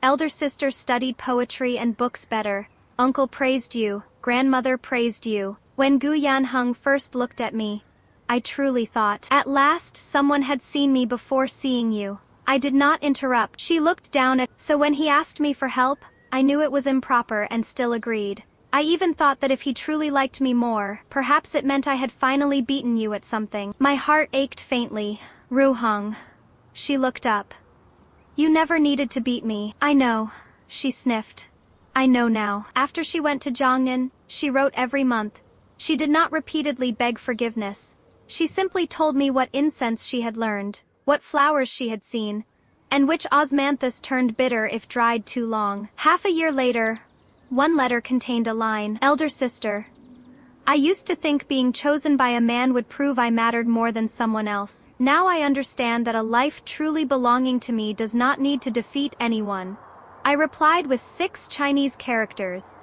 Elder sister studied poetry and books better. Uncle praised you. Grandmother praised you. When Gu Yanheng first looked at me, I truly thought, at last someone had seen me before seeing you. I did not interrupt. She looked down at, so when he asked me for help, I knew it was improper and still agreed. I even thought that if he truly liked me more, perhaps it meant I had finally beaten you at something. My heart ached faintly. Ruheng. She looked up. You never needed to beat me. I know. She sniffed. I know now. After she went to Jiangnan, she wrote every month. She did not repeatedly beg forgiveness. She simply told me what incense she had learned, what flowers she had seen, and which osmanthus turned bitter if dried too long. Half a year later, one letter contained a line. Elder sister. I used to think being chosen by a man would prove I mattered more than someone else. Now I understand that a life truly belonging to me does not need to defeat anyone. I replied with 6 Chinese characters.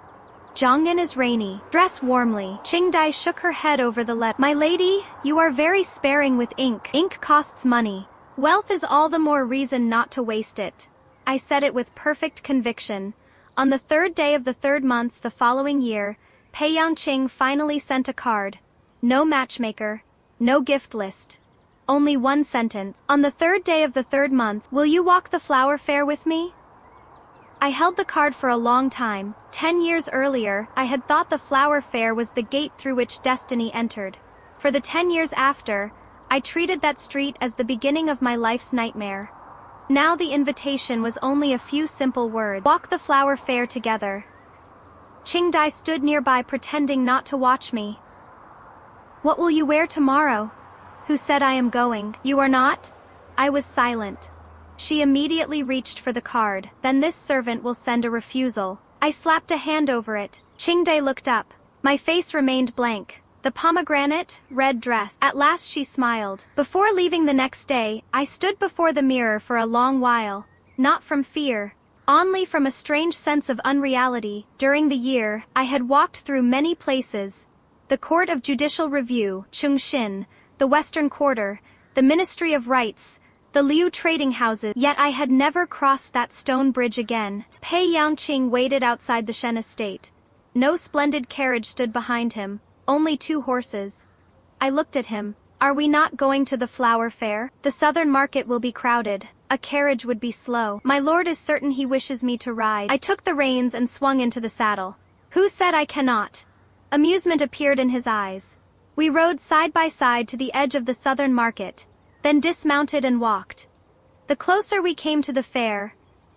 Jiangnan is rainy. Dress warmly. Qingdai shook her head over the letter. My lady, you are very sparing with ink. Ink costs money. Wealth is all the more reason not to waste it. I said it with perfect conviction. On the 3rd day of the 3rd month the following year, Pei Yangqing finally sent a card. No matchmaker. No gift list. Only one sentence. On the 3rd day of the 3rd month, will you walk the flower fair with me? I held the card for a long time. 10 years earlier, I had thought the flower fair was the gate through which destiny entered. For the 10 years after, I treated that street as the beginning of my life's nightmare. Now the invitation was only a few simple words. Walk the flower fair together. Qingdai stood nearby pretending not to watch me. What will you wear tomorrow? Who said I am going? You are not? I was silent. She immediately reached for the card. Then this servant will send a refusal. I slapped a hand over it. Qingdai looked up. My face remained blank. The pomegranate, red dress. At last she smiled. Before leaving the next day, I stood before the mirror for a long while. Not from fear. Only from a strange sense of unreality. During the year, I had walked through many places. The Court of Judicial Review, Chungxin, the Western Quarter, the Ministry of Rights, the Liu trading houses, yet I had never crossed that stone bridge again. Pei Yangqing waited outside the Shen estate. No splendid carriage stood behind him, only 2 horses. I looked at him. Are we not going to the flower fair? The southern market will be crowded. A carriage would be slow. My lord is certain he wishes me to ride. I took the reins and swung into the saddle. Who said I cannot? Amusement appeared in his eyes. We rode side by side to the edge of the southern market, then dismounted and walked. The closer we came to the fair,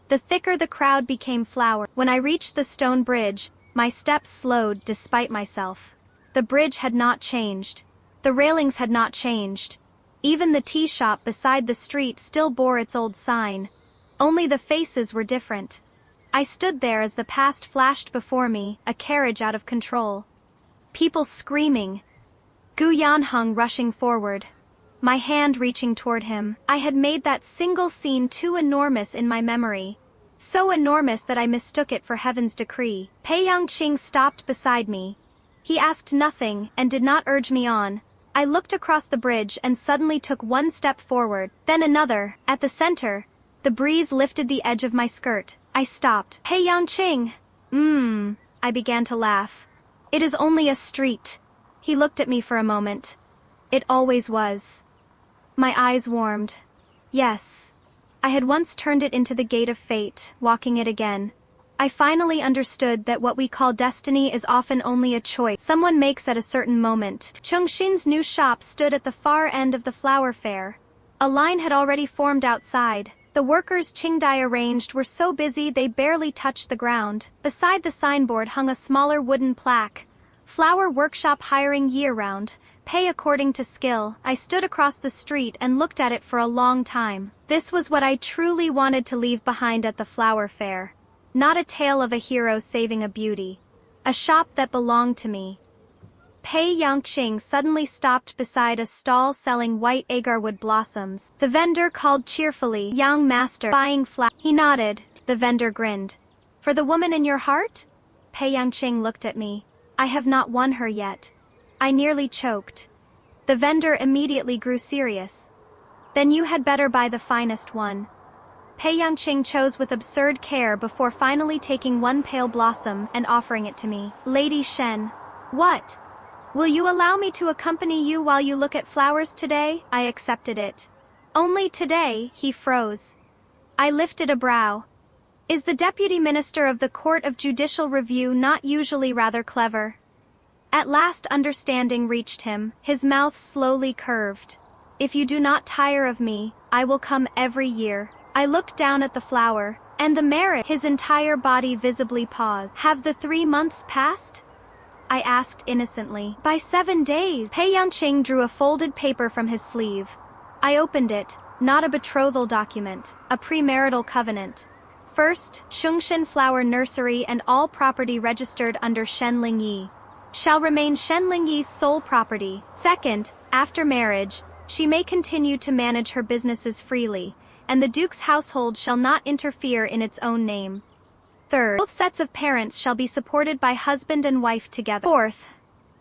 the thicker the crowd became flower. When I reached the stone bridge, my steps slowed despite myself. The bridge had not changed. The railings had not changed. Even the tea shop beside the street still bore its old sign. Only the faces were different. I stood there as the past flashed before me, a carriage out of control. People screaming. Gu Yanheng rushing forward. My hand reaching toward him. I had made that single scene too enormous in my memory. So enormous that I mistook it for heaven's decree. Pei Yangqing stopped beside me. He asked nothing and did not urge me on. I looked across the bridge and suddenly took one step forward, then another. At the center, the breeze lifted the edge of my skirt. I stopped. Pei Yangqing! I began to laugh. It is only a street. He looked at me for a moment. It always was. My eyes warmed. Yes. I had once turned it into the gate of fate, walking it again. I finally understood that what we call destiny is often only a choice someone makes at a certain moment. Chungshin's new shop stood at the far end of the flower fair. A line had already formed outside. The workers Qingdai arranged were so busy they barely touched the ground. Beside the signboard hung a smaller wooden plaque. Flower workshop hiring year-round. Pay according to skill. I stood across the street and looked at it for a long time. This was what I truly wanted to leave behind at the flower fair. Not a tale of a hero saving a beauty. A shop that belonged to me. Pei Yangqing suddenly stopped beside a stall selling white agarwood blossoms. The vendor called cheerfully, "Young master, buying flowers." He nodded. The vendor grinned. "For the woman in your heart?" Pei Yangqing looked at me. "I have not won her yet." I nearly choked. The vendor immediately grew serious. "Then you had better buy the finest one." Pei Yangqing chose with absurd care before finally taking one pale blossom and offering it to me. "Lady Shen." "What? Will you allow me to accompany you while you look at flowers today?" I accepted it. "Only today?" He froze. I lifted a brow. Is the deputy minister of the Court of Judicial Review not usually rather clever? At last understanding reached him, his mouth slowly curved. "If you do not tire of me, I will come every year." I looked down at the flower, and the marriage, his entire body visibly paused. "Have the 3 months passed?" I asked innocently. "By 7 days." Pei Yangqing drew a folded paper from his sleeve. I opened it. Not a betrothal document, a premarital covenant. First, Chungshin Flower Nursery and all property registered under Shen Lingyi shall remain Shen Lingyi's sole property. Second, after marriage, she may continue to manage her businesses freely, and the Duke's household shall not interfere in its own name. Third, both sets of parents shall be supported by husband and wife together. Fourth,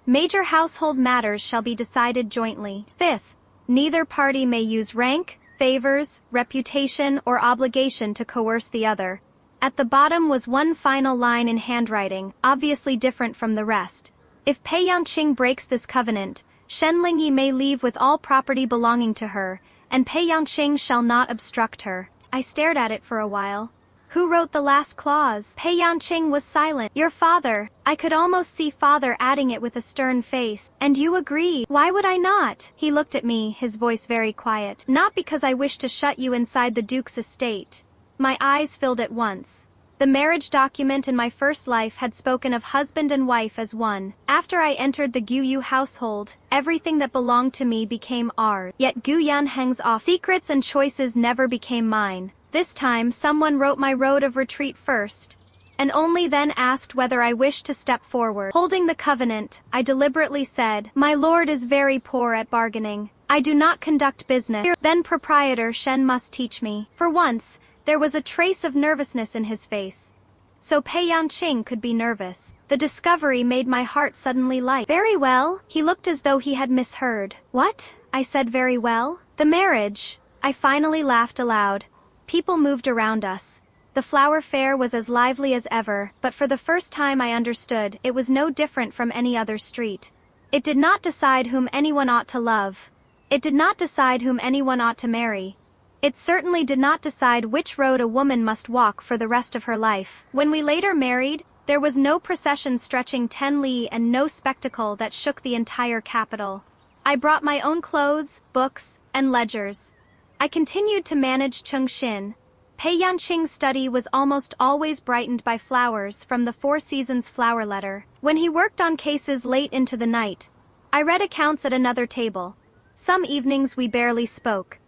major household matters shall be decided jointly. Fifth, neither party may use rank, favors, reputation, or obligation to coerce the other. At the bottom was one final line in handwriting, obviously different from the rest. If Pei Yangqing breaks this covenant, Shen Lingyi may leave with all property belonging to her, and Pei Yangqing shall not obstruct her. I stared at it for a while. Who wrote the last clause? Pei Yangqing was silent. "Your father." I could almost see father adding it with a stern face. "And you agree?" "Why would I not?" He looked at me, his voice very quiet. "Not because I wish to shut you inside the Duke's estate." My eyes filled at once. The marriage document in my first life had spoken of husband and wife as one. After I entered the Guyu household, everything that belonged to me became ours. Yet Guyan hangs off. Secrets and choices never became mine. This time, someone wrote my road of retreat first, and only then asked whether I wished to step forward. Holding the covenant, I deliberately said, "My lord is very poor at bargaining. I do not conduct business." Then proprietor Shen must teach me. For once, there was a trace of nervousness in his face. So Pei Yangqing could be nervous. The discovery made my heart suddenly light. "Very well." He looked as though he had misheard. "What?" I said. "Very well." "The marriage." I finally laughed aloud. People moved around us. The flower fair was as lively as ever, but for the first time I understood it was no different from any other street. It did not decide whom anyone ought to love. It did not decide whom anyone ought to marry. It certainly did not decide which road a woman must walk for the rest of her life. When we later married, there was no procession stretching 10 li and no spectacle that shook the entire capital. I brought my own clothes, books, and ledgers. I continued to manage Chungshin. Pei Yangqing's study was almost always brightened by flowers from the Four Seasons flower letter. When he worked on cases late into the night, I read accounts at another table. Some evenings we barely spoke.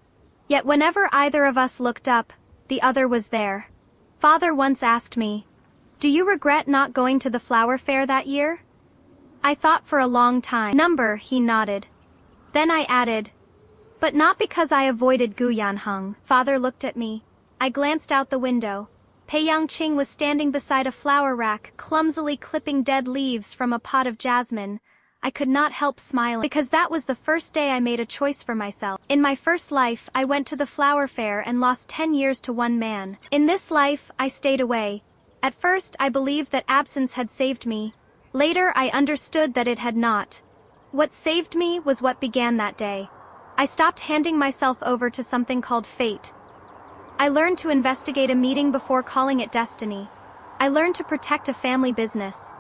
Yet whenever either of us looked up, the other was there. Father once asked me, "Do you regret not going to the flower fair that year?" I thought for a long time. He nodded. Then I added, "But not because I avoided Guyanheng." Father looked at me. I glanced out the window. Pei Yangqing was standing beside a flower rack, clumsily clipping dead leaves from a pot of jasmine. I could not help smiling, because that was the first day I made a choice for myself. In my first life, I went to the flower fair and lost 10 years to one man. In this life, I stayed away. At first, I believed that absence had saved me. Later, I understood that it had not. What saved me was what began that day. I stopped handing myself over to something called fate. I learned to investigate a meeting before calling it destiny. I learned to protect a family business.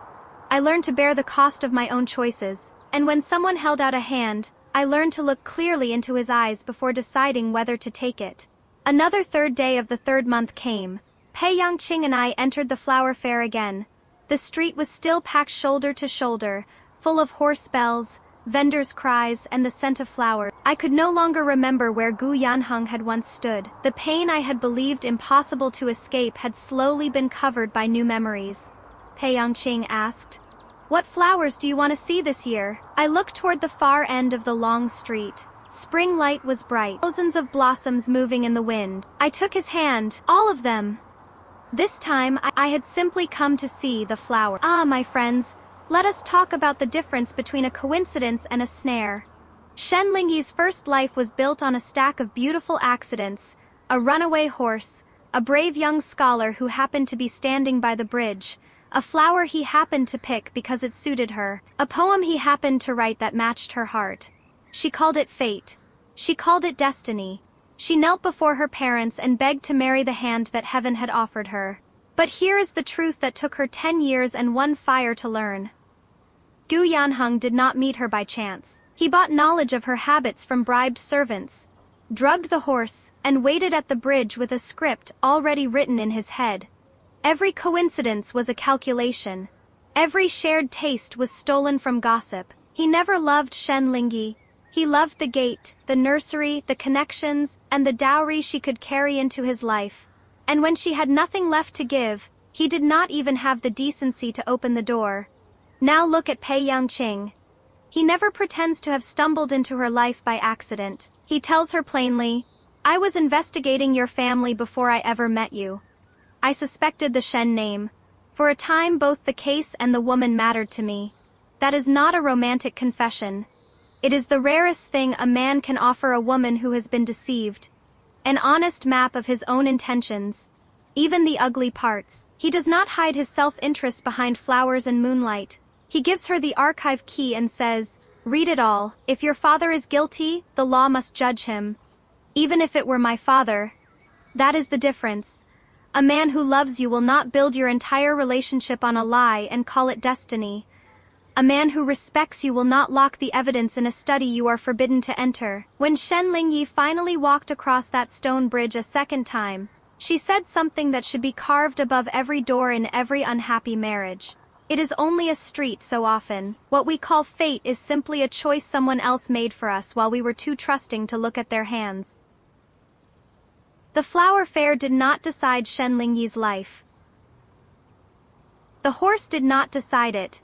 I learned to bear the cost of my own choices, and when someone held out a hand, I learned to look clearly into his eyes before deciding whether to take it. Another third day of the third month came. Pei Yangqing and I entered the flower fair again. The street was still packed shoulder to shoulder, full of horse bells, vendors' cries, and the scent of flowers. I could no longer remember where Gu Yanheng had once stood. The pain I had believed impossible to escape had slowly been covered by new memories. Pei Yangqing asked, "What flowers do you want to see this year?" I looked toward the far end of the long street. Spring light was bright, thousands of blossoms moving in the wind. I took his hand, all of them. This time, I had simply come to see the flower. Ah, my friends, let us talk about the difference between a coincidence and a snare. Shen Lingyi's first life was built on a stack of beautiful accidents: a runaway horse, a brave young scholar who happened to be standing by the bridge, a flower he happened to pick because it suited her, a poem he happened to write that matched her heart. She called it fate. She called it destiny. She knelt before her parents and begged to marry the hand that heaven had offered her. But here is the truth that took her 10 years and one fire to learn. Gu Yanheng did not meet her by chance. He bought knowledge of her habits from bribed servants, drugged the horse, and waited at the bridge with a script already written in his head. Every coincidence was a calculation. Every shared taste was stolen from gossip. He never loved Shen Lingyi. He loved the gate, the nursery, the connections, and the dowry she could carry into his life. And when she had nothing left to give, he did not even have the decency to open the door. Now look at Pei Yangqing. He never pretends to have stumbled into her life by accident. He tells her plainly, "I was investigating your family before I ever met you. I suspected the Shen name. For a time both the case and the woman mattered to me." That is not a romantic confession. It is the rarest thing a man can offer a woman who has been deceived. An honest map of his own intentions. Even the ugly parts. He does not hide his self-interest behind flowers and moonlight. He gives her the archive key and says, "Read it all. If your father is guilty, the law must judge him. Even if it were my father." That is the difference. A man who loves you will not build your entire relationship on a lie and call it destiny. A man who respects you will not lock the evidence in a study you are forbidden to enter. When Shen Lingyi finally walked across that stone bridge a second time, she said something that should be carved above every door in every unhappy marriage. It is only a street so often. What we call fate is simply a choice someone else made for us while we were too trusting to look at their hands. The flower fair did not decide Shen Lingyi's life. The horse did not decide it.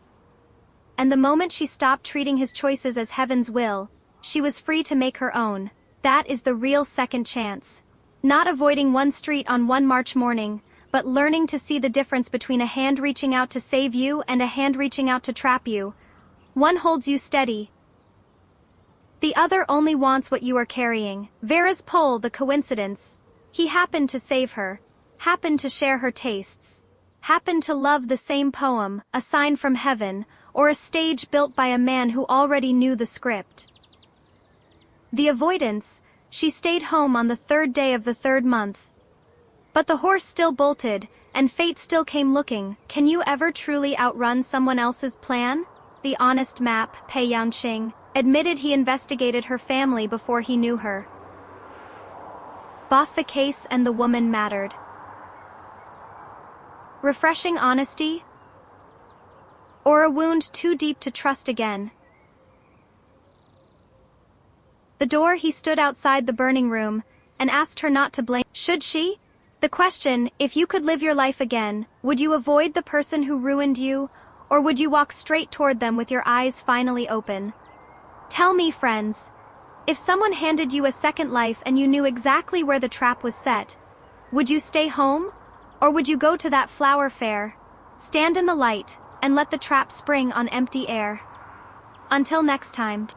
And the moment she stopped treating his choices as heaven's will, she was free to make her own. That is the real second chance. Not avoiding one street on one March morning, but learning to see the difference between a hand reaching out to save you and a hand reaching out to trap you. One holds you steady. The other only wants what you are carrying. Vera's pole, the coincidence. He happened to save her, happened to share her tastes, happened to love the same poem, a sign from heaven, or a stage built by a man who already knew the script. The avoidance, she stayed home on the third day of the third month. But the horse still bolted, and fate still came looking. Can you ever truly outrun someone else's plan? The honest map, Pei Yangqing, admitted he investigated her family before he knew her. Both the case and the woman mattered. Refreshing honesty? Or a wound too deep to trust again? The door, he stood outside the burning room, and asked her not to blame. Should she? The question, if you could live your life again, would you avoid the person who ruined you, or would you walk straight toward them with your eyes finally open? Tell me, friends, if someone handed you a second life and you knew exactly where the trap was set, would you stay home, or would you go to that flower fair, stand in the light, and let the trap spring on empty air? Until next time.